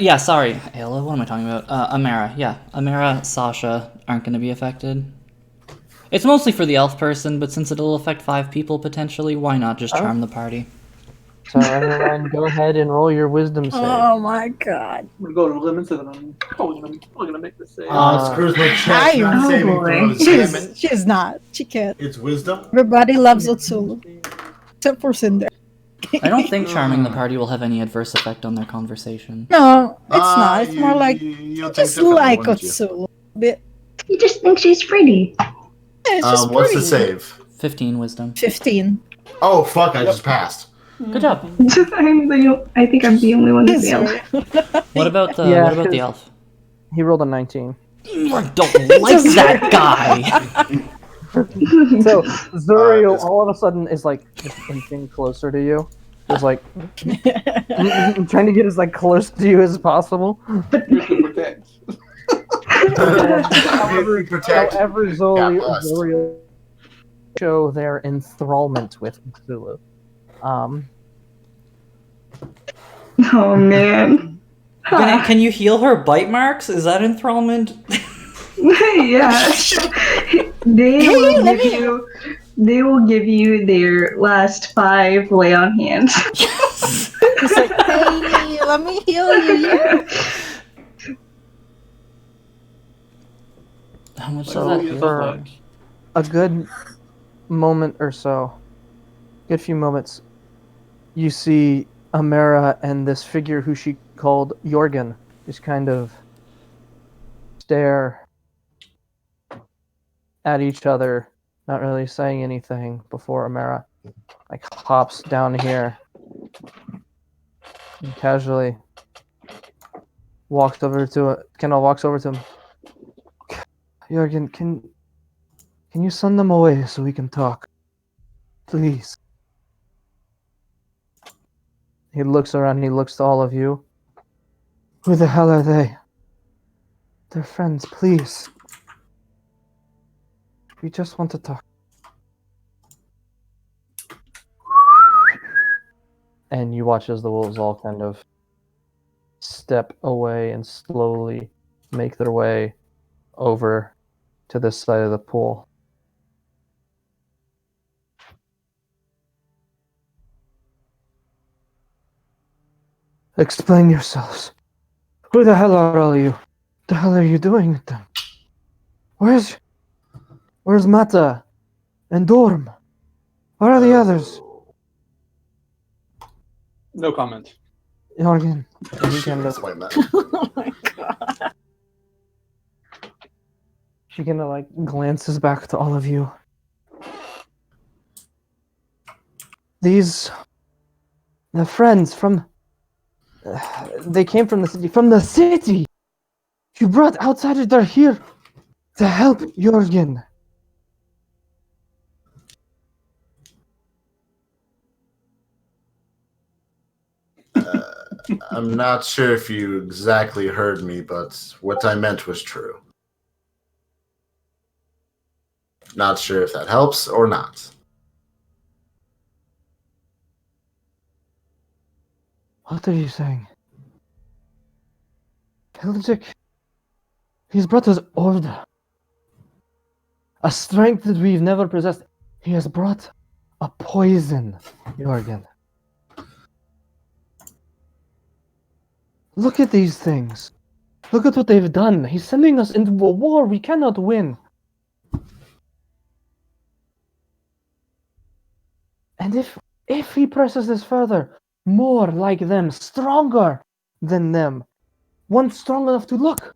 Yeah, sorry, Ayla. What am I talking about? Amara. Yeah, Amara, Sasha aren't going to be affected. It's mostly for the elf person, but since it'll affect 5 people potentially, why not just charm the party? So everyone, go ahead and roll your wisdom save. Oh my god. I'm going to go to limits and I'm probably gonna make the save. Screws my chest. Not Oh saving boy. throws. Damn it. She's not. She can't. It's wisdom. Everybody loves Utsulu. Except for Cinder. I don't think charming the party will have any adverse effect on their conversation. No, it's not. It's more like you don't think just differently, like wouldn't you? Utsulu. A bit. You just think she's pretty. Yeah, it's just What's the pretty. save? 15 wisdom. 15. Oh fuck! I just passed. Good job. I think I'm the only one that failed. Sorry. What about the Yeah, the 'cause- elf? He rolled a 19. I don't like that guy. So Zuriel Just- all of a sudden is like just inching closer to you. Just like trying to get as like close to you as possible. However, protect. However, God bless. Zuriel show their enthrallment with Cthulhu. Oh man. Can you heal her bite marks? Is that enthrallment? Yeah. They will give you their last 5 lay on hands. It's like, hey, let me heal you. Yeah. How much does So that heal? for a good moment or so, good few moments, you see Amara and this figure who she called Jorgen just kind of stare at each other, not really saying anything before Amara like hops down here and casually Kendall walks over to him. Jorgen, can you send them away so we can talk? Please. He looks around, he looks to all of you. Who the hell are they? They're friends, please. We just want to talk. And you watch as the wolves all kind of step away and slowly make their way over to this side of the pool. Explain yourselves. Who the hell are all you? What the hell are you doing with them? Where's Mata and Dorm? Where are the others? No comment. Jorgen. And he kind of, That's why I'm Oh my god. she kind of like glances back to all of you. The friends from, they came from the city. From the city! You brought outsiders, they're here to help Jorgen. I'm not sure if you exactly heard me, but what I meant was true. Not sure if that helps or not. What are you saying? Hildjik, he's brought us order. A strength that we've never possessed. He has brought a poison, Jorgen. Look at these things. Look at what they've done. He's sending us into a war we cannot win. And if he presses this further, more like them, stronger than them, one strong enough to look.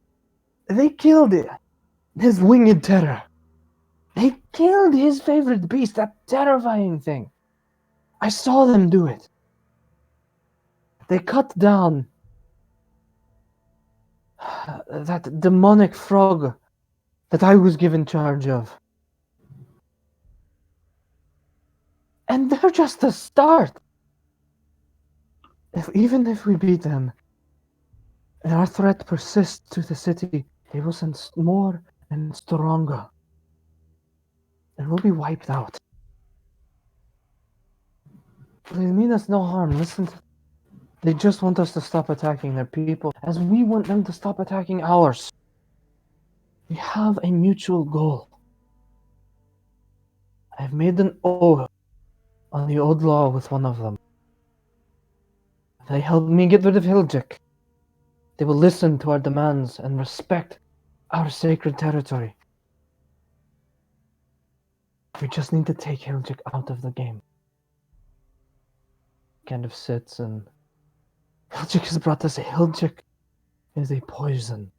They killed his winged terror. They killed his favorite beast, that terrifying thing. I saw them do it. They cut down that demonic frog that I was given charge of. And they're just the start. Even if we beat them, and our threat persists to the city, they will send more and stronger. And we'll be wiped out. They mean us no harm. Listen, they just want us to stop attacking their people, as we want them to stop attacking ours. We have a mutual goal. I've made an oath on the old law with one of them. They helped me get rid of Hildjik. They will listen to our demands and respect our sacred territory. We just need to take Hildjik out of the game. Kind of sits and Hildjik has brought us. Hildjik is a poison.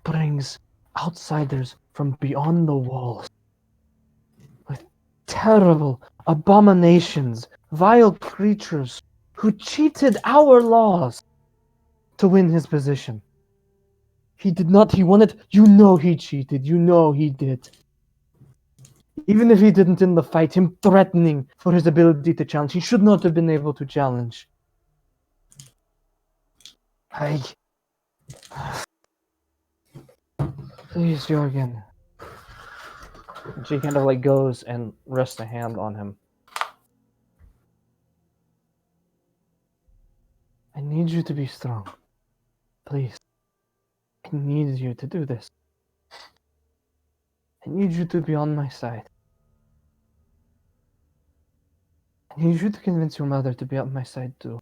Brings outsiders from beyond the walls with terrible abominations, vile creatures who cheated our laws to win his position. He did not, he wanted, you know he cheated, you know he did. Even if he didn't in the fight, him threatening for his ability to challenge, he should not have been able to challenge. Please, Jorgen. She kind of like goes and rests a hand on him. I need you to be strong. Please. I need you to do this. I need you to be on my side. I need you to convince your mother to be on my side too.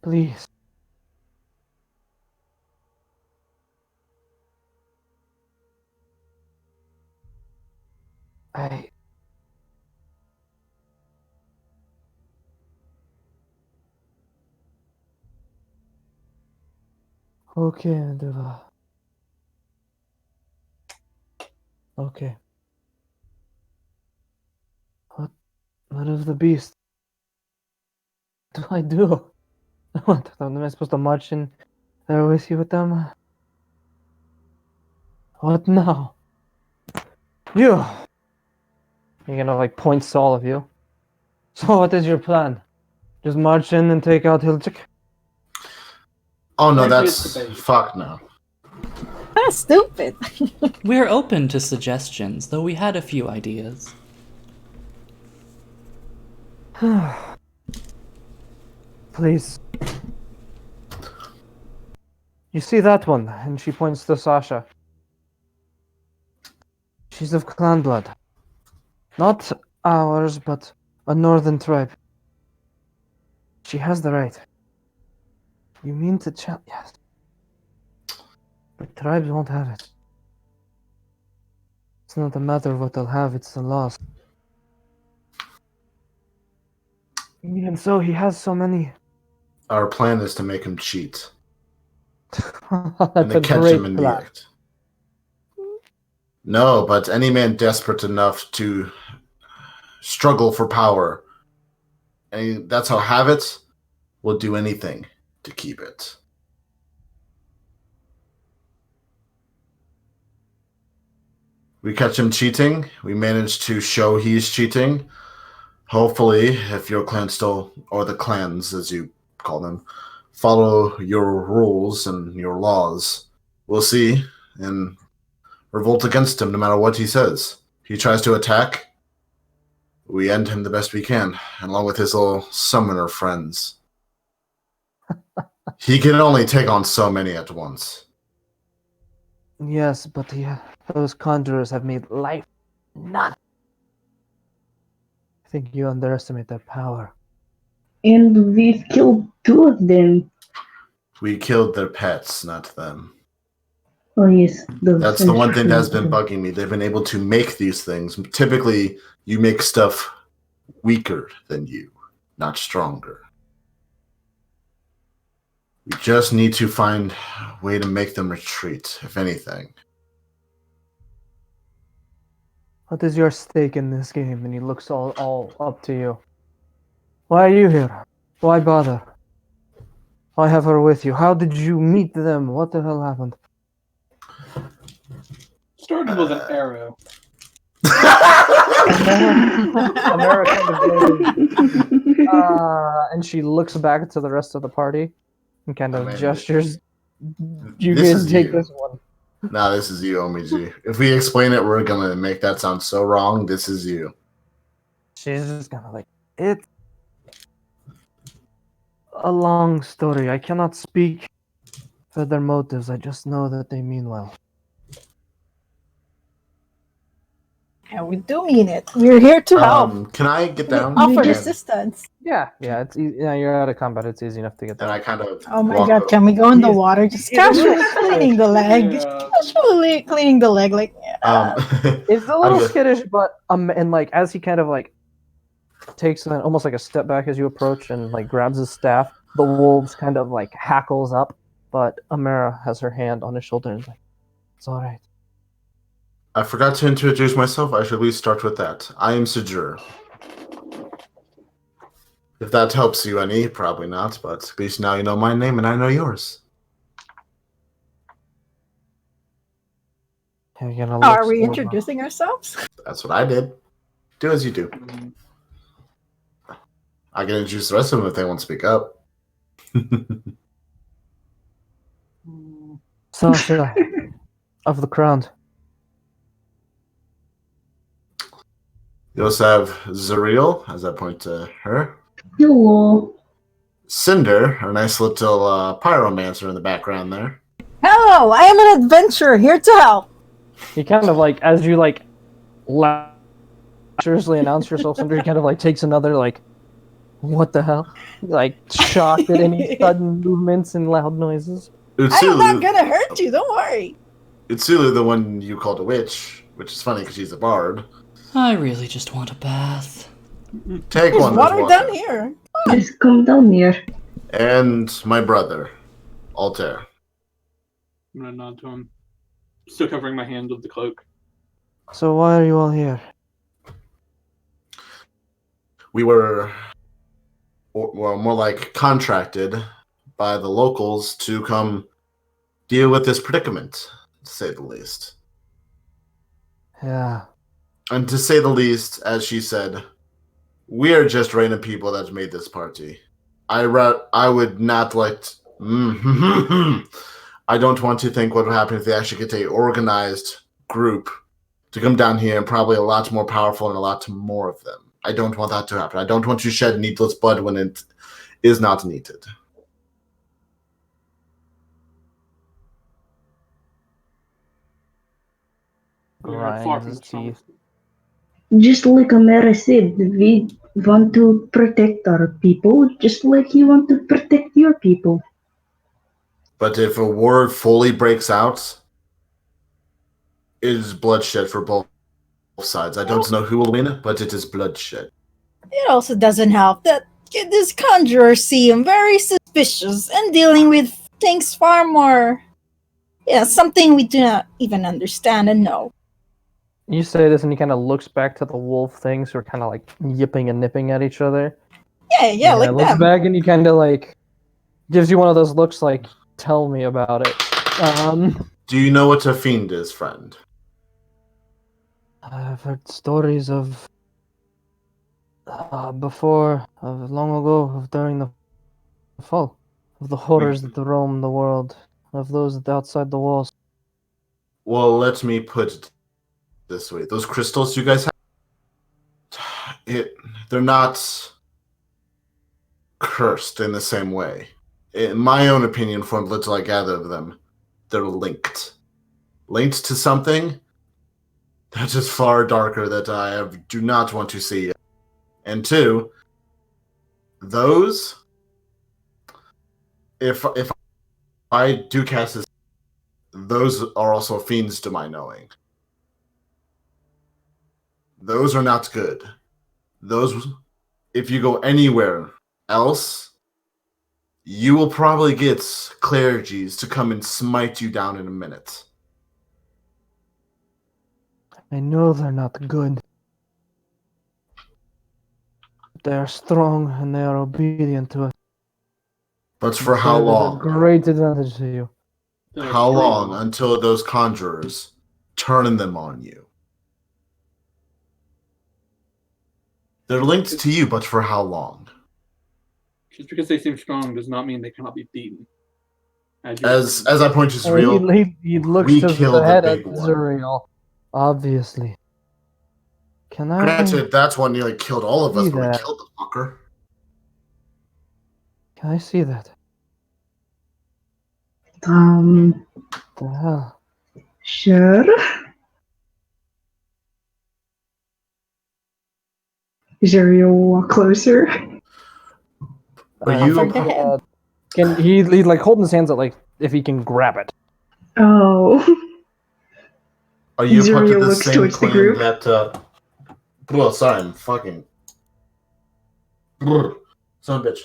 Please. Okay, Andula. Okay. What of the beast? What do I do? What, am I supposed to march in there with you with them? What now? You! You're gonna like points to all of you. So what is your plan? Just march in and take out Hilchik? Oh no, Frankly, it's that's debate. fuck no. That's stupid. We're open to suggestions, though we had a few ideas. Please. You see that one? And she points to Sasha. She's of clan blood. Not ours, but a northern tribe. She has the right. You mean to yes. But tribes won't have it. It's not a matter of what they'll have, it's the laws. Even so, he has so many. Our plan is to make him cheat and That's to a catch great him in the plan. act. No, but any man desperate enough to struggle for power, and that's how have it, will do anything to keep it. We catch him cheating. We manage to show he's cheating. Hopefully, if your clan still, or the clans as you call them, follow your rules and your laws, we'll see and revolt against him no matter what he says. He tries to attack, we end him the best we can, along with his little summoner friends. He can only take on so many at once. Yes, but those conjurers have made life none. I think you underestimate their power. And we've killed 2 of them. We killed their pets, not them. Oh yes, That's the one thing that's been bugging me. They've been able to make these things. Typically, you make stuff weaker than you, not stronger. We just need to find a way to make them retreat, if anything. What is your stake in this game? And he looks all up to you. Why are you here? Why bother? Why have her with you? How did you meet them? What the hell happened? Started with an arrow. And she looks back to the rest of the party and kind of gestures. You This guys is take you. this one. No, this is you, Omiji. If we explain it, we're gonna make that sound so wrong. This is you. She's just kind of like, it's a long story. I cannot speak for their motives. I just know that they mean well. And we do mean it. We're here to help. Can I get down? We offer And- assistance. Yeah, it's easy. Yeah, you're out of combat. It's easy enough to get And that. I kind of. Oh my walk god, over. can we go in the Yes. water? Just It is casually really cleaning the leg. Yeah. Casually cleaning the leg, like, It's a I'm little just- skittish, but and like as he kind of like takes almost like a step back as you approach and like grabs his staff, the wolves kind of like hackles up, but Amara has her hand on his shoulder and is like, "It's all right." I forgot to introduce myself. I should at least start with that. I am Sejur. If that helps you any, probably not, but at least now you know my name and I know yours. You're gonna are look we over. introducing ourselves? That's what I did. Do as you do. I can introduce the rest of them if they won't speak up. Sasha of the Crown. You also have Zariel, as I point to her. Hello. Cinder, our nice little pyromancer in the background there. Hello, I am an adventurer here to help. You kind of like as you like seriously announce yourself, Cinder kind of like takes another like, what the hell? Like shocked at any sudden movements and loud noises. I'm not Utsulu, gonna hurt you, don't worry. Utsulu, the one you called a witch, which is funny because she's a bard. I really just want a bath. Take There's one. water there's down here. Just come down here. And my brother, Altair. I'm gonna nod to him, still covering my hand with the cloak. So why are you all here? We were, well, more like contracted by the locals to come deal with this predicament, to say the least. Yeah. And to say the least, as she said, we are just random people that made this party. I would not like to, I don't want to think what would happen if they actually get a organized group to come down here and probably a lot more powerful and a lot more of them. I don't want that to happen. I don't want to shed needless blood when it is not needed. We are far Grinds from his the strongest. Just like Amara said, we want to protect our people, just like you want to protect your people. But if a war fully breaks out, it is bloodshed for both sides. I don't know who will win, but it is bloodshed. It also doesn't help that these conjurers seem very suspicious and dealing with things far more, something we do not even understand and know. You say this and he kind of looks back to the wolf things who are kind of like yipping and nipping at each other. Yeah, like looks them. back and he kind of like gives you one of those looks like, tell me about it. Do you know what a fiend is, friend? I've heard stories of before, of long ago, of during the fall, of the horrors that roam the world, of those outside the walls. Well, let me put it this way. Those crystals you guys have, they're not cursed in the same way. In my own opinion, from the little I gather of them, they're linked. Linked to something that is far darker that do not want to see. And two, those, if I do cast this, those are also fiends to my knowing. Those are not good. Those, if you go anywhere else, you will probably get clergies to come and smite you down in a minute. I know they're not good. They are strong and they are obedient to us. But for how It is a long? great advantage to you. How long until those conjurers turn them on you? They're linked to you, but for how long? Just because they seem strong does not mean they cannot be beaten. As I point to Zuriel, he looks we to killed the the head big at one. Zuriel. Obviously. Can I? Granted, that's one nearly killed all of us, See but we that. killed the fucker. Can I see that? The hell? Sure. Zuriel will walk closer. Are you For the head. Can he like holding his hands out like if he can grab it? Oh. Are you a part of Zuriel the looks same towards the clan group. that? Well, sorry, I'm fucking. Son of a bitch.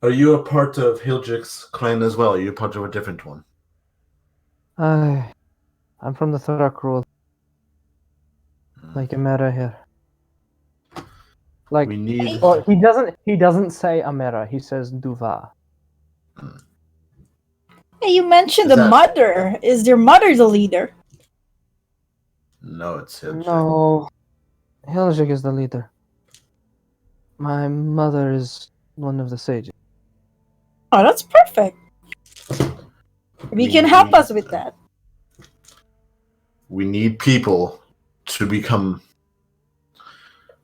Are you a part of Hildrik's clan as well? Are you a part of a different one? I'm from the Thrak rule. Like Amera here. Like We need. well, he doesn't say Amera, he says Duva. Hey, you mentioned Is the that- mother. Is their mother the leader? No, it's Hildrik. No. Hildrik is the leader. My mother is one of the sages. Oh, that's perfect. We can help us with that. We need people to become.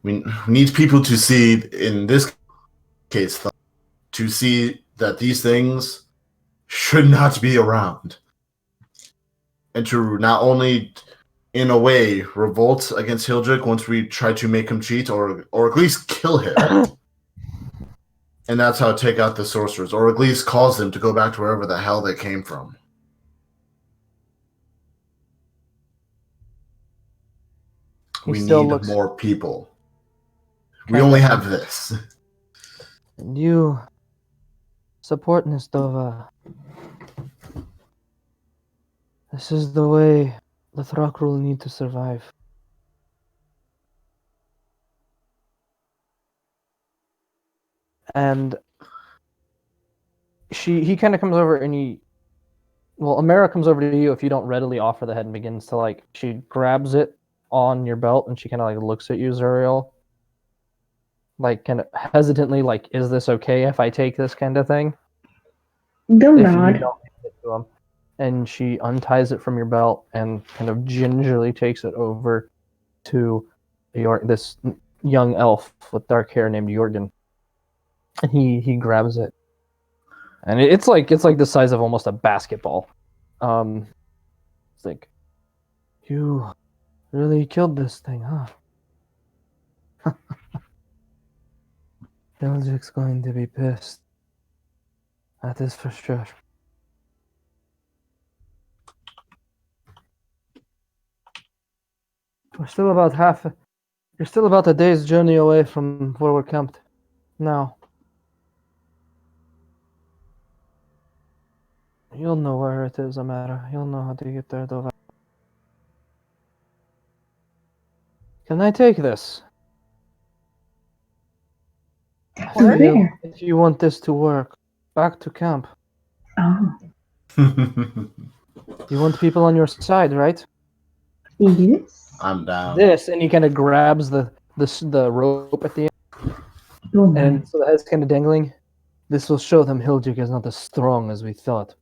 We need people to see, in this case, to see that these things should not be around. And to not only, in a way, revolt against Hildrik once we try to make him cheat, or at least kill him. And that's how take out the sorcerers, or at least cause them to go back to wherever the hell they came from. He We still need looks- more people. We only have this. And you support Nistova. This is the way the Thrak will need to survive. And he kind of comes over and Amara comes over to you if you don't readily offer the head and begins to she grabs it on your belt and she kind of looks at you, Zuriel. Kind of hesitantly, is this okay if I take this kind of thing? They'll If you nod. don't give it to him. And she unties it from your belt and kind of gingerly takes it over to this young elf with dark hair named Jorgen. And he grabs it. And it's like the size of almost a basketball. It's like, you really killed this thing, huh? Beljic's going to be pissed. That is for sure. You're still about a day's journey away from where we're camped now. You'll know where it is, Amara. You'll know how to get there, Dova. Can I take this? To where? If you want this to work, back to camp. Oh, You want people on your side, right? yes. I'm down. This, and he kind of grabs the rope at the end, Oh, my. and so the head's kind of dangling. This will show them Hildjik is not as strong as we thought.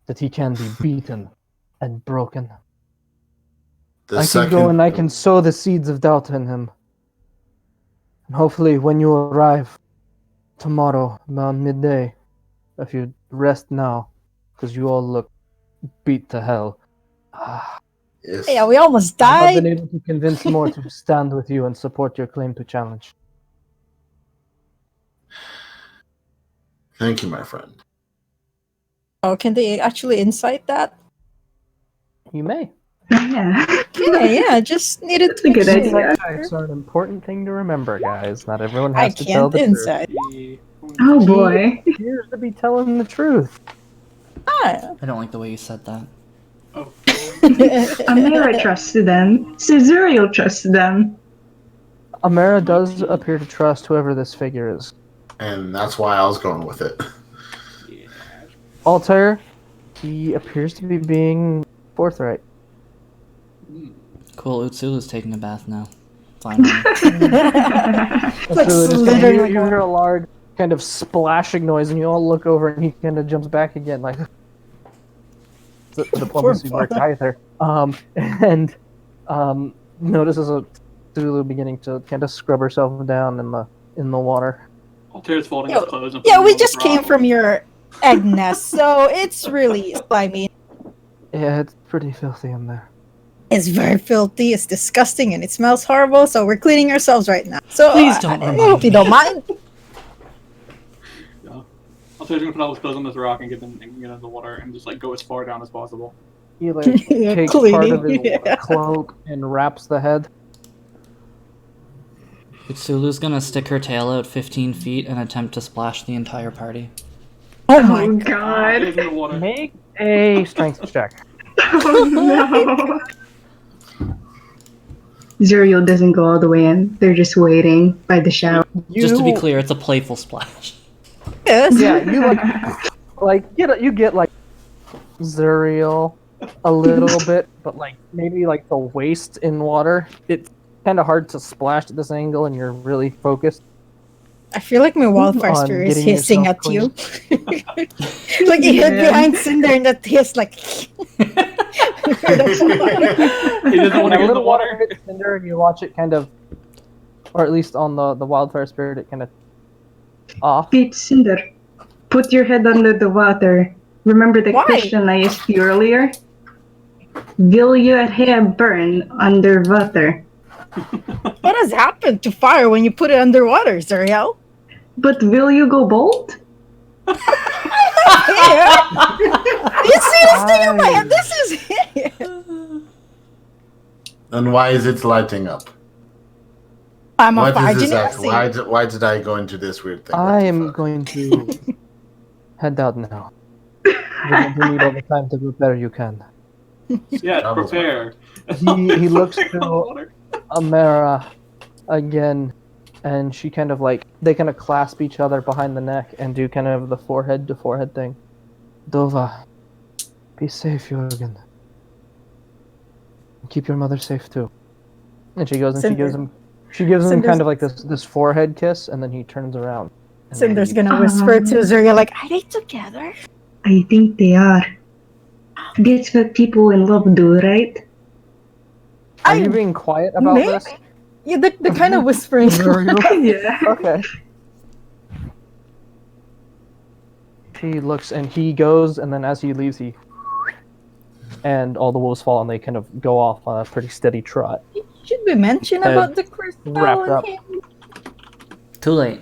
That he can be beaten and broken. I can go and I can sow the seeds of doubt in him. And hopefully when you arrive tomorrow around midday, if you rest now, because you all look beat to hell. Yes. Yeah, we almost I've been died. able to convince more to stand with you and support your claim to challenge. Thank you, my friend. Oh, can they actually incite that? You may. Yeah. Yeah, just needed That's to a good make sure. idea. Facts are an important thing to remember, guys. Not everyone I has to tell can't the truth. incite. Oh, boy. He appears to be telling the truth. Ah. I don't like the way you said that. Amara trusts them. Zuriel trusts them. Amara does appear to trust whoever this figure is. And that's why I was going with it. Altair, he appears to be being forthright. Cool, Utsulu's taking a bath now. Finally. Like slithering You hear a large kind of splashing noise, and you all look over, and he kind of jumps back again, like the diplomacy worked either. And notices a Zulu beginning to kind of scrub herself down in the water. Altair's folding his clothes. And Yeah, putting we them on just the came rock. from your egg nest, so it's really slimy. Yeah, it's pretty filthy in there. It's very filthy, it's disgusting, and it smells horrible, so we're cleaning ourselves right now. So Please don't I remind hope you me. don't mind. Yeah. Altair's gonna put all his clothes on this rock and get in the water and just go as far down as possible. He takes part of his cloak and wraps the head. Utsulu's gonna stick her tail out 15 feet and attempt to splash the entire party. Oh my Oh, god. God. He's in the water. Make a strength check. Oh, no. Zuriel doesn't go all the way in. They're just waiting by the shower. Just to be clear, it's a playful splash. Yes. Yeah, you get Zuriel a little bit, but maybe the waist in water. It's kind of hard to splash at this angle, and you're really focused. I feel like my wildfire On spirit is getting hissing yourself at you. Like it hid behind Cinder and that hiss like He doesn't want to get in the water. hits Cinder, and you watch it kind of, or at least on the wildfire spirit, it kind of off. Pete Cinder, put your head under the water. Remember the Why? question I asked you earlier? Will your hair burn underwater? what has happened to fire when you put it underwater, Zuriel? But will you go bald? You see this thing in my head? This is it. And why is it lighting up? I'm a What fire is this act? genasi. Why did I go into this weird thing? I am going to head out now. You need all the time to prepare you can. Yeah, Doubles prepare. He looks Drink to water. Amara again, and she kind of like they kind of clasp each other behind the neck and do kind of the forehead to forehead thing. Dova, be safe, Jurgen. Keep your mother safe too. And she goes and she gives him kind of like this forehead kiss, and then he turns around. Cinder's gonna whisper to Zurya, like, are they together? I think they are. That's what people in love do, right? Are you being quiet about maybe? this? Yeah, the kind of whispering. Yeah. Okay. He looks and he goes, and then as he leaves, and all the wolves fall, and they kind of go off on a pretty steady trot. Should we mention about the crystal wrapped and up. him? Too late.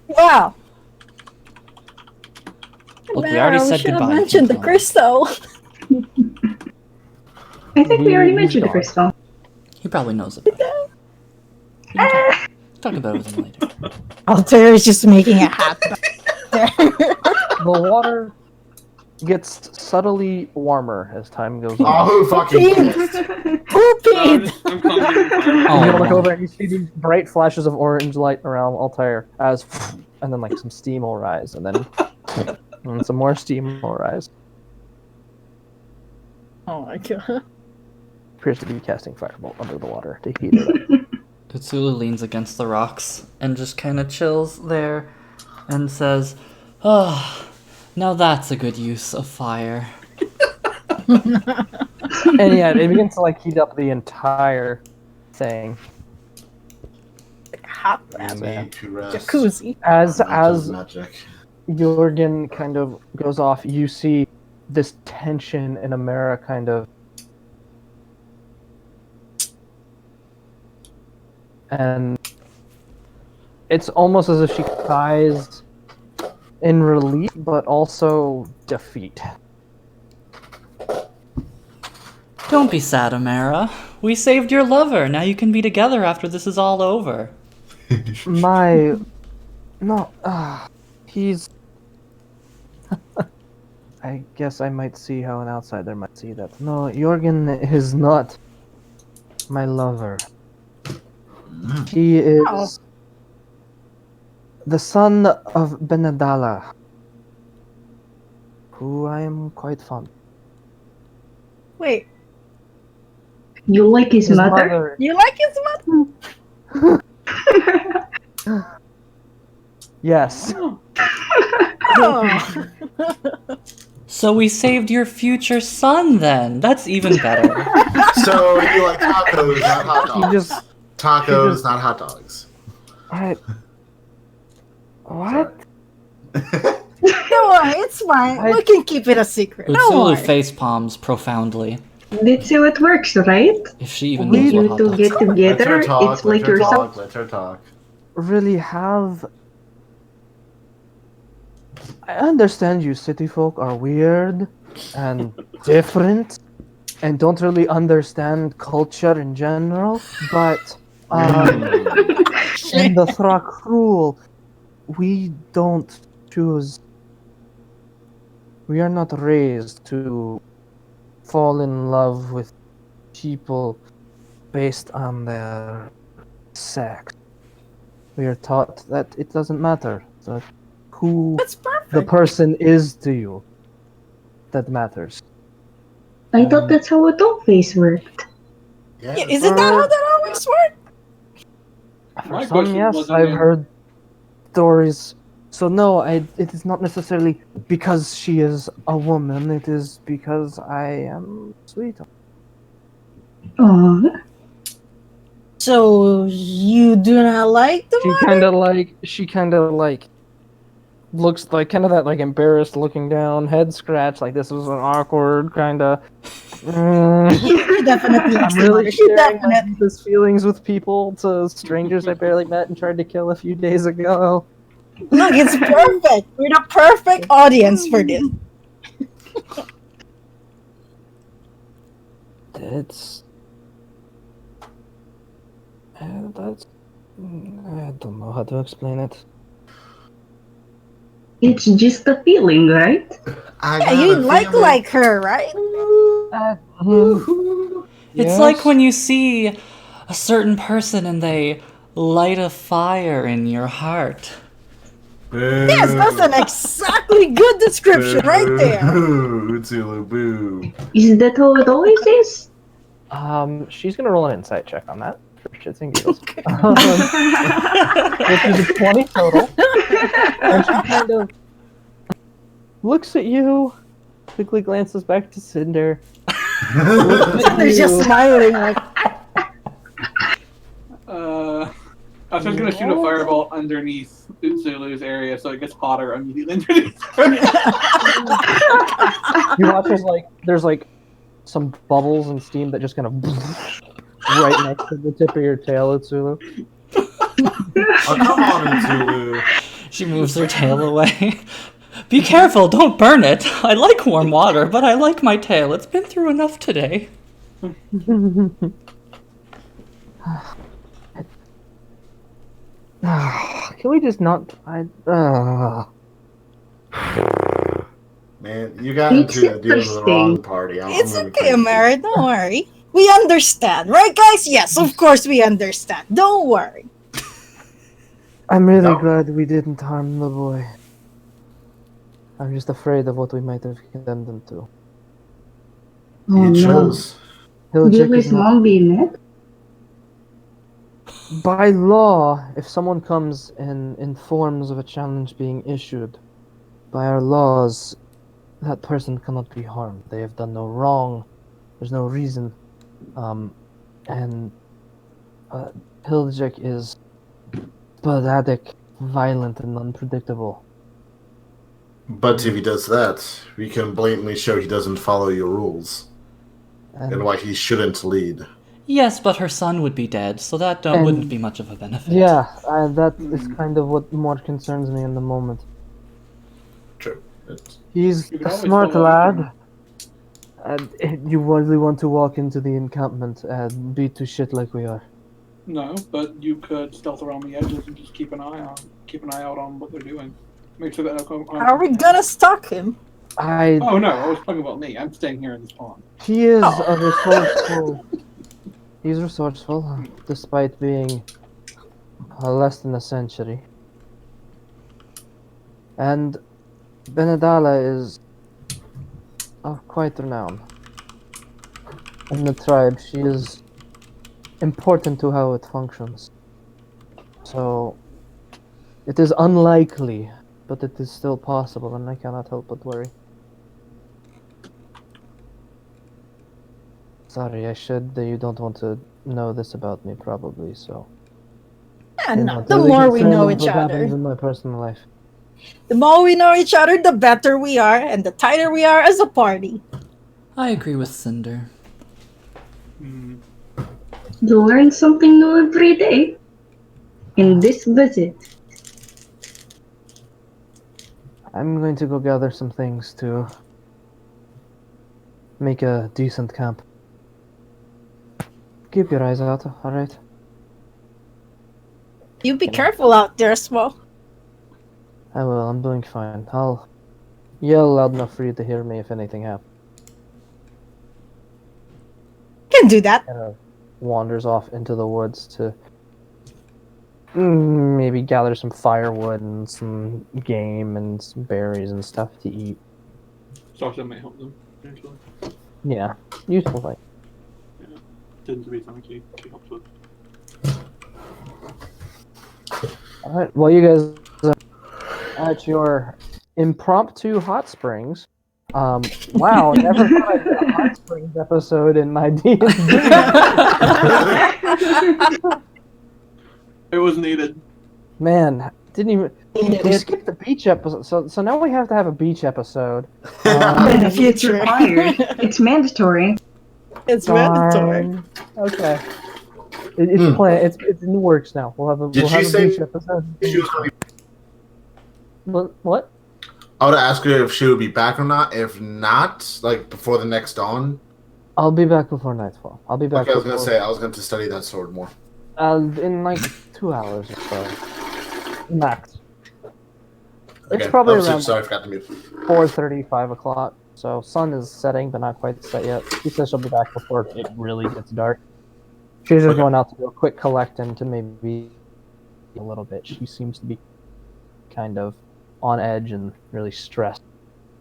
Wow. Look, we already said should have goodbye. mentioned the crystal. I think we already He's mentioned the gone. crystal. He probably knows about it. We can talk about it with him later. Altair is just making a hat. The water gets subtly warmer as time goes on. Oh, who fucking Pete! pissed? Who peed? I'm coming. Oh, You look no. over and you see these bright flashes of orange light around Altair as, and then like some steam will rise, and then and some more steam will rise. Oh my god. Appears to be casting fireball under the water to heat it up. Cthulhu leans against the rocks and just kind of chills there and says, "Oh, now that's a good use of fire." And yeah, it begins to like heat up the entire thing. Hot We need to rest. jacuzzi. As Mentos magic. Jorgen kind of goes off, you see this tension in Amara kind of. And it's almost as if she cries in relief, but also defeat. Don't be sad, Amara. We saved your lover. Now you can be together after this is all over. He's. I guess I might see how an outsider might see that. No, Jorgen is not my lover. He is the son of Benadala, who I am quite fond. Wait, You like his mother? mother you like his mother? Yes. Oh. So we saved your future son then. That's even better. So you like tacos, not hot He dogs. just. Tacos, not hot dogs. Alright. What? Don't worry, it's fine. We can keep it a secret. Don't Cthulhu worry. face palms profoundly. That's how it works, right? If she even We knows what You hot two dogs get are. Let her together, talk, it's let like her yourself. talk, let her talk. Really have. I understand you city folk are weird and different and don't really understand culture in general, but in the Thrak rule, we don't choose. We are not raised to fall in love with people based on their sex. We are taught that it doesn't matter. That who That's perfect. the person is to you that matters. I thought that's how it always worked. Yeah. Yeah, isn't that how that always works? My For some, question yes, wasn't I've in- heard stories. So no, it is not necessarily because she is a woman. It is because I am sweet. Aww. So you do not like the She mother? kind of like looks like kind of that like embarrassed looking down, head scratch, like this was an awkward kind of. She definitely likes I'm the really mother. She sharing my definitely. deepest feelings with people, to strangers I barely met and tried to kill a few days ago. Look, it's perfect. We're the perfect audience for this. It's. That's. I don't know how to explain it. It's just a feeling, right? I Yeah, got you a feeling. like her, right? It's like when you see a certain person and they light a fire in your heart. Yes, that's an exactly good description right there. Boo, Tulu, boo. Is that how it always is? She's gonna roll an insight check on that for shits and giggles. Which is a 20 total. And she kind of looks at you, quickly glances back to Cinder. They're just smiling like, I was just gonna shoot a fireball underneath Zulu's area so it gets hotter immediately underneath her. You watch as there's some bubbles and steam that just kind of right next to the tip of your tail at Zulu. Oh, come on, Tulu. She moves her tail away. Be careful, don't burn it. I like warm water, but I like my tail. It's been through enough today. Can we just not? Man, you got It's into the deal with the interesting. wrong party. it's gonna be okay, crazy. Amara, don't worry. We understand, right, guys? Yes, of course we understand. Don't worry. I'm really No. glad we didn't harm the boy. I'm just afraid of what we might have condemned him to. Oh You no. chose. Will Hiljic his is not. mom be in it? By law, if someone comes and informs of a challenge being issued, by our laws, that person cannot be harmed. They have done no wrong. There's no reason. And Hiljic is sporadic, violent, and unpredictable. But if he does that, we can blatantly show he doesn't follow your rules and why he shouldn't lead. Yes, but her son would be dead, so that And- wouldn't be much of a benefit. Yeah, that is kind of what more concerns me in the moment. True. It's- He's You could a always smart follow lad. him. And you really want to walk into the encampment and beat to shit like we are. No, but you could stealth around the edges and just keep an eye out on what they're doing. Make sure that Are we gonna stalk him? Oh no, I was talking about me. I'm staying here in this pond. He is a resourceful. He's resourceful, despite being less than a century. And Benedala is quite renowned in the tribe. She is important to how it functions. So it is unlikely, but it is still possible, and I cannot help but worry. Sorry, I should. You don't want to know this about me, probably. So. Yeah, I'm no, not the really more we concerned know with each what happens other. in my personal life. The more we know each other, the better we are, and the tighter we are as a party. I agree with Cinder. Hmm. You learn something new every day. In this visit. I'm going to go gather some things to make a decent camp. Keep your eyes out, alright? You be careful out there, Swell. I will, I'm doing fine. I'll yell loud enough for you to hear me if anything happens. Can do that. Kind of wanders off into the woods to maybe gather some firewood and some game and some berries and stuff to eat. So that may help them eventually. Yeah, useful thing. Tends to be something she helps with. Alright, well, you guys are at your impromptu hot springs. Wow, never thought I'd get a hot springs episode in my D&D. It was needed. Man, didn't even. We skipped the beach episode, so now we have to have a beach episode. It's required. It's mandatory. It's mandatory. Darn. Okay. It's planned. It's in the works now. We'll have a Did we'll have she a say beach episode. she was gonna be, What? I would ask her if she would be back or not. If not, like before the next dawn. I'll be back before nightfall. I'll be back. Okay, I was gonna before- say I was going to study that sword more. In like 2 hours or so. Max. It's probably shit, around sorry, I forgot to mute. 4:30, 5 o'clock. So sun is setting, but not quite set yet. She says she'll be back before it really gets dark. She's just Okay. going out to do a quick collect and to maybe a little bit. She seems to be kind of on edge and really stressed,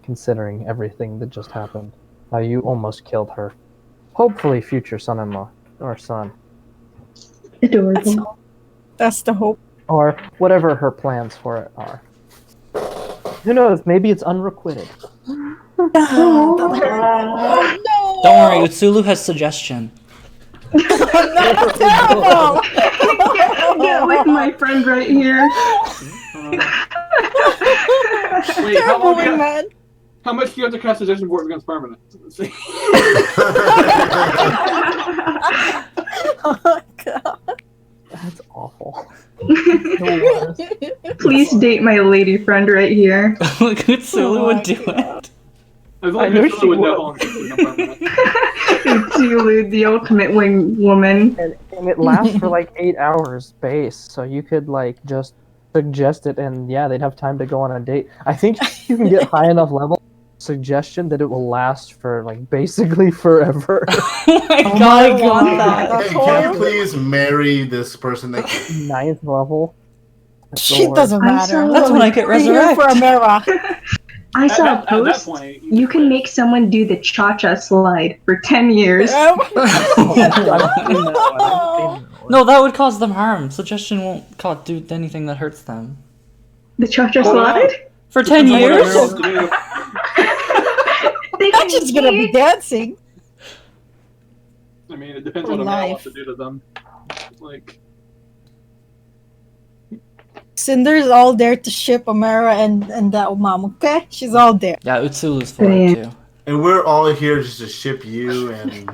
considering everything that just happened. How you almost killed her. Hopefully, future son-in-law or son, Adorable. That's the hope. or whatever her plans for it are. Who knows? Maybe it's unrequited. Oh, Oh, no. Don't worry, Utsulu has suggestion. That's terrible. Get with my friend right here. Wait, how Terrible long do you have, man. how much do you have to cast suggestion before it becomes permanent? Let's see. Oh my god. That's awful. Please date my lady friend right here. Look, Utsulu Oh would my do God. it. As I long knew as she you would know would. how long it's become permanent. Tulu, the ultimate wing woman. And it lasts for like 8 hours base, so you could like just suggest it, and yeah, they'd have time to go on a date. I think you can get high enough level suggestion that it will last for like basically forever. Oh my god, my I want God. that. That's Hey, can you horrible. please marry this person that 9th level. Shit doesn't I matter. saw- That's when I get We're here for resurrected. Amira. I saw a At that post. point, You can make someone do the cha-cha slide for 10 years. No, that would cause them harm. Suggestion won't do anything that hurts them. The cha-cha Oh, wow. slide? For 10 Depends on what years? everyone wants to do. They That's can just gonna be eat. dancing. I mean, it depends For what a man life. wants to do to them. Like, Cinder's all there to ship Amira and that mom, okay? She's all there. Yeah, Utsulu's for it too. And we're all here just to ship you and.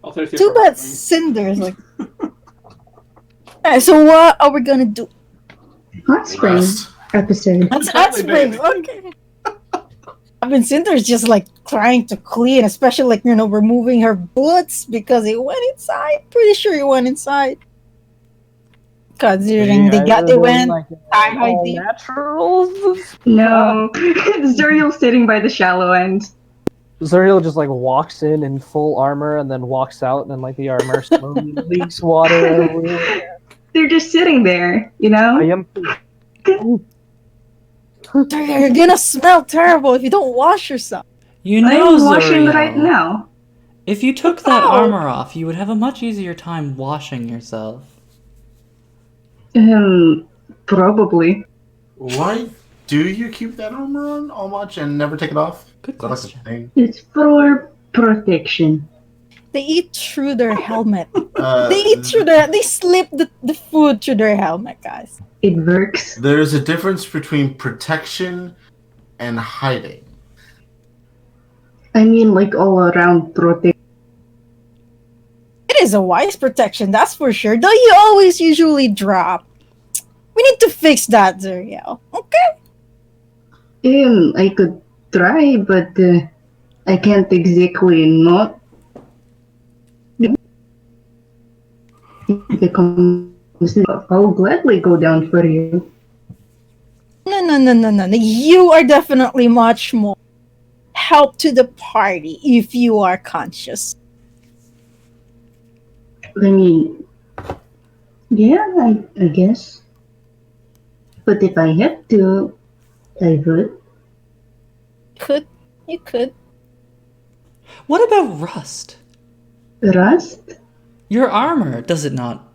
I'll say Too bad Cinder's like. Alright, so what are we gonna do? Hot spring Rest. episode. That's hot springs, okay. I mean, Cinder's just like trying to clean, especially like, removing her boots because it went inside. Pretty sure it went inside. Considering they went high all deep. naturals. No. Zuriel's sitting by the shallow end. Zuriel just like walks in full armor and then walks out, and then like the armor slowly leaks water everywhere. They're just sitting there, you I know? am. You're gonna smell terrible if you don't wash yourself. You know, I'm washing Zuriel, right now. if you took that Oh. armor off, you would have a much easier time washing yourself. Probably. Why do you keep that armor on all much and never take it off? Good Is that like a question. thing? It's for protection. They eat through their helmet. Uh, They slip the food through their helmet, guys. It works. There's a difference between protection and hiding. I mean, like all around protection. It is a wise protection, that's for sure. Though you always usually drop. We need to fix that, Zuriel. Okay? I could try, but I can't exactly not. If it comes, I'll gladly go down for you. No. You are definitely much more help to the party if you are conscious. I mean, yeah, I guess. But if I had to, I would. You could. What about rust? Rust? Your armor, does it not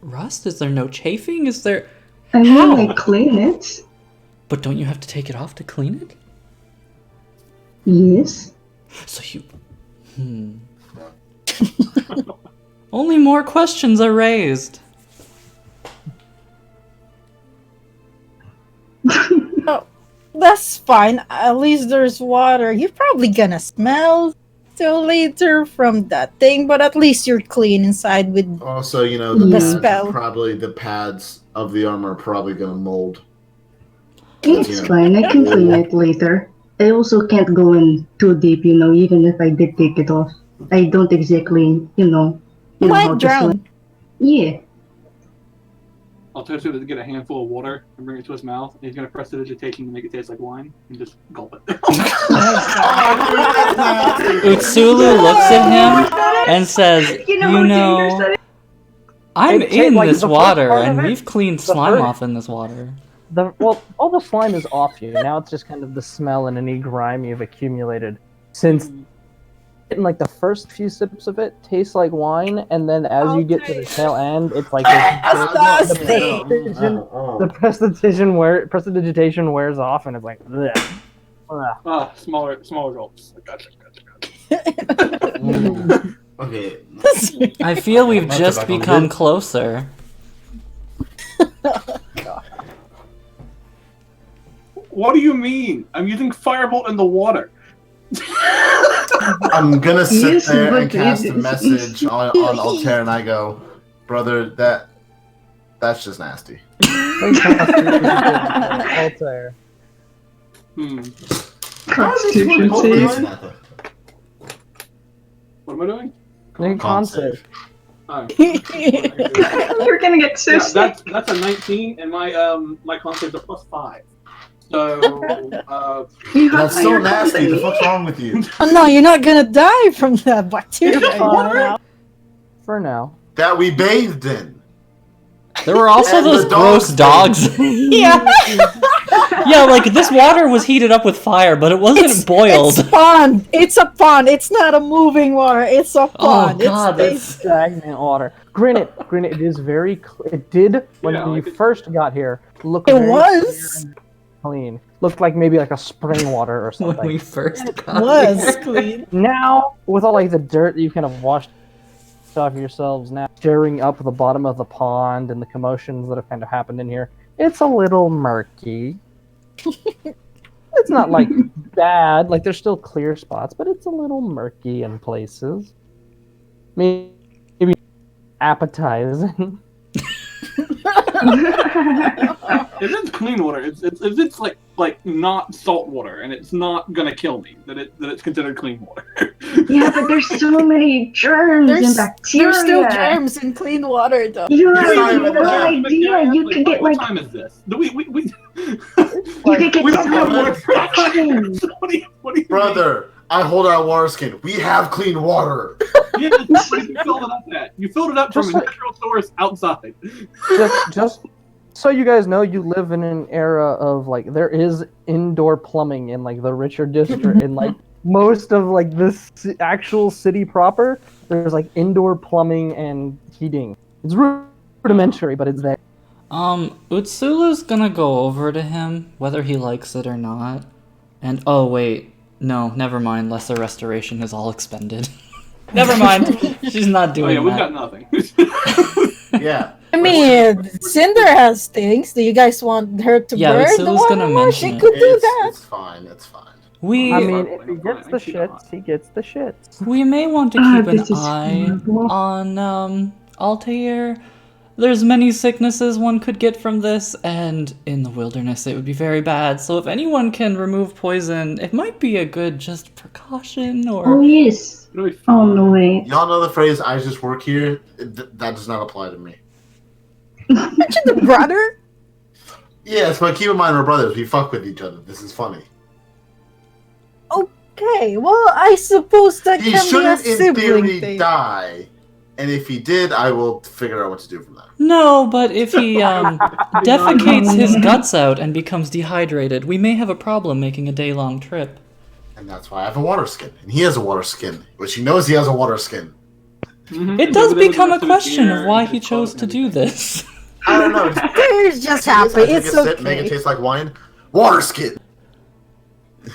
rust? Is there no chafing? Is there... I mean, How? I clean it. But don't you have to take it off to clean it? Yes. So you... Only more questions are raised. That's fine. At least there's water. You're probably gonna smell till later from that thing, but at least you're clean inside with Also, the the pads, spell. the pads of the armor are probably going to mold. It's fine, I can clean it later. I also can't go in too deep, even if I did take it off. I don't exactly, know You how might to drown. swim. Yeah. Altair's going to get a handful of water and bring it to his mouth, and he's going to press the digitation to make it taste like wine, and just gulp it. Utsulu looks at him and says, You know how dangerous that is? I'm It- in like, this the first water, part of and it- we've cleaned the slime first- off in this water. All the slime is off you. Now it's just kind of the smell and any grime you've accumulated. Since in like the first few sips of it tastes like wine, and then as you get to the tail end, it's like That's the nasty. prestidigitation wears off, and it's like bleh. Ugh. Smaller gulps. Gotcha. Okay. I feel we've That's just back on become good. closer. What do you mean? I'm using Firebolt in the water. I'm gonna sit Yes, there and but cast a it- message on Altair, and I go, brother, that's just nasty. Altair. Constitution save. What am I doing? Make con save. Oh. You're gonna get so Yeah, sick. that's a 19, and my con save's a +5. So, You have That's so higher nasty. The con fuck's wrong with you? Oh no, you're not gonna die from the bacteria. Fine. For now. That we bathed in. There were also And those the gross dogs. dogs. Yeah. Yeah, like this water was heated up with fire, but it wasn't boiled. It's pond. It's a pond. It's not a moving water. It's a Oh pond. god, it's that's Stagnant water. Granted, it is very. It did when Yeah, you like it- first got here. Look. It very was. clear and clean. Looked like maybe like a spring water or when something. we first got was here. clean. Now, with all like the dirt that you kind of washed off yourselves, now stirring up the bottom of the pond and the commotions that have kind of happened in here, it's a little murky. It's not like bad, like there's still clear spots, but it's a little murky in places. Maybe appetizing. it's clean water. It's like not salt water, and it's not gonna kill me. That it's considered clean water. Yeah, but there's so many germs and bacteria. There's still germs in clean water, though. You It's not have even no that. idea. You could get what like time is this? We you could get we don't have water. infections. What do you Brother, I hold our water skin. We have clean water. mean? Yeah, that's what you filled it up at. You filled it up from Just a like- natural source outside. just so you guys know, you live in an era of like there is indoor plumbing in like the richer district in like most of like this actual city proper. There's like indoor plumbing and heating. It's rudimentary, but it's there. Utsulu's gonna go over to him, whether he likes it or not. And oh wait, no, never mind. Lesser restoration is all expended. Never mind. She's not Oh doing yeah, we've that. got nothing. Yeah. I mean, Cinder has things. Do you guys want her to Yeah, burn the Utsulu's water gonna more? mention She it. could do that. It's fine. It's fine. We I mean, Fine, if he fine, gets the actually shits, not. he gets the shits. we may want to Ah, keep an this is eye horrible. on Altair. There's many sicknesses one could get from this, and in the wilderness it would be very bad. So if anyone can remove poison, it might be a good just precaution Oh or yes. It'll be Oh fine. no way. Y'all know the phrase "I just work here." That does not apply to me. Aren't you the brother? Yes, but keep in mind we're brothers. We fuck with each other. This is funny. Okay, well, I suppose that He can be a shouldn't, in sibling theory, thing. die. And if he did, I will figure out what to do from there. No, but if he defecates his guts out and becomes dehydrated, we may have a problem making a day-long trip. And that's why I have a water skin. And he has a water skin, which he knows he has a water skin. Mhm. It And does then with become the a rest of his question gear of why and he his chose clothes to and do this. I don't know. He's just happy. I take It's a sip, make it okay. taste like wine. Water skin.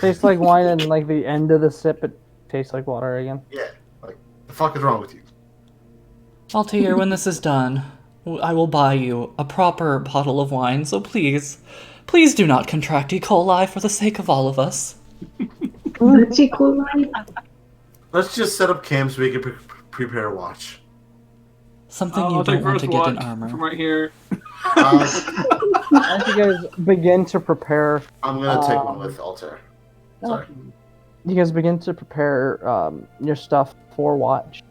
Tastes like wine, and like the end of the sip, it tastes like water again. Yeah. Like, the fuck is wrong with you? Altair, when this is done, I will buy you a proper bottle of wine, so please do not contract E. coli for the sake of all of us. Let's see cool line. Let's just set up camp so we can prepare a watch. Something I'll you take don't want first to get in watch armor. from right here. Uh, As you guys begin to prepare, I'm gonna take one with Altair. Sorry. you guys begin to prepare your stuff for watch,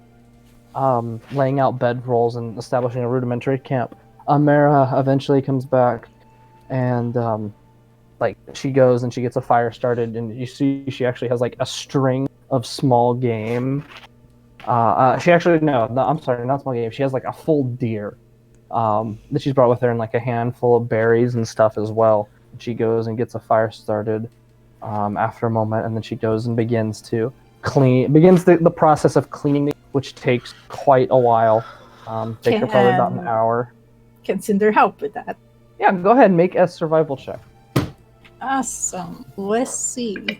laying out bed rolls and establishing a rudimentary camp. Amara eventually comes back, and like she goes and she gets a fire started, and you see she actually has like a string of small game. She actually no, I'm sorry, not small game. She has like a full deer that she's brought with her, and like a handful of berries and stuff as well. And she goes and gets a fire started after a moment, and then she goes and begins the process of cleaning, which takes quite a while. Takes her probably about an hour. Can Cinder help with that? Yeah, go ahead and make a survival check. Awesome. Let's see.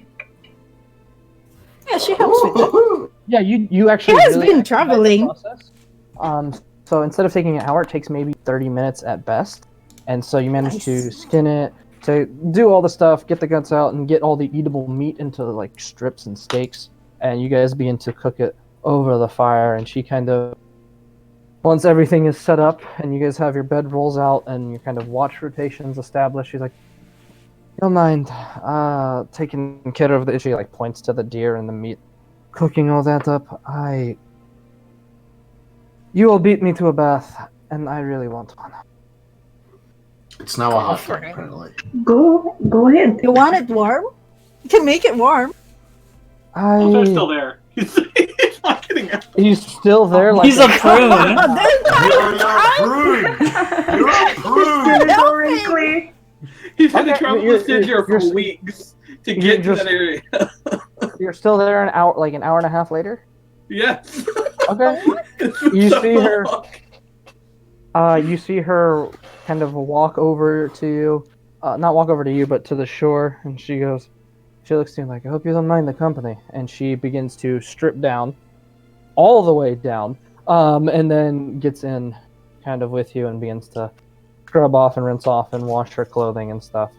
Yeah, she helps with that. Yeah, you actually. She has really been traveling. So instead of taking an hour, it takes maybe 30 minutes at best. And so you manage to skin it, to do all the stuff, get the guts out, and get all the eatable meat into like strips and steaks. And you guys begin to cook it over the fire. And she kind of, once everything is set up and you guys have your bed rolls out and your kind of watch rotations established, she's like, "Don't mind taking care of the issue." Like points to the deer and the meat, cooking all that up. You will beat me to a bath, and I really want one. It's now a hot tub, apparently. Go ahead. You want it warm? You can make it warm. They're still there. He's not getting out. He's still there. Like He's a prune. You're a prune. You're a prune. Categorically. He's had to travel you're- to Sidger for you're- weeks to get to that area. You're still there an hour and a half later. Yes. Okay. You see her kind of walk over to you, not walk over to you, but to the shore, and she looks to you like, "I hope you don't mind the company," and she begins to strip down, all the way down, and then gets in kind of with you and begins to scrub off and rinse off and wash her clothing and stuff.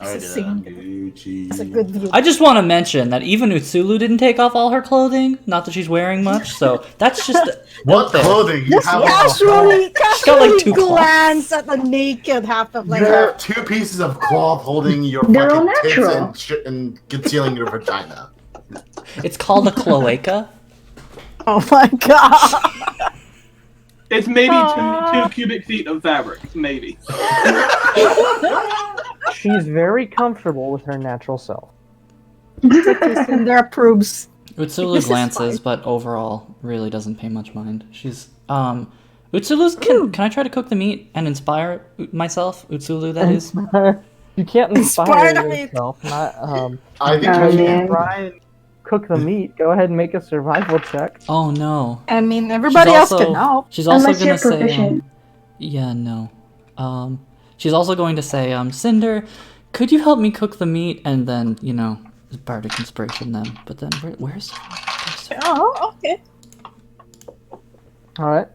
It's a good view. I just want to mention that even Utsulu didn't take off all her clothing. Not that she's wearing much, so that's just What clothing? You Just have casually got, like, two cloths. glance at the naked half of You like have two pieces of cloth holding your They're all fucking tits natural. and concealing your vagina. It's called a cloaca. oh my god. It's maybe two cubic feet of fabric, maybe. She's very comfortable with her natural self. Cinder approves. Utsulu This is glances, fine. but overall really doesn't pay much mind. She's Utsulu's can I try to cook the meat and inspire myself? Utsulu, that is. You can't inspire Inspire me. yourself. Not I think Oh, you man. try and cook the meat. Go ahead and make a survival check. Oh no. I mean, everybody She's else also- can help. She's also Unless gonna you're say proficient. yeah, no. She's also going to say, Cinder, could you help me cook the meat? And then, bardic inspiration them. But then where's Oh, okay. All right.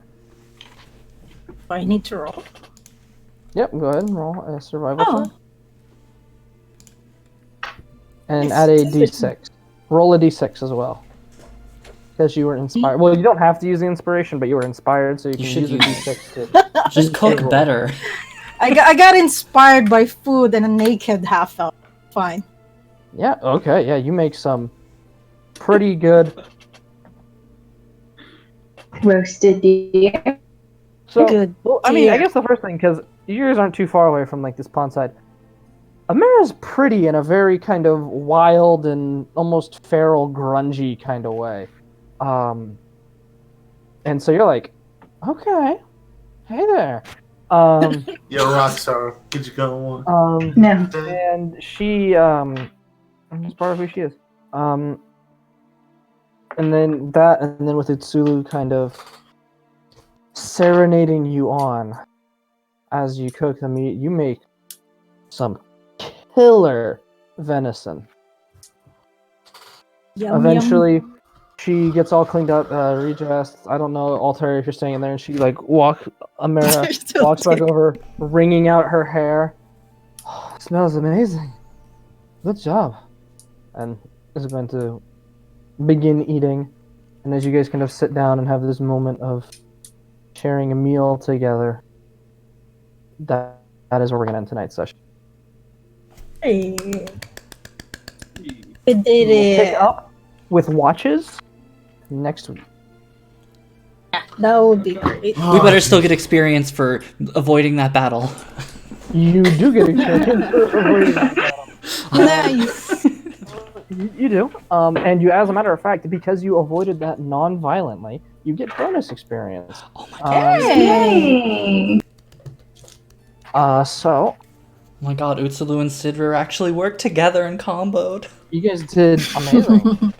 I need to roll. Yep. Go ahead and roll a survival Oh. check. And It's add a just d6. Roll a d6 as well. Because you were inspired. Well, you don't have to use the inspiration, but you were inspired, so you can should use a use d6 to. just cook roll. better? I got inspired by food and a naked half elf. Fine. Yeah. Okay. Yeah. You make some pretty good. Roasted deer. So, Good well, I mean, I deer. guess the first thing, because you guys aren't too far away from like this pond side. Amara's pretty in a very kind of wild and almost feral, grungy kind of way. And so you're like, okay, hey there. Yo, Rockstar, get you going. No. And she, I'm just part of who she is. And then with Utsulu kind of serenading you on as you cook the meat, you make some killer venison. Yum, Eventually, she gets all cleaned up, redressed. I don't know, Altair, if you're staying in there, and she Amara They're still walks back there. over, wringing out her hair. Oh, it smells amazing. Good job. And is going to begin eating. And as you guys kind of sit down and have this moment of sharing a meal together, that is where we're going to end tonight's session. Hey, we did We'll pick it. up with watches next week. Yeah. That would be great. We better still get experience for avoiding that battle. You do get experience for avoiding that battle. Nice. You do. And you, as a matter of fact, because you avoided that non-violently, you get bonus experience. Oh my god. Yay! So, Oh my god, Utsulu and Sidra actually worked together and comboed. you guys did amazing.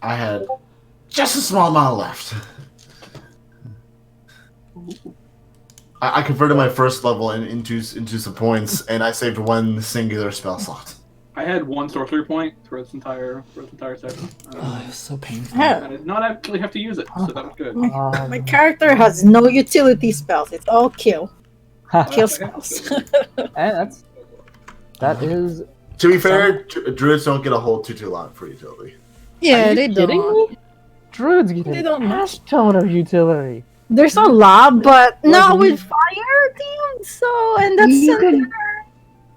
I had just a small amount left. I converted my first level into some points, and I saved one singular spell slot. I had one sorcery point for this entire session. Oh, it was so painful. I did not actually have to use it, so that was good. My character has no utility spells. It's all kill spells. And that is. To be fair, druids don't get a whole too lot for utility. Yeah, Are you they kidding don't. me? Druids get They an don't ass ton of utility. There's a lot, but not with fire theme. So, and that's You could-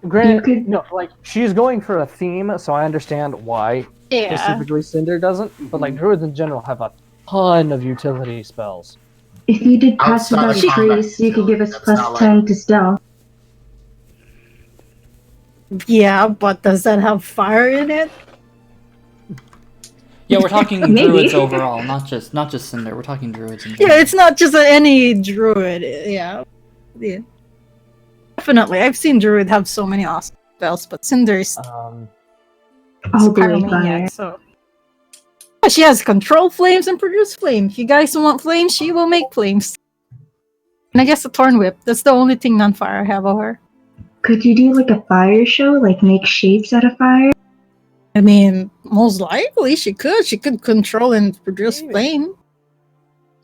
Granted, You could- no, like she's going for a theme, so I understand why yeah. specifically Cinder doesn't. But like druids in general have a ton of utility spells. If you did pass Outside without of a combat, trace, you could give us that's plus not like- 10 to stealth. Yeah, but does that have fire in it? Yeah, we're talking Maybe. druids overall, not just Cinder. We're talking druids in general. Yeah, it's not just any druid. Yeah. Definitely. I've seen druid have so many awesome spells, but Cinder's Um, All the way fire. pyromaniac, so. Yeah, she has control flames and produce flame. If you guys want flames, she will make flames. And I guess a Thorn Whip. That's the only thing non-fire I have of her. Could you do like a fire show? Like make shapes out of fire? I mean, most likely she could. She could control and produce Maybe. flame.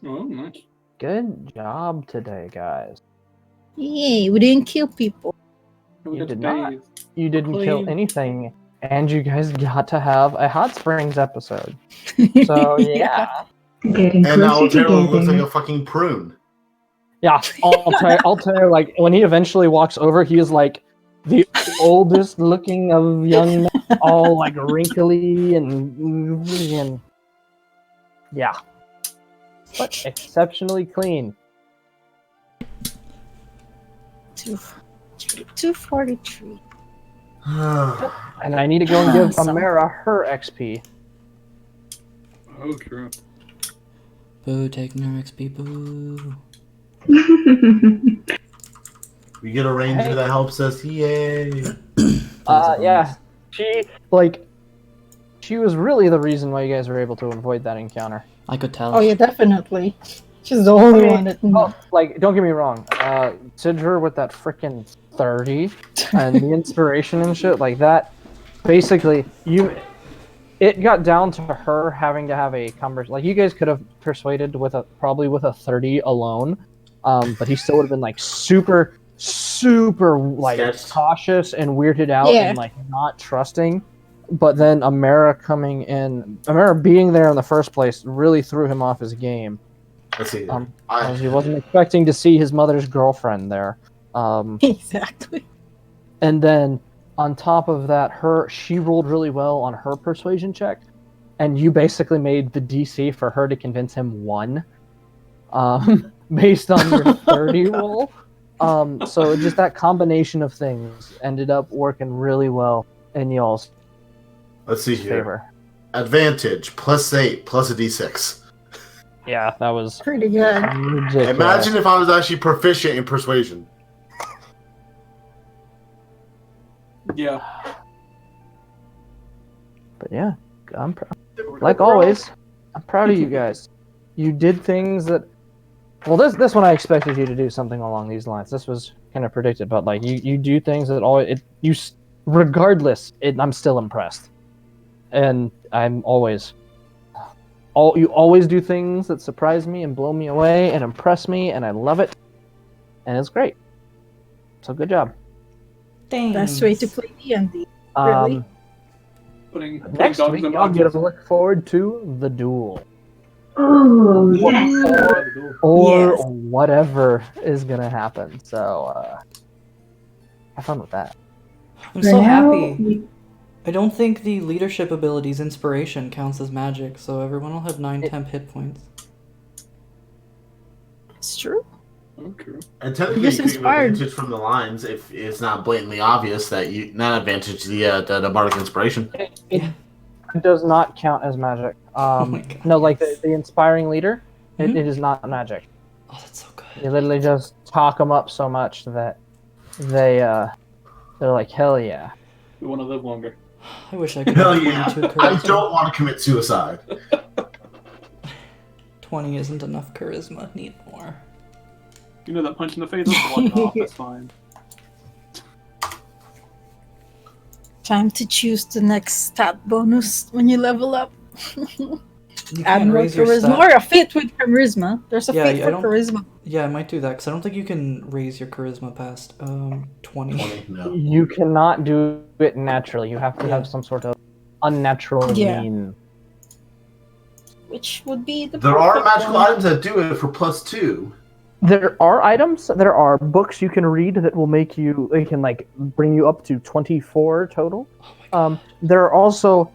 Oh, nice. good job today, guys. Yay, we didn't kill people. We You got to did not. bathe. You didn't kill Clean. anything, and you guys got to have a hot springs episode. So yeah, Getting And now closer Otero looks like together. a fucking prune. yeah. I'll tell you, like when he eventually walks over, he is like the oldest looking of young men, all like wrinkly and yeah, but exceptionally clean. 243. And I need to go and give Awesome. Amara her XP. Oh, true. Boo, taking our XP, boo. We get a ranger Hey. that helps us. Yay! Yeah, she was really the reason why you guys were able to avoid that encounter. I could tell. Oh yeah, definitely. She's the only Okay. one that. Oh, like, don't get me wrong. Sidra with that freaking 30 and the inspiration and shit like that. Basically, it got down to her having to have a conversation. Like, you guys could have persuaded probably with a 30 alone, but he still would have been like super like Sketched. cautious and weirded out Yeah. and like not trusting. But then Amara being there in the first place really threw him off his game. Let's see. As he wasn't expecting to see his mother's girlfriend there. Exactly. And then on top of that, she rolled really well on her persuasion check, and you basically made the DC for her to convince him 1, based on your 30 roll. So just that combination of things ended up working really well in y'all's Let's see here. favor. Advantage +8 plus a d6. Yeah, that was Pretty good. ridiculous. Imagine if I was actually proficient in persuasion. Yeah. But yeah, I'm proud. Like always, I'm proud of you guys. You did things that. Well, this one I expected you to do something along these lines. This was kind of predicted, but like you do things that regardless, I'm still impressed, and I'm always. You always do things that surprise me and blow me away and impress me, and I love it, and it's great. So good job. Best way to play D&D. Really? Putting Next dogs week, in y'all get boxes. to look forward to the duel. Oh, yes. Or Yes. whatever is gonna happen. So have fun with that. I'm For so now, happy. I don't think the leadership abilities inspiration counts as magic, so everyone will have 9 temp hit points. It's true. Okay. And technically, Just you can inspired. advantage from the lines if it's not blatantly obvious that you not advantage the bardic inspiration. It does not count as magic. my God, No, like yes. the inspiring leader, Mhm. it is not magic. Oh, that's so good. You literally just talk them up so much that they're like, hell yeah. We want to live longer. I wish I could Hell have yeah! 22 I charisma. don't want to commit suicide. 20 isn't enough charisma. Need more. You know that punch in the face? That's one off. That's fine. Time to choose the next stat bonus when you level up. You Add can't more raise your charisma. stat. Or a feat with charisma. There's a Yeah, feat I for don't- charisma. Yeah, I might do that because I don't think you can raise your charisma past 20. 20, no. You cannot do it naturally. You have to Yeah. have some sort of unnatural Yeah. mean. Which would be the There are perfect magical one. items that do it for +2. There are items, there are books you can read that will make you, they can like bring you up to 24 total. Oh my God. There are also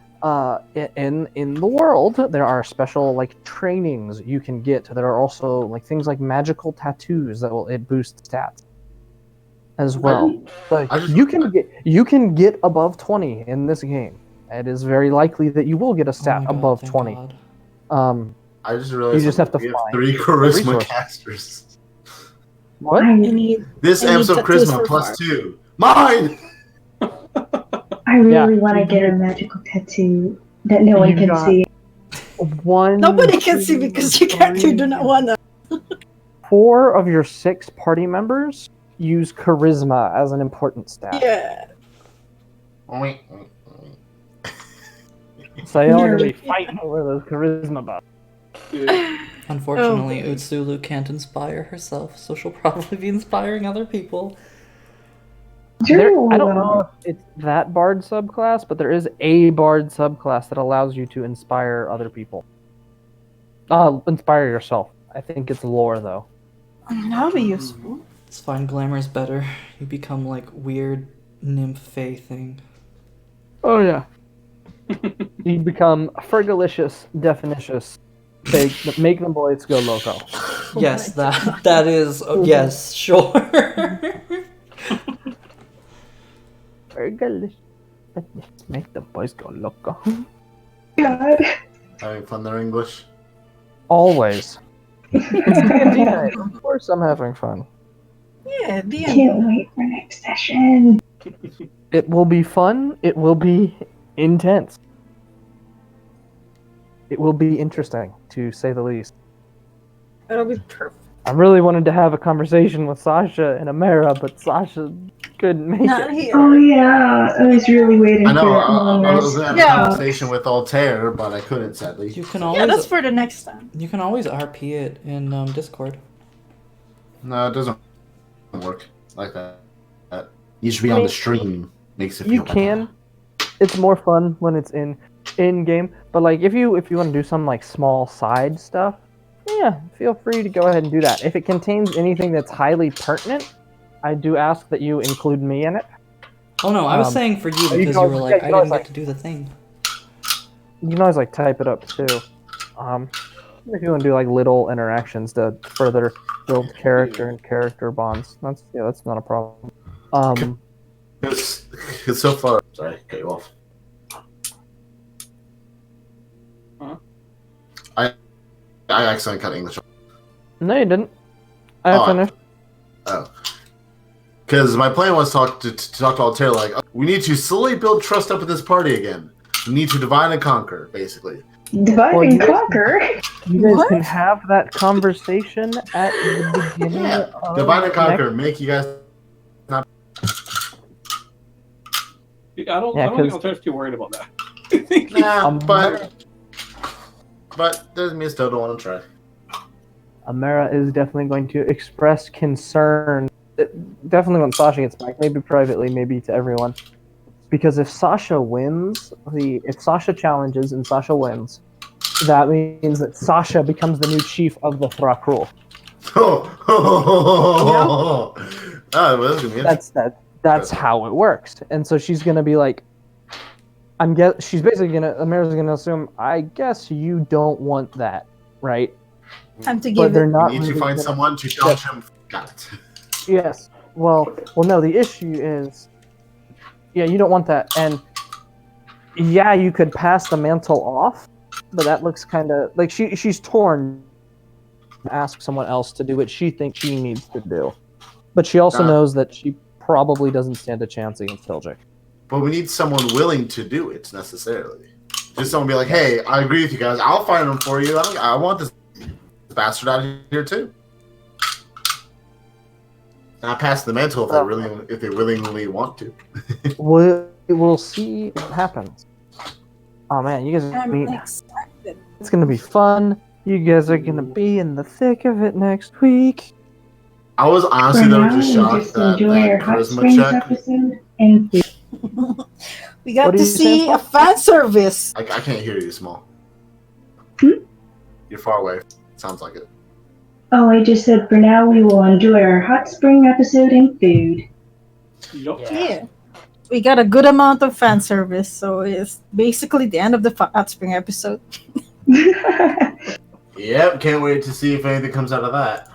in the world there are special like trainings you can get. There are also like things like magical tattoos that will boost stats as well. So I just- you can get above 20 in this game. It is very likely that you will get a Oh stat my God, above thank 20. God. I just realized You just have to we find 3 the charisma resource. casters. What? I need. This I need episode tattoos charisma for +2. Mine! I really Yeah. want to get a magical tattoo that no one You can got- see. One. Nobody can see because you can't. You do not wanna. 4 of your 6 party members use charisma as an important stat. Yeah. So you're Nerd. gonna be fighting over those charisma buffs. Yeah. Unfortunately, Oh. Utsulu can't inspire herself, so she'll probably be inspiring other people. I don't know if it's that bard subclass, but there is a bard subclass that allows you to inspire other people. Inspire yourself. I think it's lore though. That'll be useful. It's fine, glamour's better. You become like weird nymph fae thing. Oh yeah. You become fergalicious, definitious. Make them boys go loco. Yes, that is. Yes, sure. Fergalicious. Make the boys go loco. God. Having fun there, English? Always. It's D&D night. Of course I'm having fun. Yeah, the Can't wait for next session. It will be fun. It will be intense. It will be interesting, to say the least. That'll be perfect. I really wanted to have a conversation with Sasha and Amara, but Sasha couldn't make Not it. here. Oh yeah, I was really waiting I know, for I was going to have a Yeah. conversation with Altair, but I couldn't, sadly. You can Yeah, always. that's for the next time. You can always RP it in Discord. No, it doesn't work like that. You should be on the stream. Makes it feel You can. It's more fun when it's in game. But like if you want to do some like small side stuff, yeah, feel free to go ahead and do that. If it contains anything that's highly pertinent, I do ask that you include me in it. Oh no, I was Um, saying for you you because can you always- were yeah, like, you I can didn't always, get like- to do the thing. You can always like type it up too. If you want to do like little interactions to further build character and character bonds, that's not a problem. It's so far. Sorry, cut you off. Huh? I accidentally cut English off. No, you didn't. I finished. Oh. Because my plan was to talk to Altair, like, we need to slowly build trust up in this party again. We need to divide and conquer, basically. Divide Well, and you guys- conquer. You guys What? can have that conversation at the beginning. Yeah. of Divide and conquer. next- Make you guys. I don't Yeah, think 'cause- Altair's too worried about that. Nah, Um, but doesn't mean I still don't want to try. Amara is definitely going to express concern. Definitely when Sasha gets back, maybe privately, maybe to everyone. Because if Sasha wins, if Sasha challenges and Sasha wins, that means that Sasha becomes the new chief of the Thrakul. Oh, well, that's gonna be That's how it works. And so she's gonna be like, She's basically Amara's gonna assume. I guess you don't want that, right? Time to But give they're it. not. We need to really find gonna- someone to challenge him. Got it. Yes. Well, no. The issue is, yeah, you don't want that, and yeah, you could pass the mantle off, but that looks kind of like she's torn. Ask someone else to do what she thinks she needs to do, but she also knows that she probably doesn't stand a chance against Tiljic. But we need someone willing to do it necessarily. Just someone be like, "Hey, I agree with you guys. I'll find them for you. I want this bastard out of here too." And I pass the mantle if they willingly want to. We'll see what happens. Oh man, you guys are I'm meeting. excited. It's gonna be fun. You guys are gonna be in the thick of it next week. I was honestly For though now, just we shocked just that enjoy our Hot charisma Springs check. episode and We got What are to you saying, see a Paul? fan service. I can't hear you, Small. Hmm? You're far away. Sounds like it. Oh, I just said for now we will enjoy our hot spring episode and food. Yup. Yeah. We got a good amount of fan service, so it's basically the end of the Hot Spring episode. Yep, can't wait to see if anything comes out of that.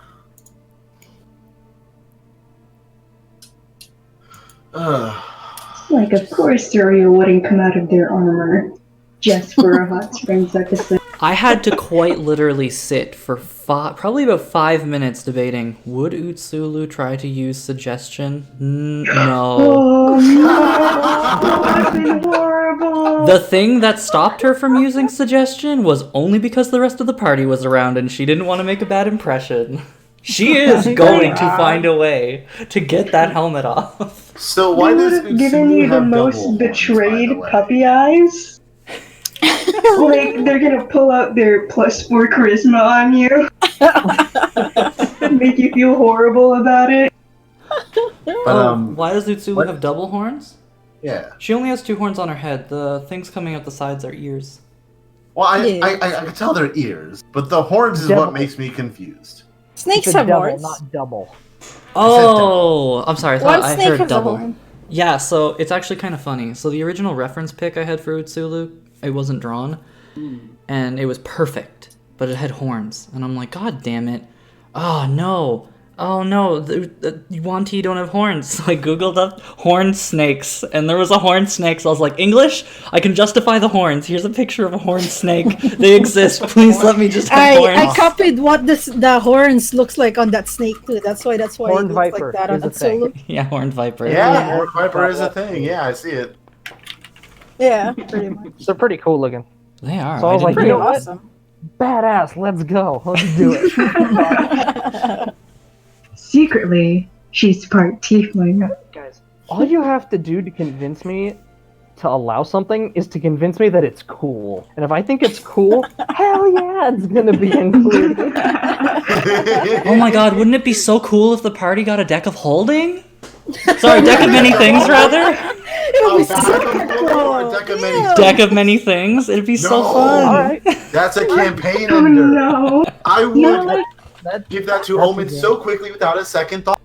Like, of course Zuriel wouldn't come out of their armor just for a hot springs episode. I had to quite literally sit for probably about 5 minutes debating, would Utsulu try to use suggestion? No. Oh no! That's been horrible! The thing that stopped her from using suggestion was only because the rest of the party was around and she didn't want to make a bad impression. She is going to find a way to get that helmet off. So why They does would have given Utsulu you the have most double horns, by the betrayed way? puppy eyes. Like, they're gonna pull out their +4 charisma on you. And make you feel horrible about it. But, Why does Utsulu what? have double horns? Yeah. She only has 2 horns on her head. The things coming out the sides are ears. Well, I Yeah. can tell they're ears, but the horns is Double. what makes me confused. Snakes It's a have double, horns. not double. Oh, I'm sorry. I thought One I snake heard has a double. horn. Yeah, so it's actually kind of funny. So the original reference pic I had for Utsulu, it wasn't drawn, and it was perfect, but it had horns, and I'm like, God damn it! Oh no! The Yuan-ti don't have horns. So I googled up horned snakes, and there was a horned snake. So I was like, English? I can justify the horns. Here's a picture of a horned snake. They exist. Please let me just have horns. I copied what the horns looks like on that snake too. That's why Horned it looks viper like that on is a thing. Utsulu. Yeah, horned viper. Yeah, horned viper is a thing. Yeah, I see it. Yeah, pretty much. They're pretty cool looking. They are. So I was like, didn't you know. know what? Awesome. Badass, let's go. Let's do it. Secretly, she's part tiefling. Guys, all you have to do to convince me to allow something is to convince me that it's cool. And if I think it's cool, hell yeah, it's gonna be included. Oh my god, wouldn't it be so cool if the party got a deck of holding? Sorry, deck of many things, rather? Oh, deck of many. Deck of many things? It'd be so No. fun. Alright. That's a campaign Oh ender. no! I would You know, like, give that to That's Omen a game. so quickly without a second thought.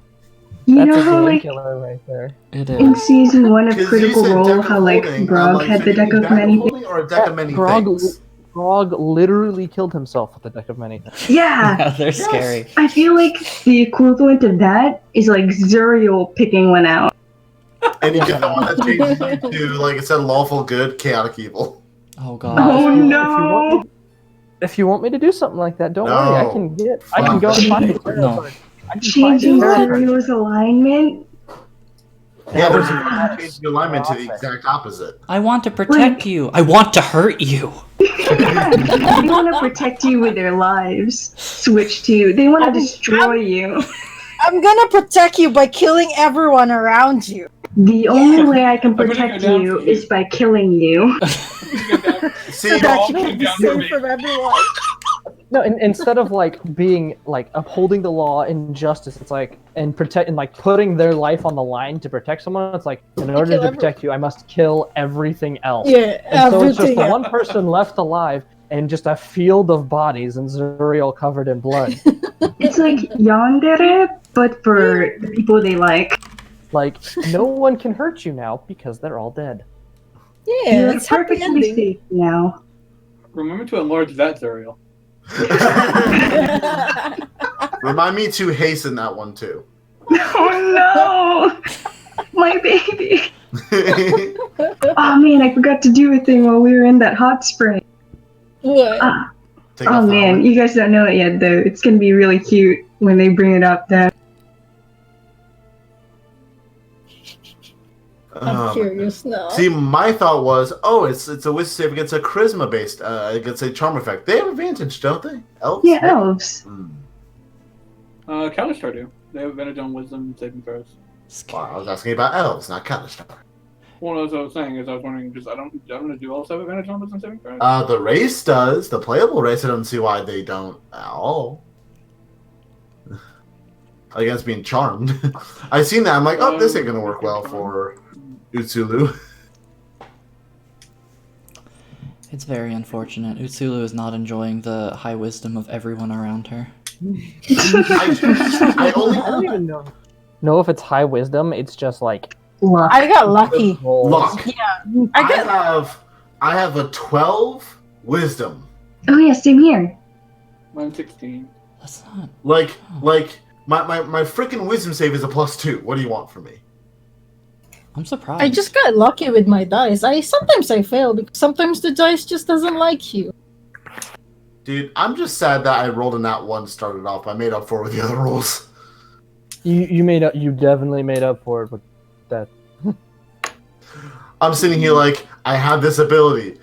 you That's know a how, game like, killer right there. It in is. season 1 of 'Cause you Critical said Role, deck of how, like, holding, I'm Grog like, had so the you deck mean of bag many holding or a deck of many things? Grog literally killed himself with the deck of many things. Yeah! Yeah, they're scary. I feel like the equivalent of that is like Zuriel picking one out. And you get the one that changes you to, like, instead of lawful good, chaotic evil. Oh god. Oh If you no! want me- If you want me to do something like that, don't worry. I No. can go and find it. No. I can find Changing it. Zuriel's alignment? Yeah, there's Wow. a change the alignment to the exact opposite. I want to protect you. I want to hurt you. They want to protect you with their lives. Switch to. They want to destroy you. I'm gonna protect you by killing everyone around you. The only way I can gonna go protect down you for you. is by killing you. See, So that all you can came be down to safe me. from everyone. No, instead of like being like upholding the law and justice, it's like and protect and like putting their life on the line to protect someone. It's like in order kill to protect you, I must kill everything else. Yeah, And so it's just everything. the one person left alive and just a field of bodies and Zuriel covered in blood. It's like Yandere, but for the people they like. Like no one can hurt you now because they're all dead. Yeah, You're it's happy perfectly ending. safe now. Remember to enlarge that, Zuriel. Remind me to hasten that one too. Oh no! My baby! Oh man, I forgot to do a thing while we were in that hot spring. What? Take Oh off the man, helmet. you guys don't know it yet though. It's gonna be really cute when they bring it up then. I'm curious now. See, my thought was, oh, it's a wisdom save against a charisma based, against a charm effect. They have advantage, don't they? Elves? Yeah, elves. Hmm. Calistar do. They have advantage on wisdom saving throws. Well, I was asking about elves, not Calistar. Well, as I was saying is I was wondering, because I don't know, do elves have advantage on wisdom saving throws? The race does. The playable race, I don't see why they don't at all. Against being charmed. I seen that. I'm like, oh, this ain't gonna work well for Utsulu. It's very unfortunate. Utsulu is not enjoying the high wisdom of everyone around her. I only I don't even know if it's high wisdom. It's just like Luck. I got lucky. luck. Yeah, I have a 12 wisdom. Oh yeah, same here. Mine's 16. That's not. Like my freaking wisdom save is a +2. What do you want from me? I'm surprised. I just got lucky with my dice. Sometimes I fail because sometimes the dice just doesn't like you. Dude, I'm just sad that I rolled a nat 1 to start it off. I made up for it with the other rolls. you made up. You definitely made up for it with that. I'm sitting here like, I have this ability.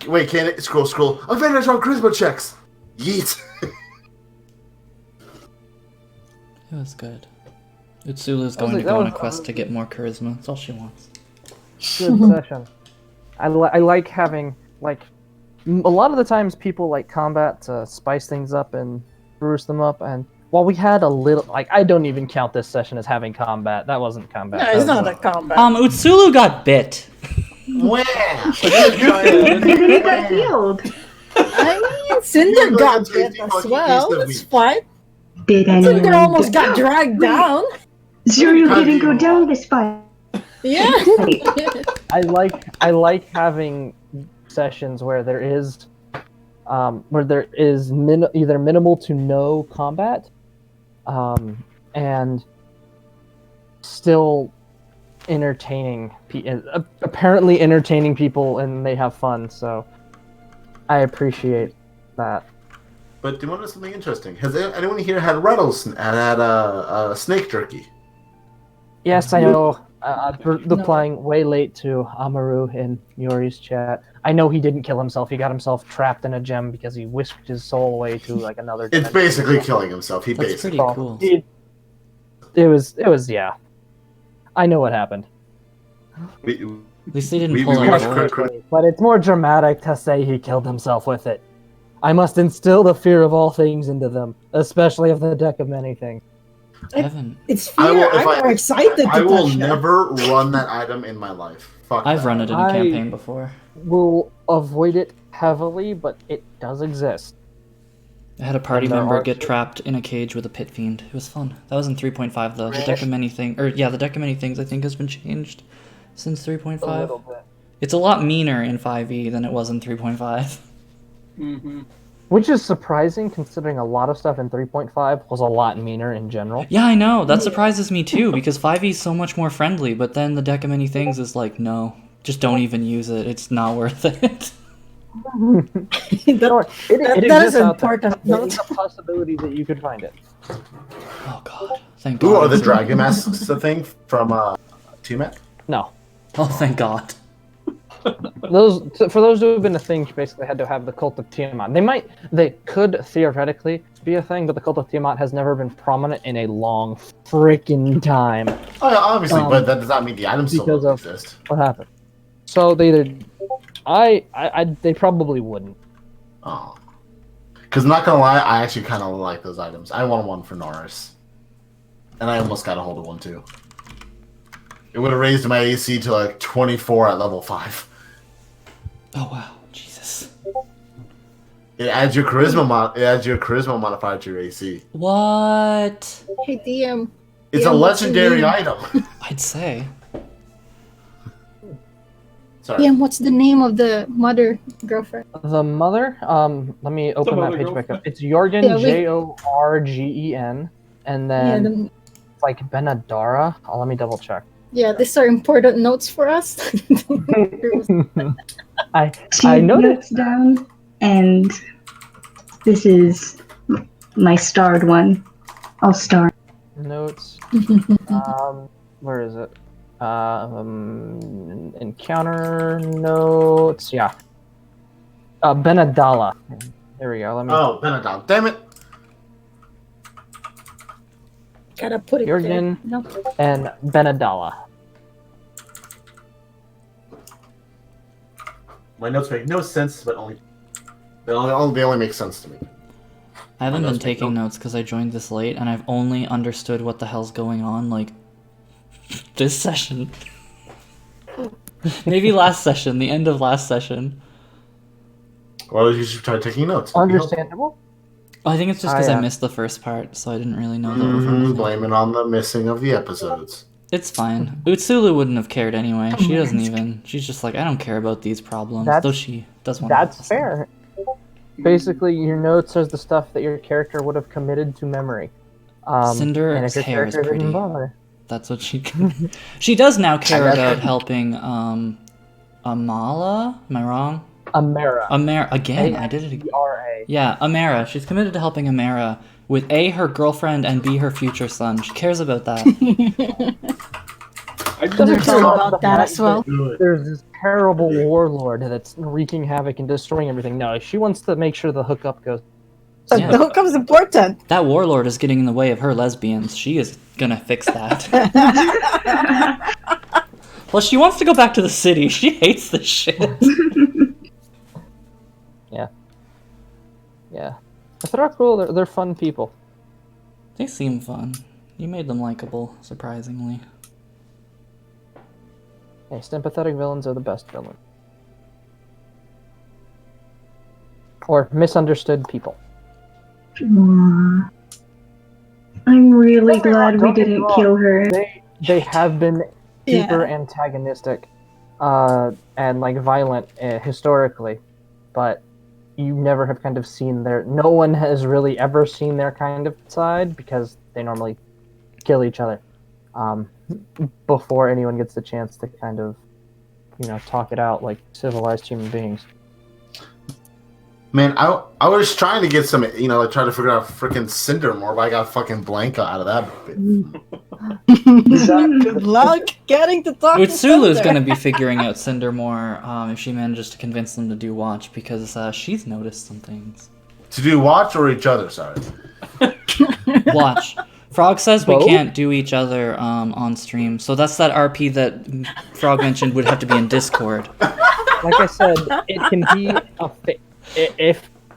Wait, can it? Scroll. Advantage on charisma checks! Yeet! It was good. Utsulu's going to that go on was- a quest to get more charisma. That's all she wants. Good session. I like having like a lot of the times people like combat to spice things up and spruce them up. And while we had a little, like I don't even count this session as having combat. That wasn't combat. No, That it's was not like- a combat. Utsulu got bit. Where? He got healed. I mean, Cinder You're got going to bit take as the well. fucking It's piece of fine. Did Cinder anyone almost get- got dragged down. Zuru How do didn't you- go down this fight. Yeah. I like having sessions where there is either minimal to no combat, and still apparently entertaining people, and they have fun. So I appreciate that. But do you want to know something interesting? Has anyone here had had snake jerky? Yes, I know. No. Replying way late to Amaru in Yori's chat. I know he didn't kill himself. He got himself trapped in a gem because he whisked his soul away to like another. It's dimension. basically killing himself. He That's basically. pretty cool. It was yeah. I know what happened. At least they didn't We pull watched it. But it's more dramatic to say he killed himself with it. I must instill the fear of all things into them, especially of the deck of many things. Evan, It's I fear. will- if I'm more excited to I will touch that. never run that item in my life. Fuck. I've that. run it in a I- campaign before. We'll avoid it heavily, but it does exist. I had a party And there member are get trapped in a cage with a pit fiend. It was fun. That was in 3.5 though. The deck of many things, the deck of many things I think has been changed since A 3.5. little bit. It's a lot meaner in 5e than it was in 3.5. Mm-hmm. Which is surprising considering a lot of stuff in 3.5 was a lot meaner in general. Yeah, I know. That surprises me too because 5e is so much more friendly, but then the deck of many things is like, no, just don't even use it. It's not worth it. No, it that is exists out there. important There note. is a possibility that you could find it. Oh god. Thank God. Ooh, are the dragon masks the thing from T-Mac? No. Oh, thank God. For those who have been a thing, you basically had to have the Cult of Tiamat. They could theoretically be a thing, but the Cult of Tiamat has never been prominent in a long freaking time. Oh, yeah, obviously, Um, but that does not mean the items still because don't of- exist. What happened? So they did. They probably wouldn't. Oh. Because I'm not gonna lie, I actually kind of like those items. I want one for Norris. And I almost got a hold of one too. It would have raised my AC to like 24 at level 5. Oh wow. Jesus. It adds your charisma modifier to your AC. What? Hey DM. It's Yeah, a what's your legendary name? item. I'd say. Sorry. Yeah, what's the name of the mother girlfriend? The mother, let me open that mother page back up. girlfriend. It's Jorgen, Yeah, we- Jorgen, and Yeah, then it's like Benadara. Oh, let me double check. these are important notes for us. She I had noticed notes down, and this is my starred one. I'll star. notes. Where is it? Encounter notes. Yeah. Benadala. There we go. Let me. Oh, Benadon. Damn it. Gotta put it Jorgen there. No. and Benadala. My notes make no sense, but they only make sense to me. I haven't My been notes make taking no- notes because I joined this late, and I've only understood what the hell's going on, like, this session. Maybe last session, the end of last session. Why would you try taking notes? It'd be helpful. Understandable. I think it's just because I yeah. missed the first part, so I didn't really know that was happening. Blame it on the missing of the episodes. It's fine. Utsulu wouldn't have cared anyway. She doesn't even. She's just like, I don't care about these problems. Though she does want to. That's fair. Basically, your notes is the stuff that your character would have committed to memory. And Cinder's if your hair is character didn't pretty. bother. That's what she. She does now care got about that. helping Amala. Am I wrong? Amara. Amara again. I did it again. A-M-E-R-A. Yeah, Amara. She's committed to helping Amara with A, her girlfriend, and B, her future son. She cares about that. I They're just talking about that as well. There's this terrible warlord that's wreaking havoc and destroying everything. No, she wants to make sure the hookup goes. Yeah. The hookup's important. That warlord is getting in the way of her lesbians. She is gonna fix that. Well, she wants to go back to the city. She hates this shit. Yeah. But they're cool. They're fun people. They seem fun. You made them likable, surprisingly. Hey, sympathetic villains are the best villains. Or misunderstood people. Aw. I'm really Don't be wrong, glad we don't be didn't wrong. kill her. They have been super Yeah. antagonistic and like violent historically, but you never have kind of seen no one has really ever seen their kind of side because they normally kill each other before anyone gets the chance to kind of talk it out like civilized human beings. Man, I was trying to get some, I tried to figure out freaking Cinder more, but I got fucking Blanca out of that bit. Good luck getting to talk to Utsulu's Cinder. gonna be figuring out Cinder more if she manages to convince them to do watch, because she's noticed some things. To do watch or each other, sorry. Watch. Frog says we Both? can't do each other on stream, so that's that RP that Frog mentioned would have to be in Discord. Like I said, it can be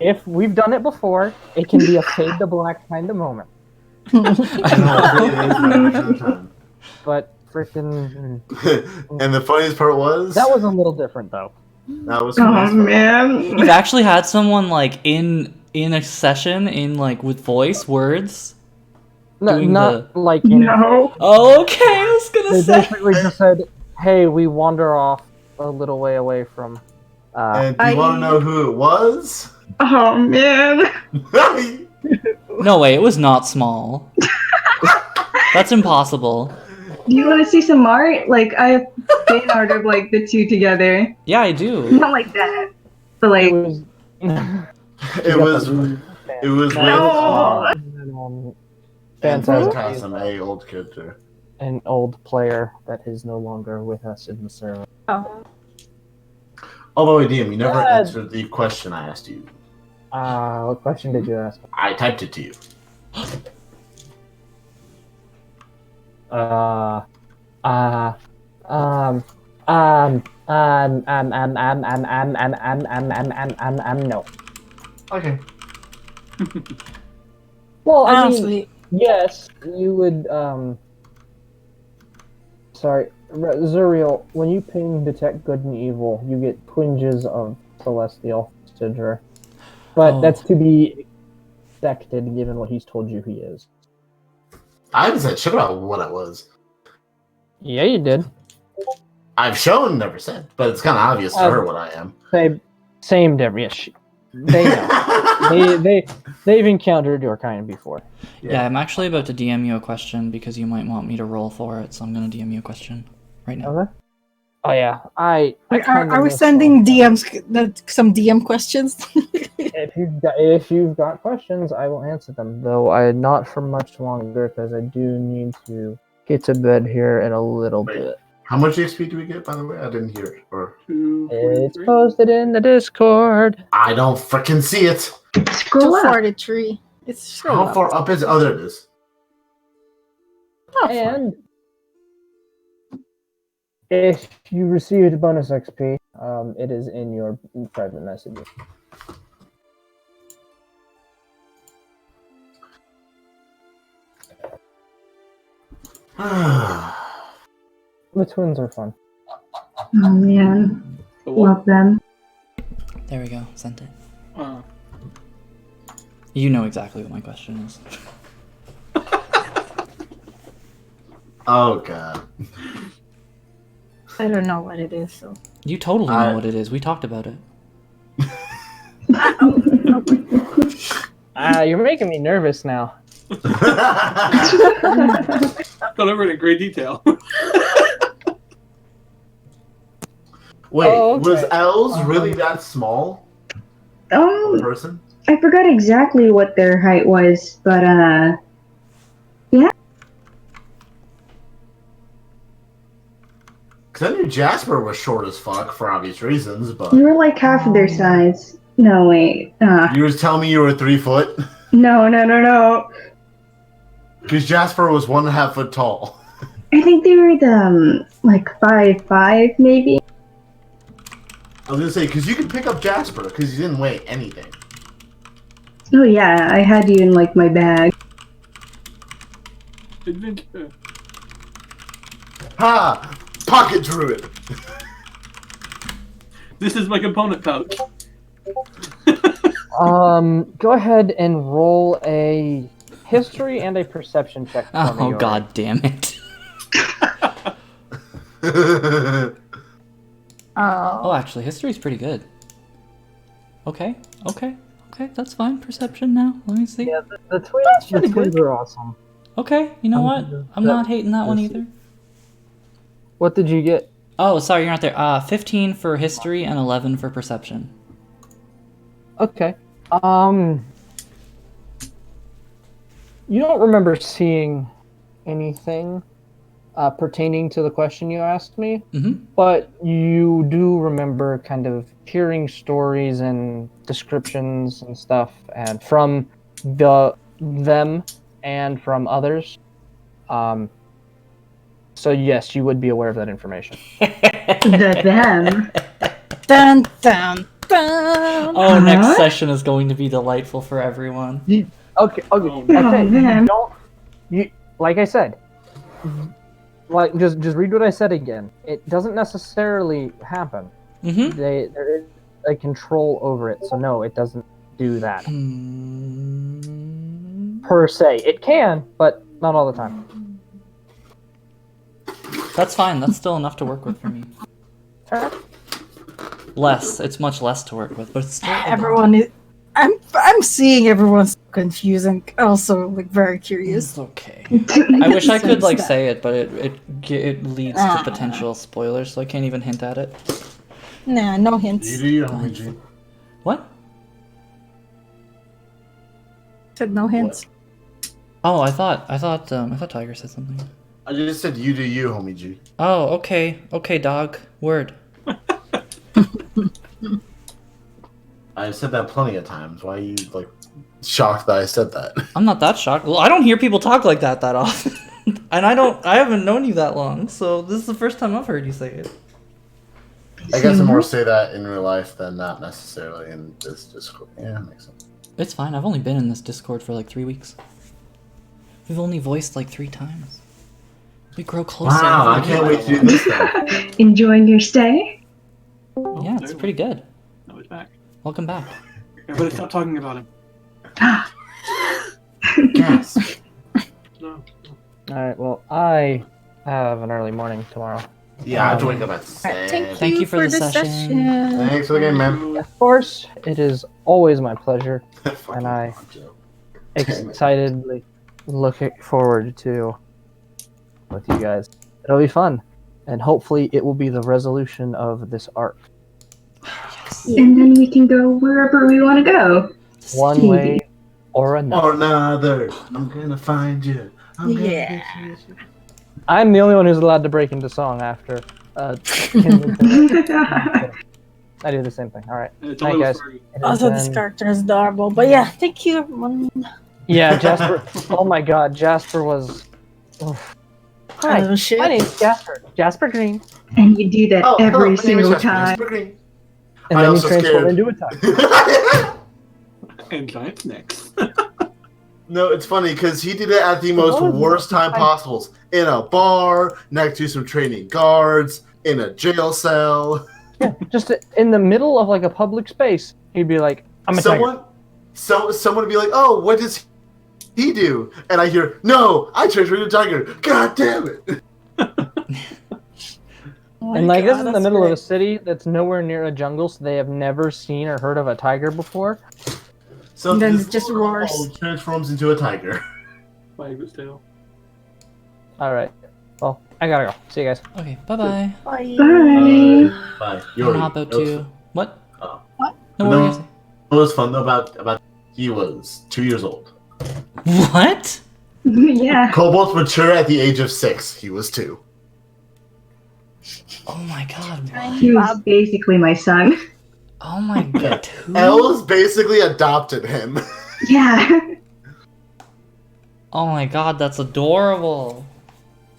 if we've done it before, it can be a fade to black kind of moment. But freaking, And the funniest part was that was a little different though. that was Oh funny as fuck. man. You've actually had someone like in a session with voice words. No, Doing not like in No. Oh, okay, I was gonna They say. basically just said, "Hey, we wander off a little way away from." And do you want to know who it was? Oh man. No way, it was not small. That's impossible. Do you want to see some art? Like I have fan art of like the two together. Yeah, I do. Not like that, but like It was. It was with No. Phantasm, Phantasm, a old character. an old player that is no longer with us in the server. Oh. Although, DM, you never Good. answered the question I asked you. What question did you ask? I typed it to you. No. Okay. Well, I mean, Honestly, yes, you would, sorry, Zuriel, when you ping detect good and evil, you get twinges of celestial Sidra. But Oh. that's to be expected given what he's told you he is. I haven't said shit about what I was. Yeah, you did. I've shown, never said, but it's kind of obvious to her what I am. Same difference. They know. they've encountered your kind before. Yeah, I'm actually about to DM you a question because you might want me to roll for it, so I'm gonna DM you a question right now. Okay. Oh yeah, Are we sending DMs some DM questions? if you've got questions, I will answer them. Though not for much longer because I do need to get to bed here in a little bit. How much XP do we get, by the way? I didn't hear it. Or it's posted in the Discord. I don't freaking see it. Scroll up. 243. It's How far up is other it is? And if you received bonus XP, it is in your private messages. The twins are fun. Oh man, love them. There we go. Sent it. You know exactly what my question is. Oh god. I don't know what it is. So You totally know what it is. We talked about it. You're making me nervous now. Gone over it in great detail. Wait, okay. was L's really that small? Person? I forgot exactly what their height was, but yeah. Because I knew Jasper was short as fuck for obvious reasons, but You were like half of their size. No, wait. you were telling me you were 3 foot? No. Because Jasper was 1.5 foot tall. I think they were like 5'5", maybe. I was gonna say, because you could pick up Jasper, because he didn't weigh anything. Oh yeah, I had you in like my bag. Adventure. Ha! Pocket druid! This is my component pouch. Go ahead and roll a history and a perception check for me. Oh god damn it. Oh, actually, history's pretty good. Okay, that's fine. Perception now. Let me see. Yeah, the twins are awesome. Okay, you know what? I'm not hating that one either. What did you get? Oh, sorry, you're not there. 15 for history and 11 for perception. Okay. You don't remember seeing anything pertaining to the question you asked me, but you do remember kind of hearing stories and descriptions and stuff, and from them and from others. So yes, you would be aware of that information. The them. dun dun dun. Oh, next session is going to be delightful for everyone. Okay. man. You like I said. Like just read what I said again. It doesn't necessarily happen. There is a control over it, so no, it doesn't do that per se. It can, but not all the time. That's fine. That's still enough to work with for me. Less. It's much less to work with, but it's still Everyone is. I'm seeing everyone's confused and also like very curious. It's okay. I wish I could like say it, but it leads to potential spoilers, so I can't even hint at it. Nah, no hints. What? Said no hints. Oh, I thought Tiger said something. I just said you do you, homie G. Oh, okay, dog. Word. I said that plenty of times. Why are you like shocked that I said that? I'm not that shocked. Well, I don't hear people talk like that often. And I haven't known you that long, so this is the first time I've heard you say it. I guess I more say that in real life than not necessarily in this Discord. Yeah, that makes sense. It's fine. I've only been in this Discord for like 3 weeks. We've only voiced like 3 times. We grow closer. Wow, I can't wait to do this then. Enjoying your stay? Yeah, it's pretty good. Now he's back. Welcome back. Everybody stop talking about him. Yes. No. All right. Well, I have an early morning tomorrow. Yeah, I have to wake up at 7. Thank you for the session. Thanks for the game, man. Of course, it is always my pleasure, Fucking and I Poncho. excitedly looking forward to with you guys. It'll be fun, and hopefully, it will be the resolution of this arc. And then we can go wherever we want to go. One way or another. Or another. I'm gonna find you. I'm gonna Yeah. get you. I'm the only one who's allowed to break into song after. I do the same thing. All right. And it's Night, only guys. for- It has Also, this been- character is adorable. But yeah, thank you, everyone. Yeah, Jasper. Oh my God, Jasper was. Oof. Hi, Oh, shit. my name's Jasper. Jasper Green. And you do that Oh, hello, every my name is single Jasper. time. Jasper Green. And I then you also transform scared. into a tiger. and giant snakes. No, it's funny because he did it at the most worst time possible. In a bar, next to some training guards, in a jail cell. Yeah, just in the middle of like a public space, he'd be like, "I'm a tiger." Someone would be like, "Oh, what does he do?" And I hear, "No, I transferred into a tiger." God damn it! Oh my And like God, this is in the that's middle of a great. city that's nowhere near a jungle, so they have never seen or heard of a tiger before. So And then this it just little roars. girl transforms into a tiger. Wag its tail. All right. Well, I gotta go. See you guys. Okay, bye-bye. Bye. Bye. Bye. I'm gonna hop out too. What? Oh. What? No, what were you gonna What was fun though about he was 2 years old. say? What? Yeah. Kobolds mature at the age of 6. He was 2. Oh my God. He What? was basically my son. Oh my God. Two? Elves basically adopted him. Yeah. Oh my God, that's adorable.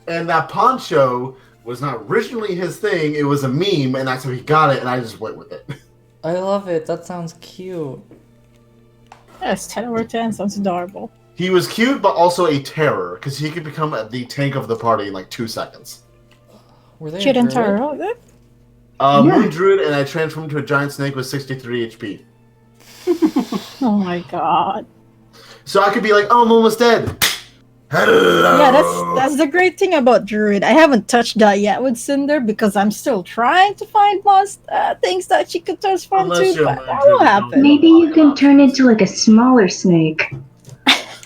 And that poncho was not originally his thing. It was a meme, and that's how he got it. And I just went with it. I love it. That sounds cute. Yes, 10 over 10 sounds adorable. He was cute, but also a terror because he could become the tank of the party in like 2 seconds. Were they a Cute and druid? Taro, is it? Yeah. Moon Druid, and I transformed into a giant snake with 63 HP. Oh my God. So I could be like, "Oh, I'm almost dead." Hello. Yeah, that's the great thing about Druid. I haven't touched that yet with Cinder because I'm still trying to find most things that she could transform Unless to, you're but a that Druid, will you happen. don't Maybe you can turn into like a smaller snake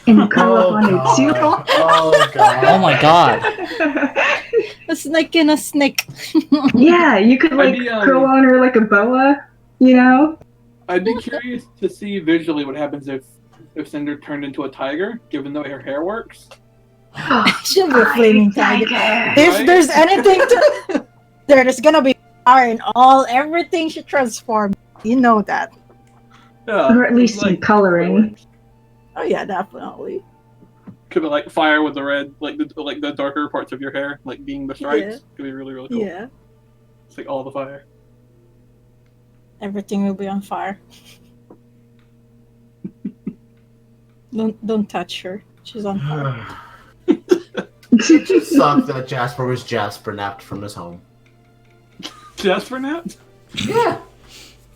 and curl up on its suit. Oh god. Oh my God. A snake in a snake. Yeah, you could like Maybe, curl on her like a boa, you know? I'd be curious to see visually what happens if Cinder turned into a tiger, given the way her hair works. She'll be a flaming tiger. If there's anything to, there's gonna be fire in everything she transforms. You know that. Yeah, Or at least some coloring. Oh yeah, definitely. Could be like fire with the red, like the darker parts of your hair, like being the stripes. Yeah. Could be really cool. Yeah, It's like all the fire. everything will be on fire. Don't touch her. She's on fire. It just sucked that Jasper was Jasper napped from his home. Jasper nap? Yeah.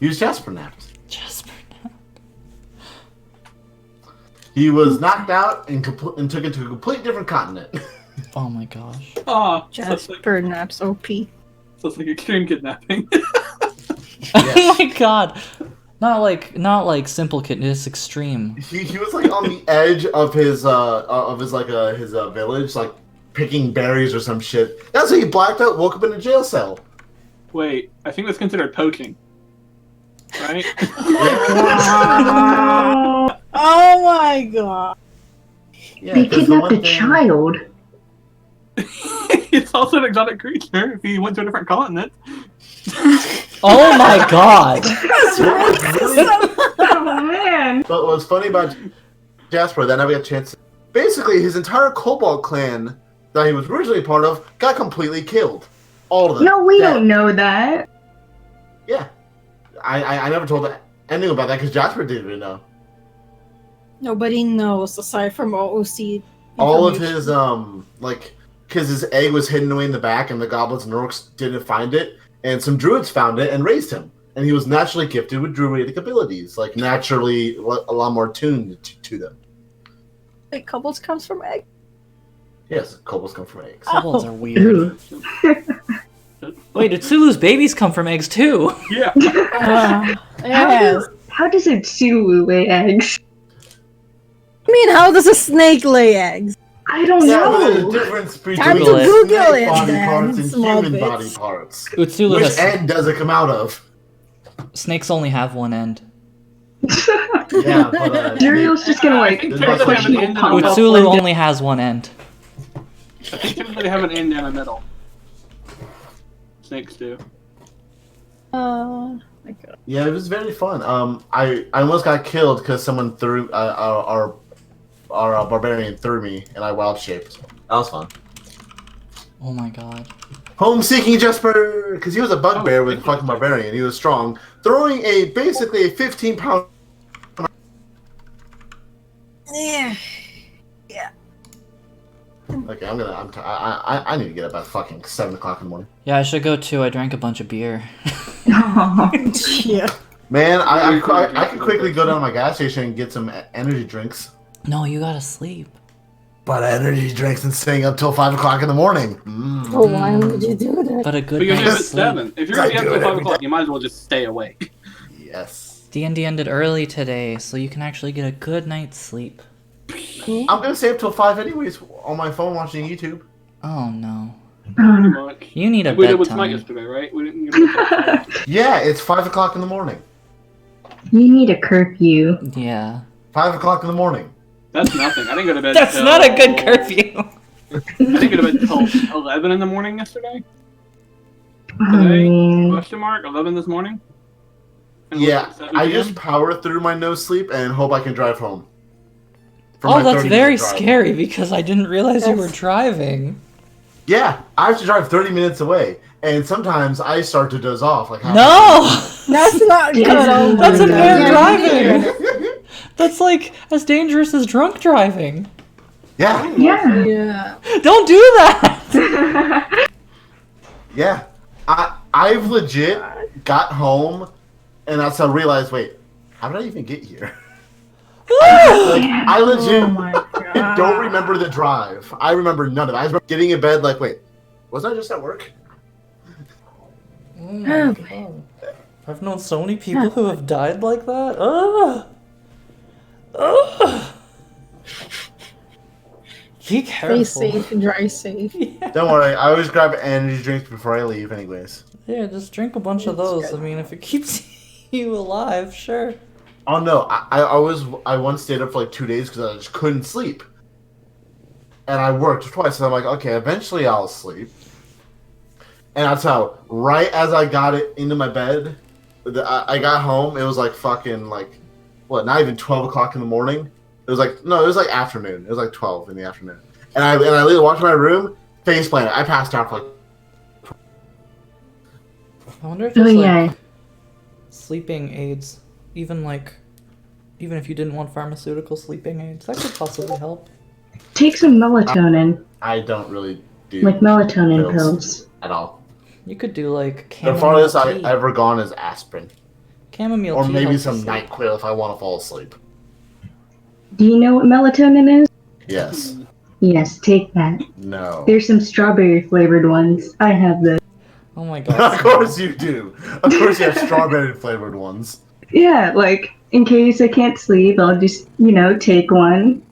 He was Jasper napped. Jasper. He was knocked out and took it to a completely different continent. Oh my gosh. Ah, so it's like, Jasper naps OP. so it's like extreme kidnapping. Oh my God. Not like simple kitten, it's extreme. He was like on the edge of his village, like picking berries or some shit. That's why he blacked out, woke up in a jail cell. Wait, I think that's considered poaching. Right? Oh my God. Yeah, They 'cause the kidnapped one a thing- child. It's also an exotic creature if he went to a different continent. Oh my God. Oh man. But what's funny about Jasper, that now we got a chance. Basically, his entire Cobalt clan that he was originally part of got completely killed. All of them. No, we Dead. don't know that. Yeah. I never told anything about that because Jasper didn't even know. Nobody knows aside from OOC. All of information. his, because his egg was hidden away in the back and the goblins and orcs didn't find it, and some druids found it and raised him. And he was naturally gifted with druidic abilities, like naturally a lot more tuned to them. Wait, Kobolds comes from egg. Yes, kobolds come from eggs. Kobolds are weird. Ooh. Wait, Utsulu's babies come from eggs too. Yeah. Yes. How does a Sulu lay eggs? I mean, how does a snake lay eggs? I don't Yeah, but there's a know. difference between Time Google to it. Google snake it body then. parts and Small human bits. body parts. Utsulu Which has end does it come out of? snakes only have one end. Yeah, but Uriel's just gonna like think technically have an end and a middle. Utsulu only has one end. I think typically they have an end and a middle. Snakes do. My God. yeah, it was very fun. I almost got killed because someone threw our barbarian threw me, and I wild shaped. That was fun. Oh my god. Home seeking Jesper, because he was a bugbear with a fucking barbarian. He was strong, throwing basically a 15-pound. Yeah. Okay, I need to get up at fucking 7 o'clock in the morning. Yeah, I should go too. I drank a bunch of beer. Yeah. Man, I could quickly go down to my gas station and get some energy drinks. No, you gotta sleep. But energy drinks and staying up till 5 o'clock in the morning. Oh, why would you do that? But a good But you're gonna night's be at sleep. 7. If you're gonna be I up do till it 5 every o'clock, day. you might as well just stay awake. Yes. D&D ended early today, so you can actually get a good night's sleep. I'm gonna stay up till 5 anyways on my phone watching YouTube. Oh no. Pretty much. You need a We did with Smite bedtime. yesterday, right? We didn't get Yeah, it's 5 o'clock in the morning. You need a curfew. Yeah. 5 o'clock in the morning. That's nothing. I didn't go to bed. That's till... not a good curfew. I didn't go to bed till 11 in the morning yesterday. Oh, Today? man. Question mark? 11 this morning? And it was Yeah, at 7 I p.m.? just power through my no sleep and hope I can drive home. For Oh, my that's 30-minute very drive. scary because I didn't realize you were driving. Yeah, I have to drive 30 minutes away, and sometimes I start to doze off. Like No! That's not good. Oh, That's my impaired God. driving! That's like as dangerous as drunk driving. Yeah, Yeah. Yeah. Don't do that! yeah. I've legit got home, and that's how I realized, wait, how did I even get here? Like, I legit Oh my God. don't remember the drive. I remember none of it. I remember getting in bed like, wait, wasn't I just at work? Oh my god. I've known so many people who have died like that. Ugh. Ugh. Be careful. Stay safe and drive safe. Don't worry, I always grab energy drinks before I leave anyways. Yeah, just drink a bunch of those. I mean, if it keeps you alive, sure. Oh no, I once stayed up for like 2 days because I just couldn't sleep. And I worked twice, and I'm like, okay, eventually I'll sleep. And that's how, right as I got it into my bed, I got home, it was like fucking like, what, not even 12 o'clock in the morning? It was like, no, it was like afternoon. It was like 12 in the afternoon. And I walked to my room, face planted. I passed out for like... I wonder if Oh, it's yeah. like sleeping aids, even if you didn't want pharmaceutical sleeping aids, that could possibly help. Take some melatonin. I don't really do Like melatonin pills pills. at all. You could do like The chamomile farthest I've tea. ever gone is aspirin. Chamomile Or tea maybe helps some you sleep. NyQuil if I want to fall asleep. Do you know what melatonin is? Yes. Yes, take that. No. There's some strawberry flavored ones. I have those. Oh my god. Of course you do. Of course you have strawberry flavored ones. Yeah, like, in case I can't sleep, I'll just, take one.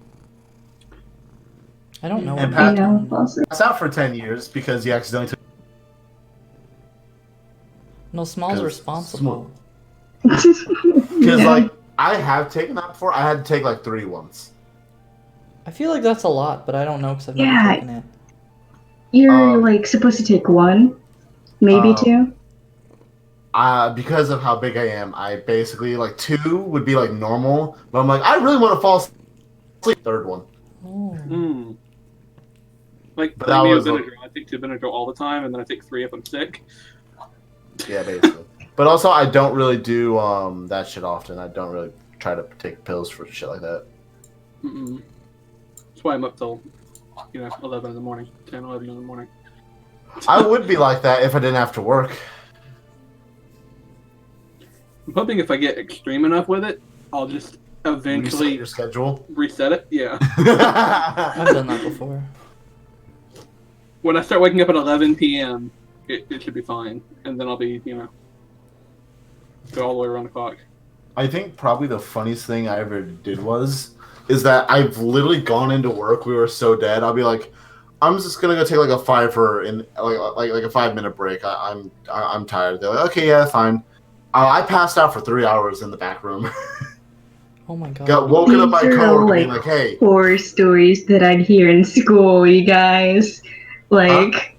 I don't know. And what Pat- melatonin Fall is. asleep. It's out for 10 years because you accidentally took No, Small's 'Cause responsible. Because, Yeah. like, I have taken that before. I had to take, like, 3 once. I feel like that's a lot, but I don't know because I've never Yeah. taken it. You're, supposed to take one, maybe two. Because of how big I am, I basically, like, 2 would be, like, normal. But I'm like, I really want to fall asleep. 3rd one. Oh. Mm. Like, But that me was with a- Benadryl. I take 2 Benadryl all the time, and then I take 3 if I'm sick. Yeah, basically. But also, I don't really do that shit often. I don't really try to take pills for shit like that. Mm-mm. That's why I'm up till, 11 in the morning, 10, 11 in the morning. I would be like that if I didn't have to work. I'm hoping if I get extreme enough with it, I'll just Reset eventually your schedule. reset it. Yeah. I've done that before. When I start waking up at 11 p.m., it should be fine. And then I'll be, go all the way around the clock. I think probably the funniest thing I ever did is that I've literally gone into work. We were so dead. I'll be like, I'm just gonna go take like a 5-minute break. I'm tired. They're like, okay, yeah, fine. I passed out for 3 hours in the back room. Oh my god. Got woken up by These are coworker all, being like, hey. horror stories that I'd hear in school, you guys. Like,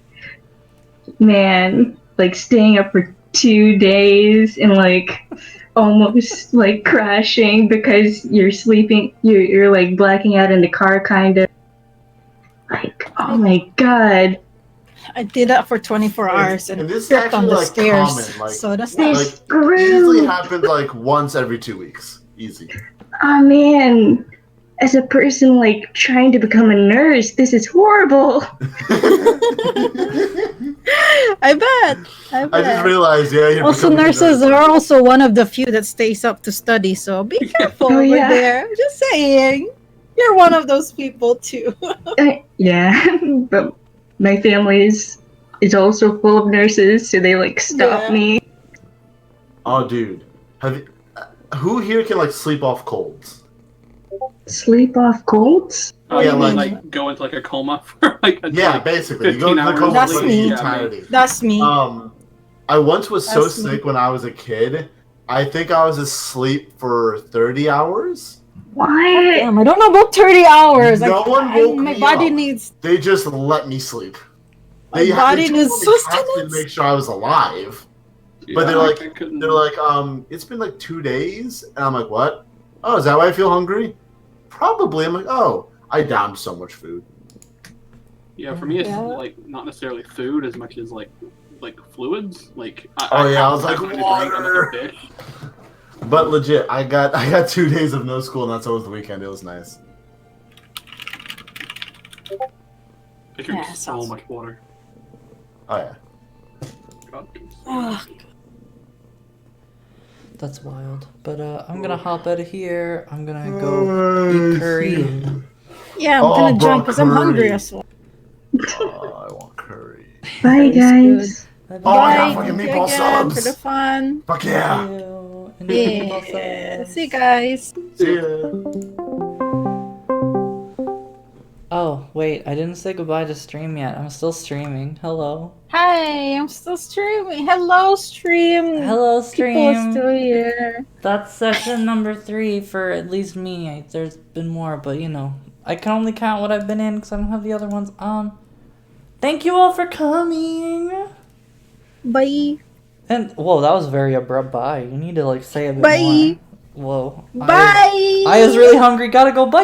man, like staying up for 2 days and like almost like crashing because you're sleeping, you're like blacking out in the car, kind of. Like, oh my god. I did that for 24 hours and this is tripped on actually the like stairs. common. Like, So that's like not easily happens like once every 2 weeks. Easy. Oh man, as a person like trying to become a nurse, this is horrible. I bet. I just realized, yeah. You're Also, becoming a nurses nurse. are also one of the few that stays up to study. So be careful Oh, over yeah. there. Just saying, you're one of those people too. Yeah, but my family is also full of nurses, so they like stop Yeah. me. Oh, dude, have you, who here can like sleep off colds? Sleep off colds? Oh, yeah, you mean, like- go into like a coma for like Yeah, basically, you go 15 into the hours. coma That's for the me. entirety. That's me. I once was so That's me. sick when I was a kid. I think I was asleep for 30 hours. What? Damn, I don't know about 30 hours. No one woke my me body up. needs. They just let me sleep. My body told needs me constantly to sustenance. make sure I was alive. But they're I like, couldn't- it's been like 2 days, and I'm like, what? Oh, is that why I feel hungry? Probably. I'm like, oh, I downed so much food. Yeah, for me it's Yeah. like not necessarily food as much as like fluids. Like Oh, yeah, I was have like, something to drink, I'm water. like a fish. But legit, I got 2 days of no school, and that's always the weekend. It was nice. I drink Yeah, so sounds- much water. Oh yeah. God. Ugh. That's wild. But I'm gonna hop out of here. I'm gonna go eat curry. Yeah, I'm Oh, gonna bro, jump because I'm hungry curry. as well. Oh, I want curry. Bye, Curry's guys. Oh, I Bye. got fucking Thank you meatball again subs. for the fun. Fuck yeah. Yeah. See you guys. See ya. Oh, wait, I didn't say goodbye to stream yet. I'm still streaming. Hello. Hi, I'm still streaming. Hello, stream. Hello, People are stream. still here. That's session number 3 for at least me. There's been more, but I can only count what I've been in because I don't have the other ones on. Thank you all for coming. Bye. And whoa, that was very abrupt. Bye. You need to say a bit Bye. more. Whoa. Bye. I was really hungry. Gotta go. Bye.